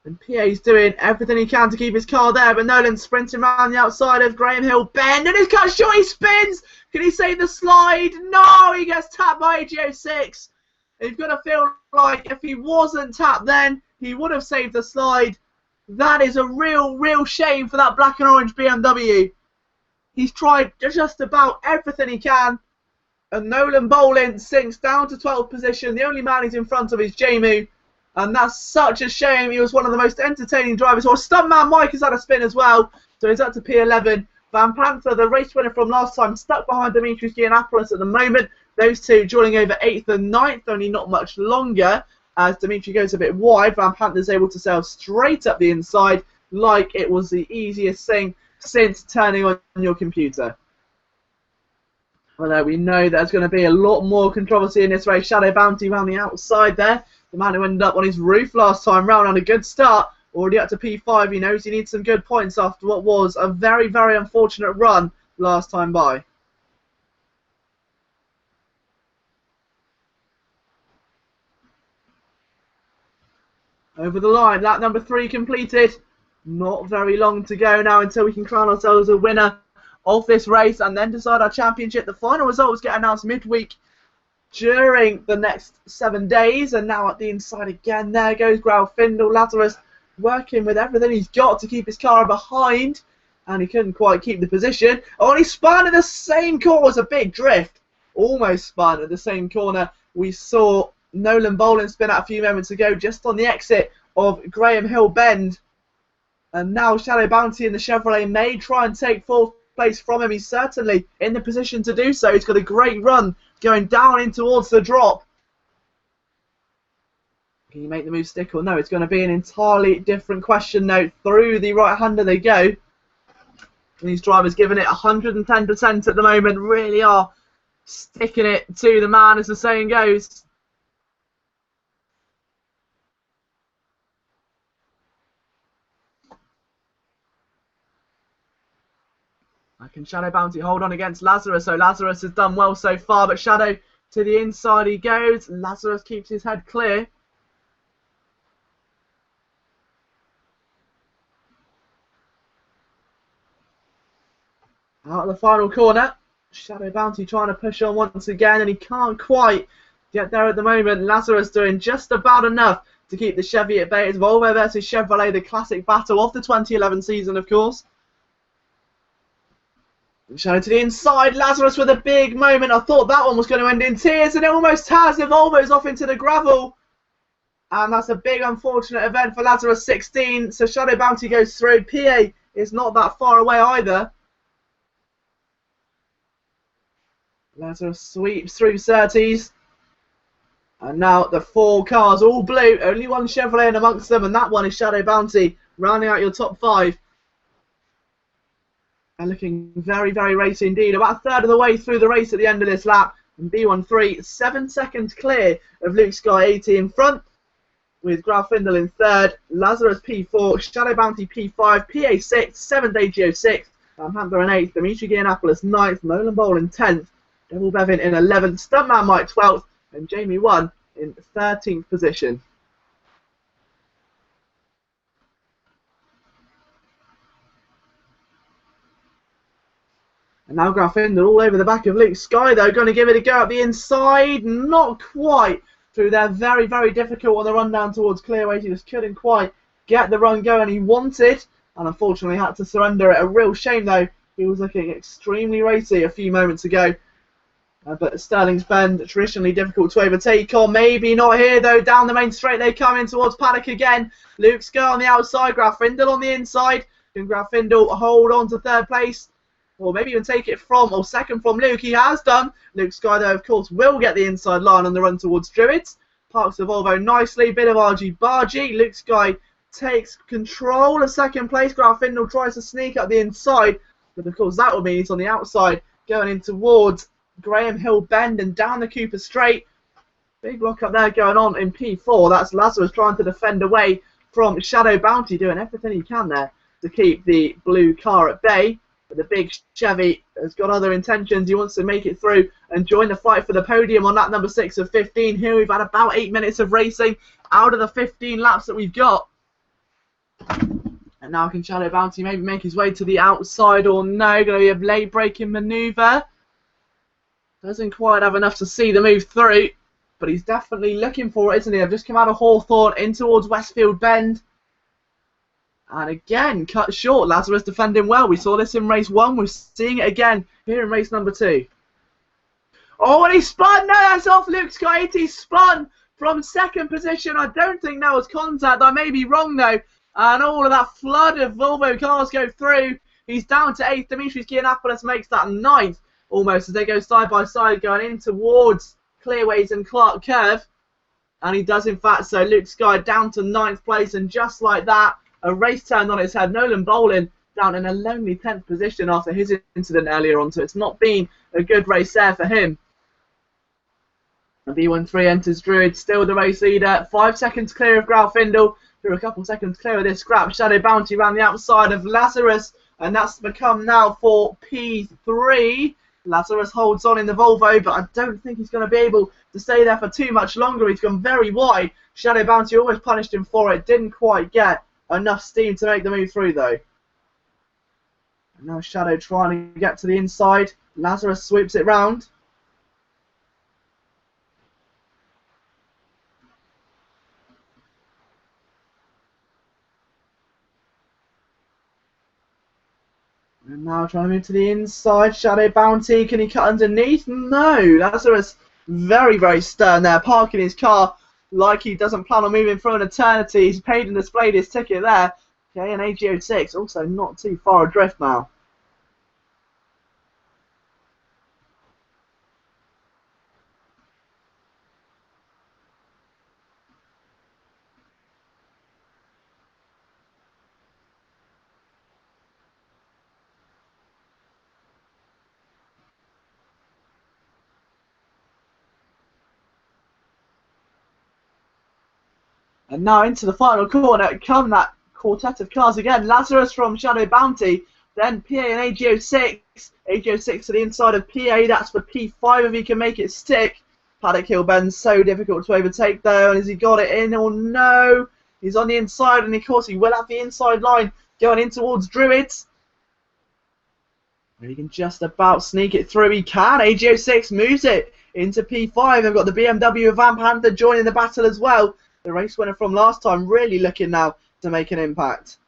And PA's doing everything he can to keep his car there, but Nolan's sprinting around the outside of Graham Hill Bend, and he's cut short, he spins! Can he save the slide? No! He gets tapped by AGO 6. You've got to feel like if he wasn't tapped then, he would have saved the slide. That is a real shame for that black and orange BMW. He's tried just about everything he can. And Nolan Bolin sinks down to 12th position. The only man he's in front of is Jamu. And that's such a shame. He was one of the most entertaining drivers. Well, Stuntman Mike has had a spin as well. So he's up to P11. Van Panther, the race winner from last time, stuck behind Dimitri's Giannopoulos at the moment. Those two joining over 8th and 9th, only not much longer. As Dimitri goes a bit wide, Van Panther's able to sail straight up the inside like it was the easiest thing since turning on your computer. Although we know there's going to be a lot more controversy in this race. Shadow Bounty around the outside there. The man who ended up on his roof last time round on a good start. Already up to P5, he knows he needs some good points after what was a very unfortunate run last time by. Over the line, lap number 3 completed. Not very long to go now until we can crown ourselves a winner of this race and then decide our championship. The final results get announced midweek during the next 7 days. And now at the inside again, there goes Grauffindel. Lazarus working with everything he's got to keep his car behind. And he couldn't quite keep the position. Oh, and he spun in the same corner. It was a big drift. Almost spun at the same corner. We saw Nolan Bolin spin out a few moments ago just on the exit of Graham Hill Bend. And now Shadow Bounty in the Chevrolet may try and take fourth place from him. He's certainly in the position to do so. He's got a great run going down in towards the drop. Can you make the move stick or no? It's going to be an entirely different question now. Through the right-hander they go. And these drivers giving it 110% at the moment. Really are sticking it to the man, as the saying goes. Can Shadow Bounty hold on against Lazarus? So Lazarus has done well so far, but Shadow to the inside he goes. Lazarus keeps his head clear. Out of the final corner. Shadow Bounty trying to push on once again, and he can't quite get there at the moment. Lazarus doing just about enough to keep the Chevy at bay. It's Volvo versus Chevrolet, the classic battle of the 2011 season, of course. Shadow to the inside, Lazarus with a big moment. I thought that one was going to end in tears, and it almost has. The Volvo's off into the gravel. And that's a big unfortunate event for Lazarus 16. So Shadow Bounty goes through. PA is not that far away either. Lazarus sweeps through Surtees. And now the 4 cars, all blue. Only one Chevrolet in amongst them, and that one is Shadow Bounty, rounding out your top 5. And looking very, very racy indeed. About a third of the way through the race at the end of this lap. And B13, 7 seconds clear of Luke Sky 80 in front. With Grauffindel in third. Lazarus P4, Shadow Bounty P5, PA6, 7th AGO 6th. Hampler in 8th, Dimitri Giannopoulos 9th, Nolan Bowl in 10th. Devil Bevin in 11th, Stuntman Mike 12th. And Jamie 1 in 13th position. And now Grauffindel all over the back of Luke Sky, though, going to give it a go up the inside. Not quite through there. Very, very difficult on the run down towards Clearway. He just couldn't quite get the run going he wanted. And unfortunately had to surrender it. A real shame, though. He was looking extremely racy a few moments ago. But Sterling's Bend, traditionally difficult to overtake on. Maybe not here, though. Down the main straight they come in towards Paddock again. Luke Sky on the outside. Grauffindel on the inside. Can Grauffindel hold on to third place? Or maybe even take it from, or second from Luke. He has done. Luke Sky, though, of course, will get the inside line on the run towards Druids. Parks the Volvo nicely. Bit of argy-bargy. Luke Sky takes control of second place. Grauffindel tries to sneak up the inside. But, of course, that will mean he's on the outside going in towards Graham Hill Bend and down the Cooper Straight. Big block up there going on in P4. That's Lazarus trying to defend away from Shadow Bounty, doing everything he can there to keep the blue car at bay. But the big Chevy has got other intentions. He wants to make it through and join the fight for the podium on lap number 6 of 15. Here we've had about 8 minutes of racing out of the 15 laps that we've got. And now can Shadow Bounty maybe make his way to the outside or no? Going to be a late braking manoeuvre. Doesn't quite have enough to see the move through. But he's definitely looking for it, isn't he? I've just come out of Hawthorne in towards Westfield Bend. And again, cut short. Lazarus defending well. We saw this in race 1. We're seeing it again here in race number 2. Oh, and he spun. No, that's off Luke Sky. He spun from second position. I don't think that was contact. I may be wrong, though. And all of that flood of Volvo cars go through. He's down to 8th. Dimitri Giannopoulos makes that 9th almost as they go side by side going in towards Clearways and Clark Curve. And he does, in fact, so Luke Sky down to 9th place. And just like that, a race turned on its head. Nolan Bolin down in a lonely 10th position after his incident earlier on, so it's not been a good race there for him. And B13 enters Druid, still the race leader. 5 seconds clear of Grauffindel. Through a couple seconds clear of this scrap. Shadow Bounty around the outside of Lazarus, and that's become now for P3. Lazarus holds on in the Volvo, but I don't think he's going to be able to stay there for too much longer. He's gone very wide. Shadow Bounty almost punished him for it. Didn't quite get enough steam to make the move through though. And now Shadow trying to get to the inside. Lazarus sweeps it round. And now trying to move to the inside. Shadow Bounty, can he cut underneath? No, Lazarus very, very stern there, parking his car like he doesn't plan on moving for an eternity. He's paid and displayed his ticket there. Okay, and AGO6 also not too far adrift now. And now into the final corner come that quartet of cars again. Lazarus from Shadow Bounty, then PA and AGO6. AGO6 to the inside of PA, that's for P5 if he can make it stick. Paddock Hill Bend so difficult to overtake though, and has he got it in or no? He's on the inside, and of course he will have the inside line going in towards Druids. He can just about sneak it through, he can. AGO6 moves it into P5. They've got the BMW of Van Panther joining the battle as well. The race winner from last time really looking now to make an impact.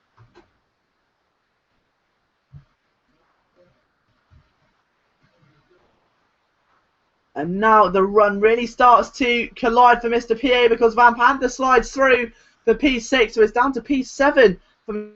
And now the run really starts to collide for Mr. PA because Van Panther slides through for P6, so it's down to P7 for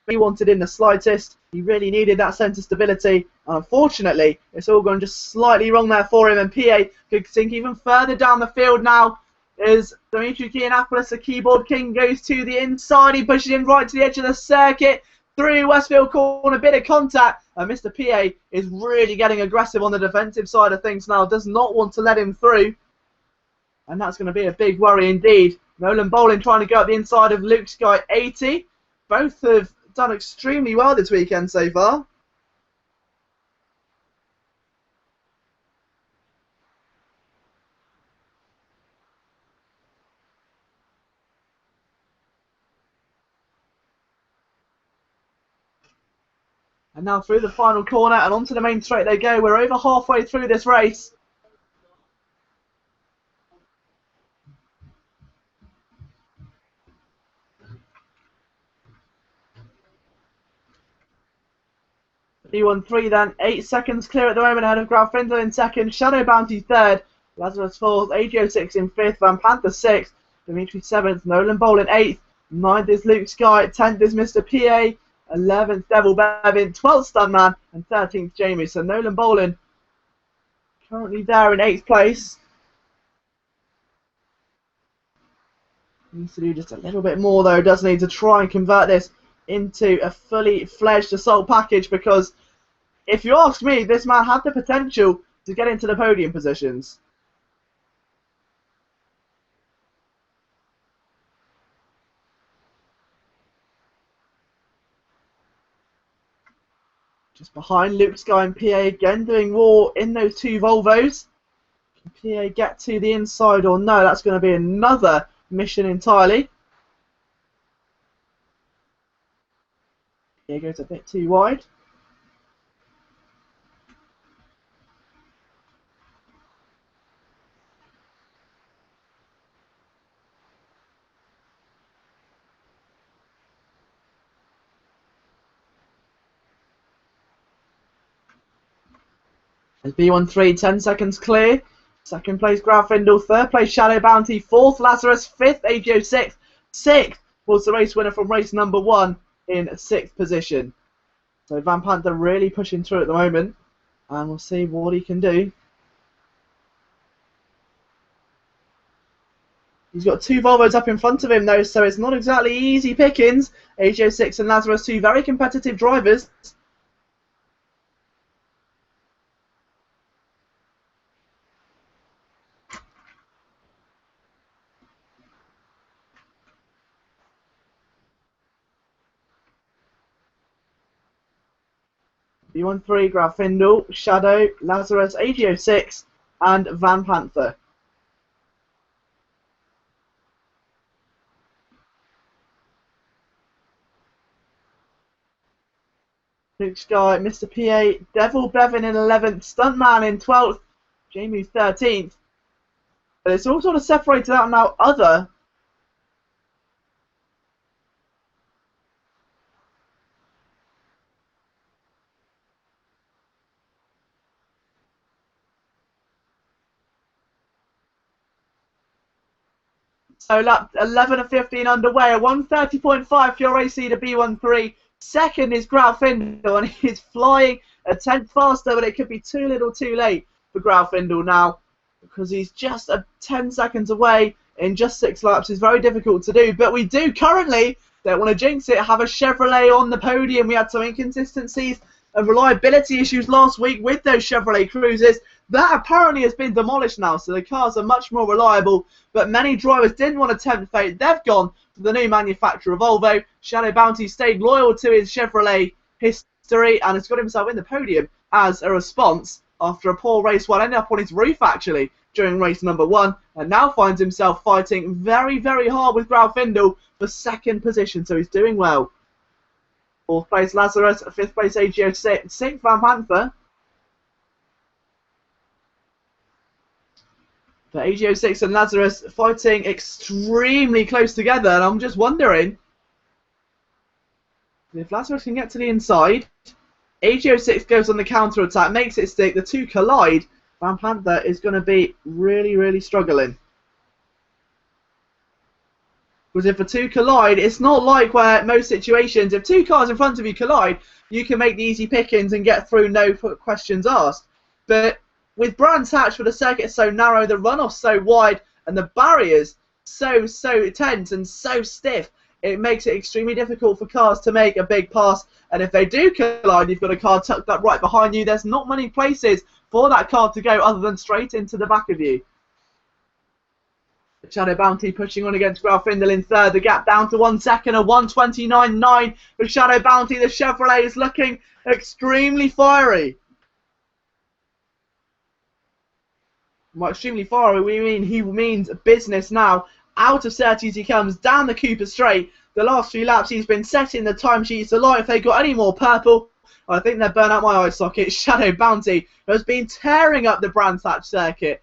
he wanted in the slightest. He really needed that centre stability. And unfortunately, it's all gone just slightly wrong there for him. And PA could sink even further down the field now as Dimitri Giannopoulos, the keyboard king, goes to the inside. He pushes him right to the edge of the circuit. Through Westfield corner, bit of contact. And Mr. PA is really getting aggressive on the defensive side of things now. Does not want to let him through. And that's going to be a big worry indeed. Nolan Bolin trying to go up the inside of Luke Sky 80. Both have done extremely well this weekend so far. And now through the final corner and onto the main straight they go. We're over halfway through this race. P13 then, 8 seconds clear at the moment ahead of Grafindel in second, Shadow Bounty third, Lazarus fourth, AGO6 in fifth, Van Panther sixth, Dimitri seventh, Nolan Bolin eighth, ninth is Luke Sky, 10th is Mr. PA, 11th Devil Bevin, 12th Stuntman, and 13th Jamie. So Nolan Bolin currently there in 8th place. Needs to do just a little bit more though, doesn't he, to try and convert this into a fully fledged assault package, because if you ask me, this man had the potential to get into the podium positions. Just behind Luke Sky and PA again doing war in those two Volvos. Can PA get to the inside or no? That's going to be another mission entirely. PA goes a bit too wide. As B13, 10 seconds clear. Second place, Grafindel. Third place, Shadow Bounty. Fourth, Lazarus. Fifth, AGO6. Sixth was the race winner from race number 1 in 6th position. So Van Panther really pushing through at the moment. And we'll see what he can do. He's got two Volvos up in front of him though, so it's not exactly easy pickings. AGO6 and Lazarus, two very competitive drivers. B13, Grafindel, Shadow, Lazarus, AGO6, and Van Panther. Luke Sky, Mr. PA, Devil Bevan in 11th, Stuntman in 12th, Jamie 13th. But it's all sort of separated out now. Other. So lap 11 and 15 underway. A 130.5 for your AC to B13. Second is Graufindel, and he's flying a tenth faster, but it could be too little too late for Graufindel now, because he's just 10 seconds away in just 6 laps. It's very difficult to do, but we do currently, don't want to jinx it, have a Chevrolet on the podium. We had some inconsistencies and reliability issues last week with those Chevrolet Cruisers. That apparently has been demolished now, so the cars are much more reliable, but many drivers didn't want to tempt fate. They've gone to the new manufacturer, Volvo. Shadow Bounty stayed loyal to his Chevrolet history and has got himself in the podium as a response after a poor race one. Ended up on his roof, actually, during race number 1, and now finds himself fighting very, very hard with Graufindel for second position, so he's doing well. 4th place Lazarus, 5th place AGO 6th Van Panther. But AGO 6 and Lazarus fighting extremely close together, and I'm just wondering if Lazarus can get to the inside. AGO 6 goes on the counter attack, makes it stick, the two collide. Van Panther is going to be really, really struggling. Because if the two collide, it's not like where most situations, if 2 cars in front of you collide, you can make the easy pickings and get through no questions asked. But with Brands Hatch, where the circuit is so narrow, the runoff so wide, and the barriers so tense and so stiff, it makes it extremely difficult for cars to make a big pass. And if they do collide, you've got a car tucked up right behind you. There's not many places for that car to go other than straight into the back of you. Shadow Bounty pushing on against Graufindel in 3rd. The gap down to 1 second, a 1:29.9 for Shadow Bounty. The Chevrolet is looking extremely fiery. By extremely fiery, we mean he means business now. Out of Surtees he comes, down the Cooper straight. The last few laps he's been setting the timesheets alight. If they got any more purple, I think they'll burn out my eye socket. Shadow Bounty has been tearing up the Brands Hatch circuit.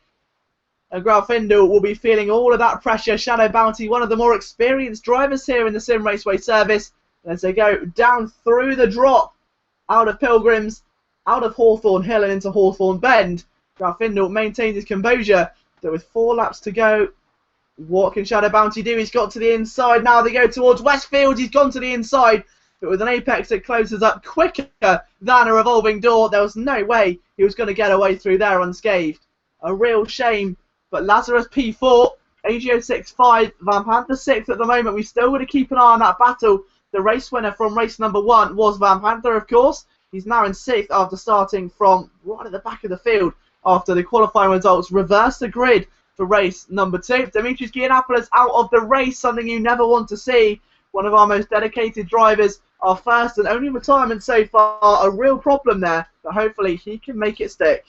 And Graufindel will be feeling all of that pressure. Shadow Bounty, one of the more experienced drivers here in the Simraceway service. As they go down through the drop, out of Pilgrims, out of Hawthorne Hill and into Hawthorne Bend. Graufindel maintains his composure, but with 4 laps to go, what can Shadow Bounty do? He's got to the inside. Now they go towards Westfield. He's gone to the inside, but with an apex that closes up quicker than a revolving door, there was no way he was going to get away through there unscathed. A real shame. But Lazarus P4, AGO 6-5, Van Panther 6 at the moment. We still got to keep an eye on that battle. The race winner from race number 1 was Van Panther, of course. He's now in 6th after starting from right at the back of the field after the qualifying results reversed the grid for race number 2. Dimitris Giannopoulos out of the race, something you never want to see. One of our most dedicated drivers, our first and only retirement so far. A real problem there, but hopefully he can make it stick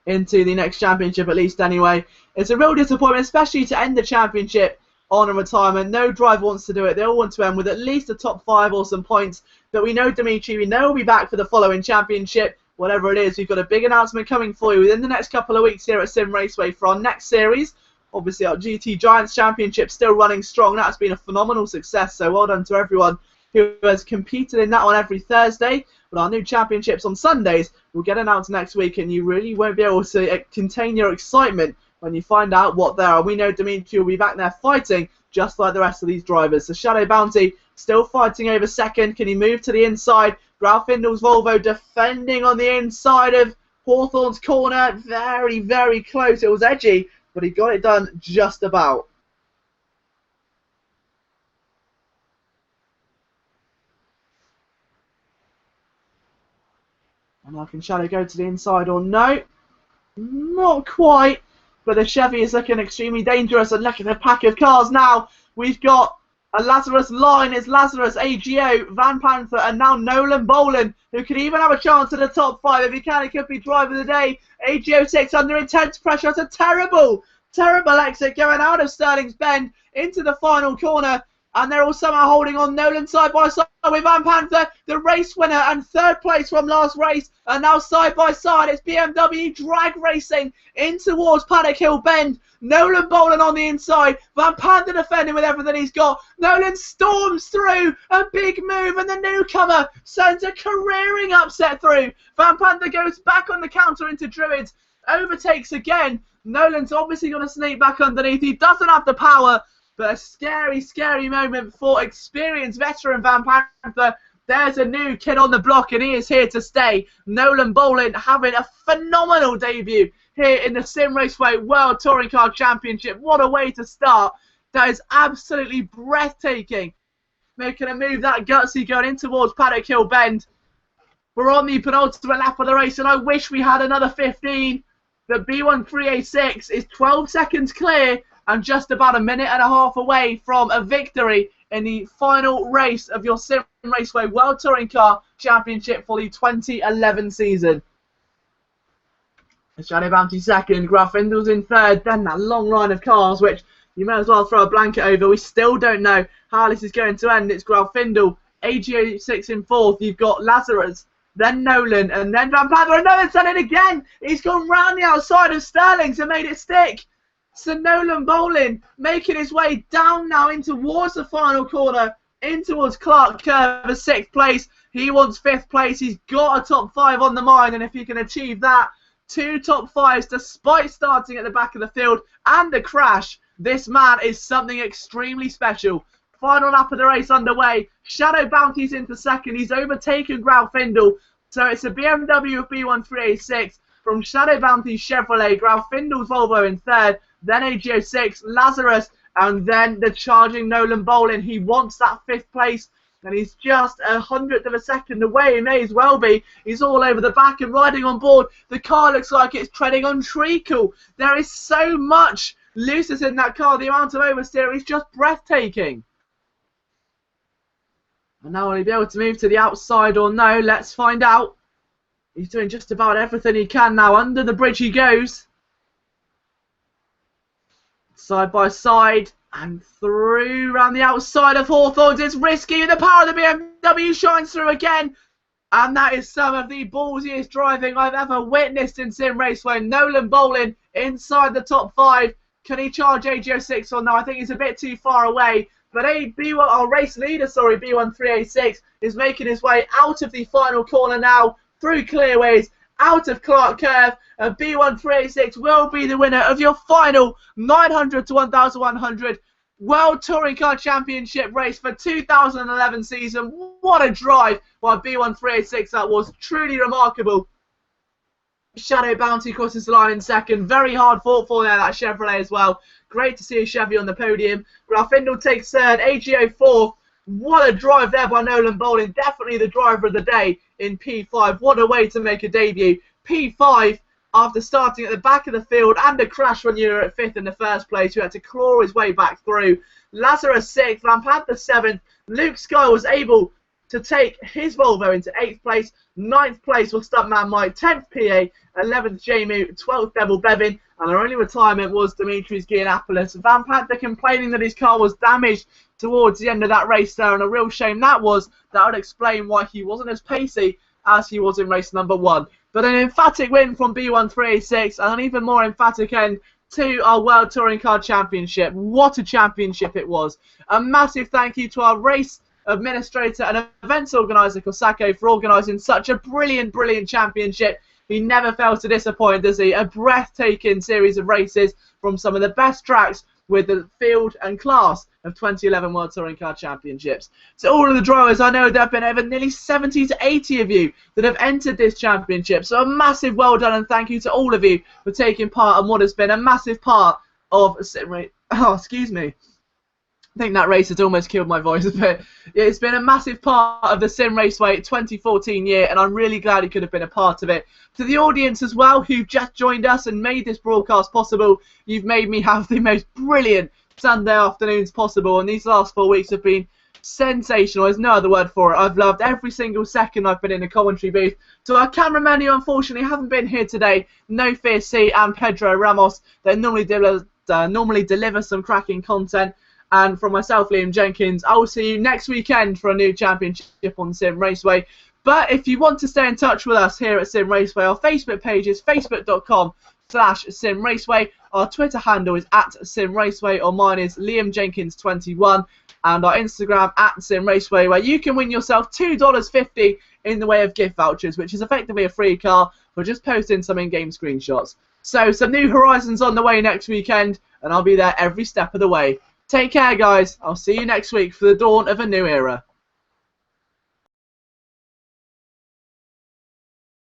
into the next championship, at least anyway. It's a real disappointment, especially to end the championship on a retirement. No driver wants to do it. They all want to end with at least a top 5 or some points. But we know Dimitri, we know he'll be back for the following championship. Whatever it is, we've got a big announcement coming for you within the next couple of weeks here at Simraceway for our next series. Obviously, our GT Giants Championship still running strong. That's been a phenomenal success, so well done to everyone who has competed in that one every Thursday. But our new championships on Sundays will get announced next week, and you really won't be able to contain your excitement when you find out what they are. We know Dimitri will be back there fighting just like the rest of these drivers. So Shadow Bounty still fighting over second. Can he move to the inside? Graufindel's Volvo defending on the inside of Hawthorne's corner. Very, very close. It was edgy, but he got it done just about. And now can Shadow go to the inside or no? Not quite. But the Chevy is looking extremely dangerous. And look at the pack of cars now. We've got a Lazarus line. It's Lazarus, AGO, Van Panther, and now Nolan Boland, who could even have a chance at the top 5. If he can, he could be driver of the day. AGO 6 under intense pressure. It's a terrible, terrible exit going out of Sterling's Bend into the final corner. And they're all somehow holding on. Nolan side by side with Van Panther, the race winner and third place from last race. And now side by side, it's BMW drag racing in towards Paddock Hill Bend. Nolan Bolin on the inside. Van Panther defending with everything he's got. Nolan storms through. A big move, and the newcomer sends a careering upset through. Van Panther goes back on the counter into Druids. Overtakes again. Nolan's obviously going to sneak back underneath. He doesn't have the power. But a scary, scary moment for experienced veteran Van Panther. There's a new kid on the block, and he is here to stay. Nolan Bolin having a phenomenal debut here in the Simraceway World Touring Car Championship. What a way to start. That is absolutely breathtaking. Making a move that gutsy going in towards Paddock Hill Bend. We're on the penultimate lap of the race, and I wish we had another 15. The B1386 is 12 seconds clear and just about a minute and a half away from a victory in the final race of your Simraceway World Touring Car Championship for the 2011 season. Shadow Bounty second, Grafindle's in third, then that long line of cars, which you may as well throw a blanket over. We still don't know how this is going to end. It's Grafindle, AG6 in fourth, you've got Lazarus, then Nolan, and then Van Panther, and Nolan's done it again! He's gone round the outside of Sterling's and made it stick! So Nolan Bolin making his way down now in towards the final corner, in towards Clark Curve for 6th place. He wants 5th place. He's got a top 5 on the mind, and if he can achieve that, 2 top 5s despite starting at the back of the field and the crash, this man is something extremely special. Final lap of the race underway. Shadow Bounty's into second. He's overtaken Grafindle. So it's a BMW of B1386 from Shadow Bounty Chevrolet, Grafindle's Volvo in third. Then AG06, Lazarus, and then the charging Nolan Bolin. He wants that 5th place, and he's just 100th of a second away. He may as well be. He's all over the back and riding on board. The car looks like it's treading on treacle. There is so much looseness in that car. The amount of oversteer is just breathtaking. And now will he be able to move to the outside or no? Let's find out. He's doing just about everything he can now. Under the bridge he goes. Side by side and through around the outside of Hawthorns. It's risky. The power of the BMW shines through again. And that is some of the ballsiest driving I've ever witnessed in Simraceway. Nolan Bolin inside the top 5. Can he charge AG06 or no? I think he's a bit too far away. But our race leader, B1386, is making his way out of the final corner now. Through clearways. Out of Clark Curve, and B1386 will be the winner of your final 900 to 1100 World Touring Car Championship race for 2011 season. What a drive by B1386 that was. Truly remarkable. Shadow Bounty crosses the line in second. Very hard fought for there, that Chevrolet as well. Great to see a Chevy on the podium. Grafindle takes third, AG04. What a drive there by Nolan Bolin. Definitely the driver of the day in P5. What a way to make a debut. P5 after starting at the back of the field and a crash when you were at 5th in the first place. You had to claw his way back through. Lazarus 6th, Van Panther 7th. Luke Sky was able to take his Volvo into 8th place. 9th place was Stuntman Mike. 10th PA. 11th Jamu. 12th Devil Bevin. And our only retirement was Dimitri's Giannopoulos. Van Panther complaining that his car was damaged towards the end of that race there, and a real shame that was. That would explain why he wasn't as pacey as he was in race number 1. But an emphatic win from B1386 and an even more emphatic end to our World Touring Car Championship. What a championship it was. A massive thank you to our race administrator and events organiser Kosako for organising such a brilliant, brilliant championship. He never fails to disappoint, does he? A breathtaking series of races from some of the best tracks with the field and class of 2011 World Touring Car Championships. So all of the drivers, I know there have been over nearly 70 to 80 of you that have entered this championship. So a massive well done and thank you to all of you for taking part in what has been a massive part of... Oh, excuse me. I think that race has almost killed my voice, but it's been a massive part of the Simraceway 2014 year, and I'm really glad he could have been a part of it. To the audience as well, who've just joined us and made this broadcast possible, you've made me have the most brilliant Sunday afternoons possible, and these last 4 weeks have been sensational. There's no other word for it. I've loved every single second I've been in the commentary booth. To our cameramen who unfortunately haven't been here today, No Fear C and Pedro Ramos, they normally deliver some cracking content. And from myself, Liam Jenkins, I will see you next weekend for a new championship on Sim Raceway. But if you want to stay in touch with us here at Sim Raceway, our Facebook page is facebook.com/SimRaceway. Our Twitter handle is @SimRaceway, or mine is LiamJenkins21. And our Instagram @SimRaceway, where you can win yourself $2.50 in the way of gift vouchers, which is effectively a free car for just posting some in-game screenshots. So some new horizons on the way next weekend, and I'll be there every step of the way. Take care, guys. I'll see you next week for the dawn of a new era.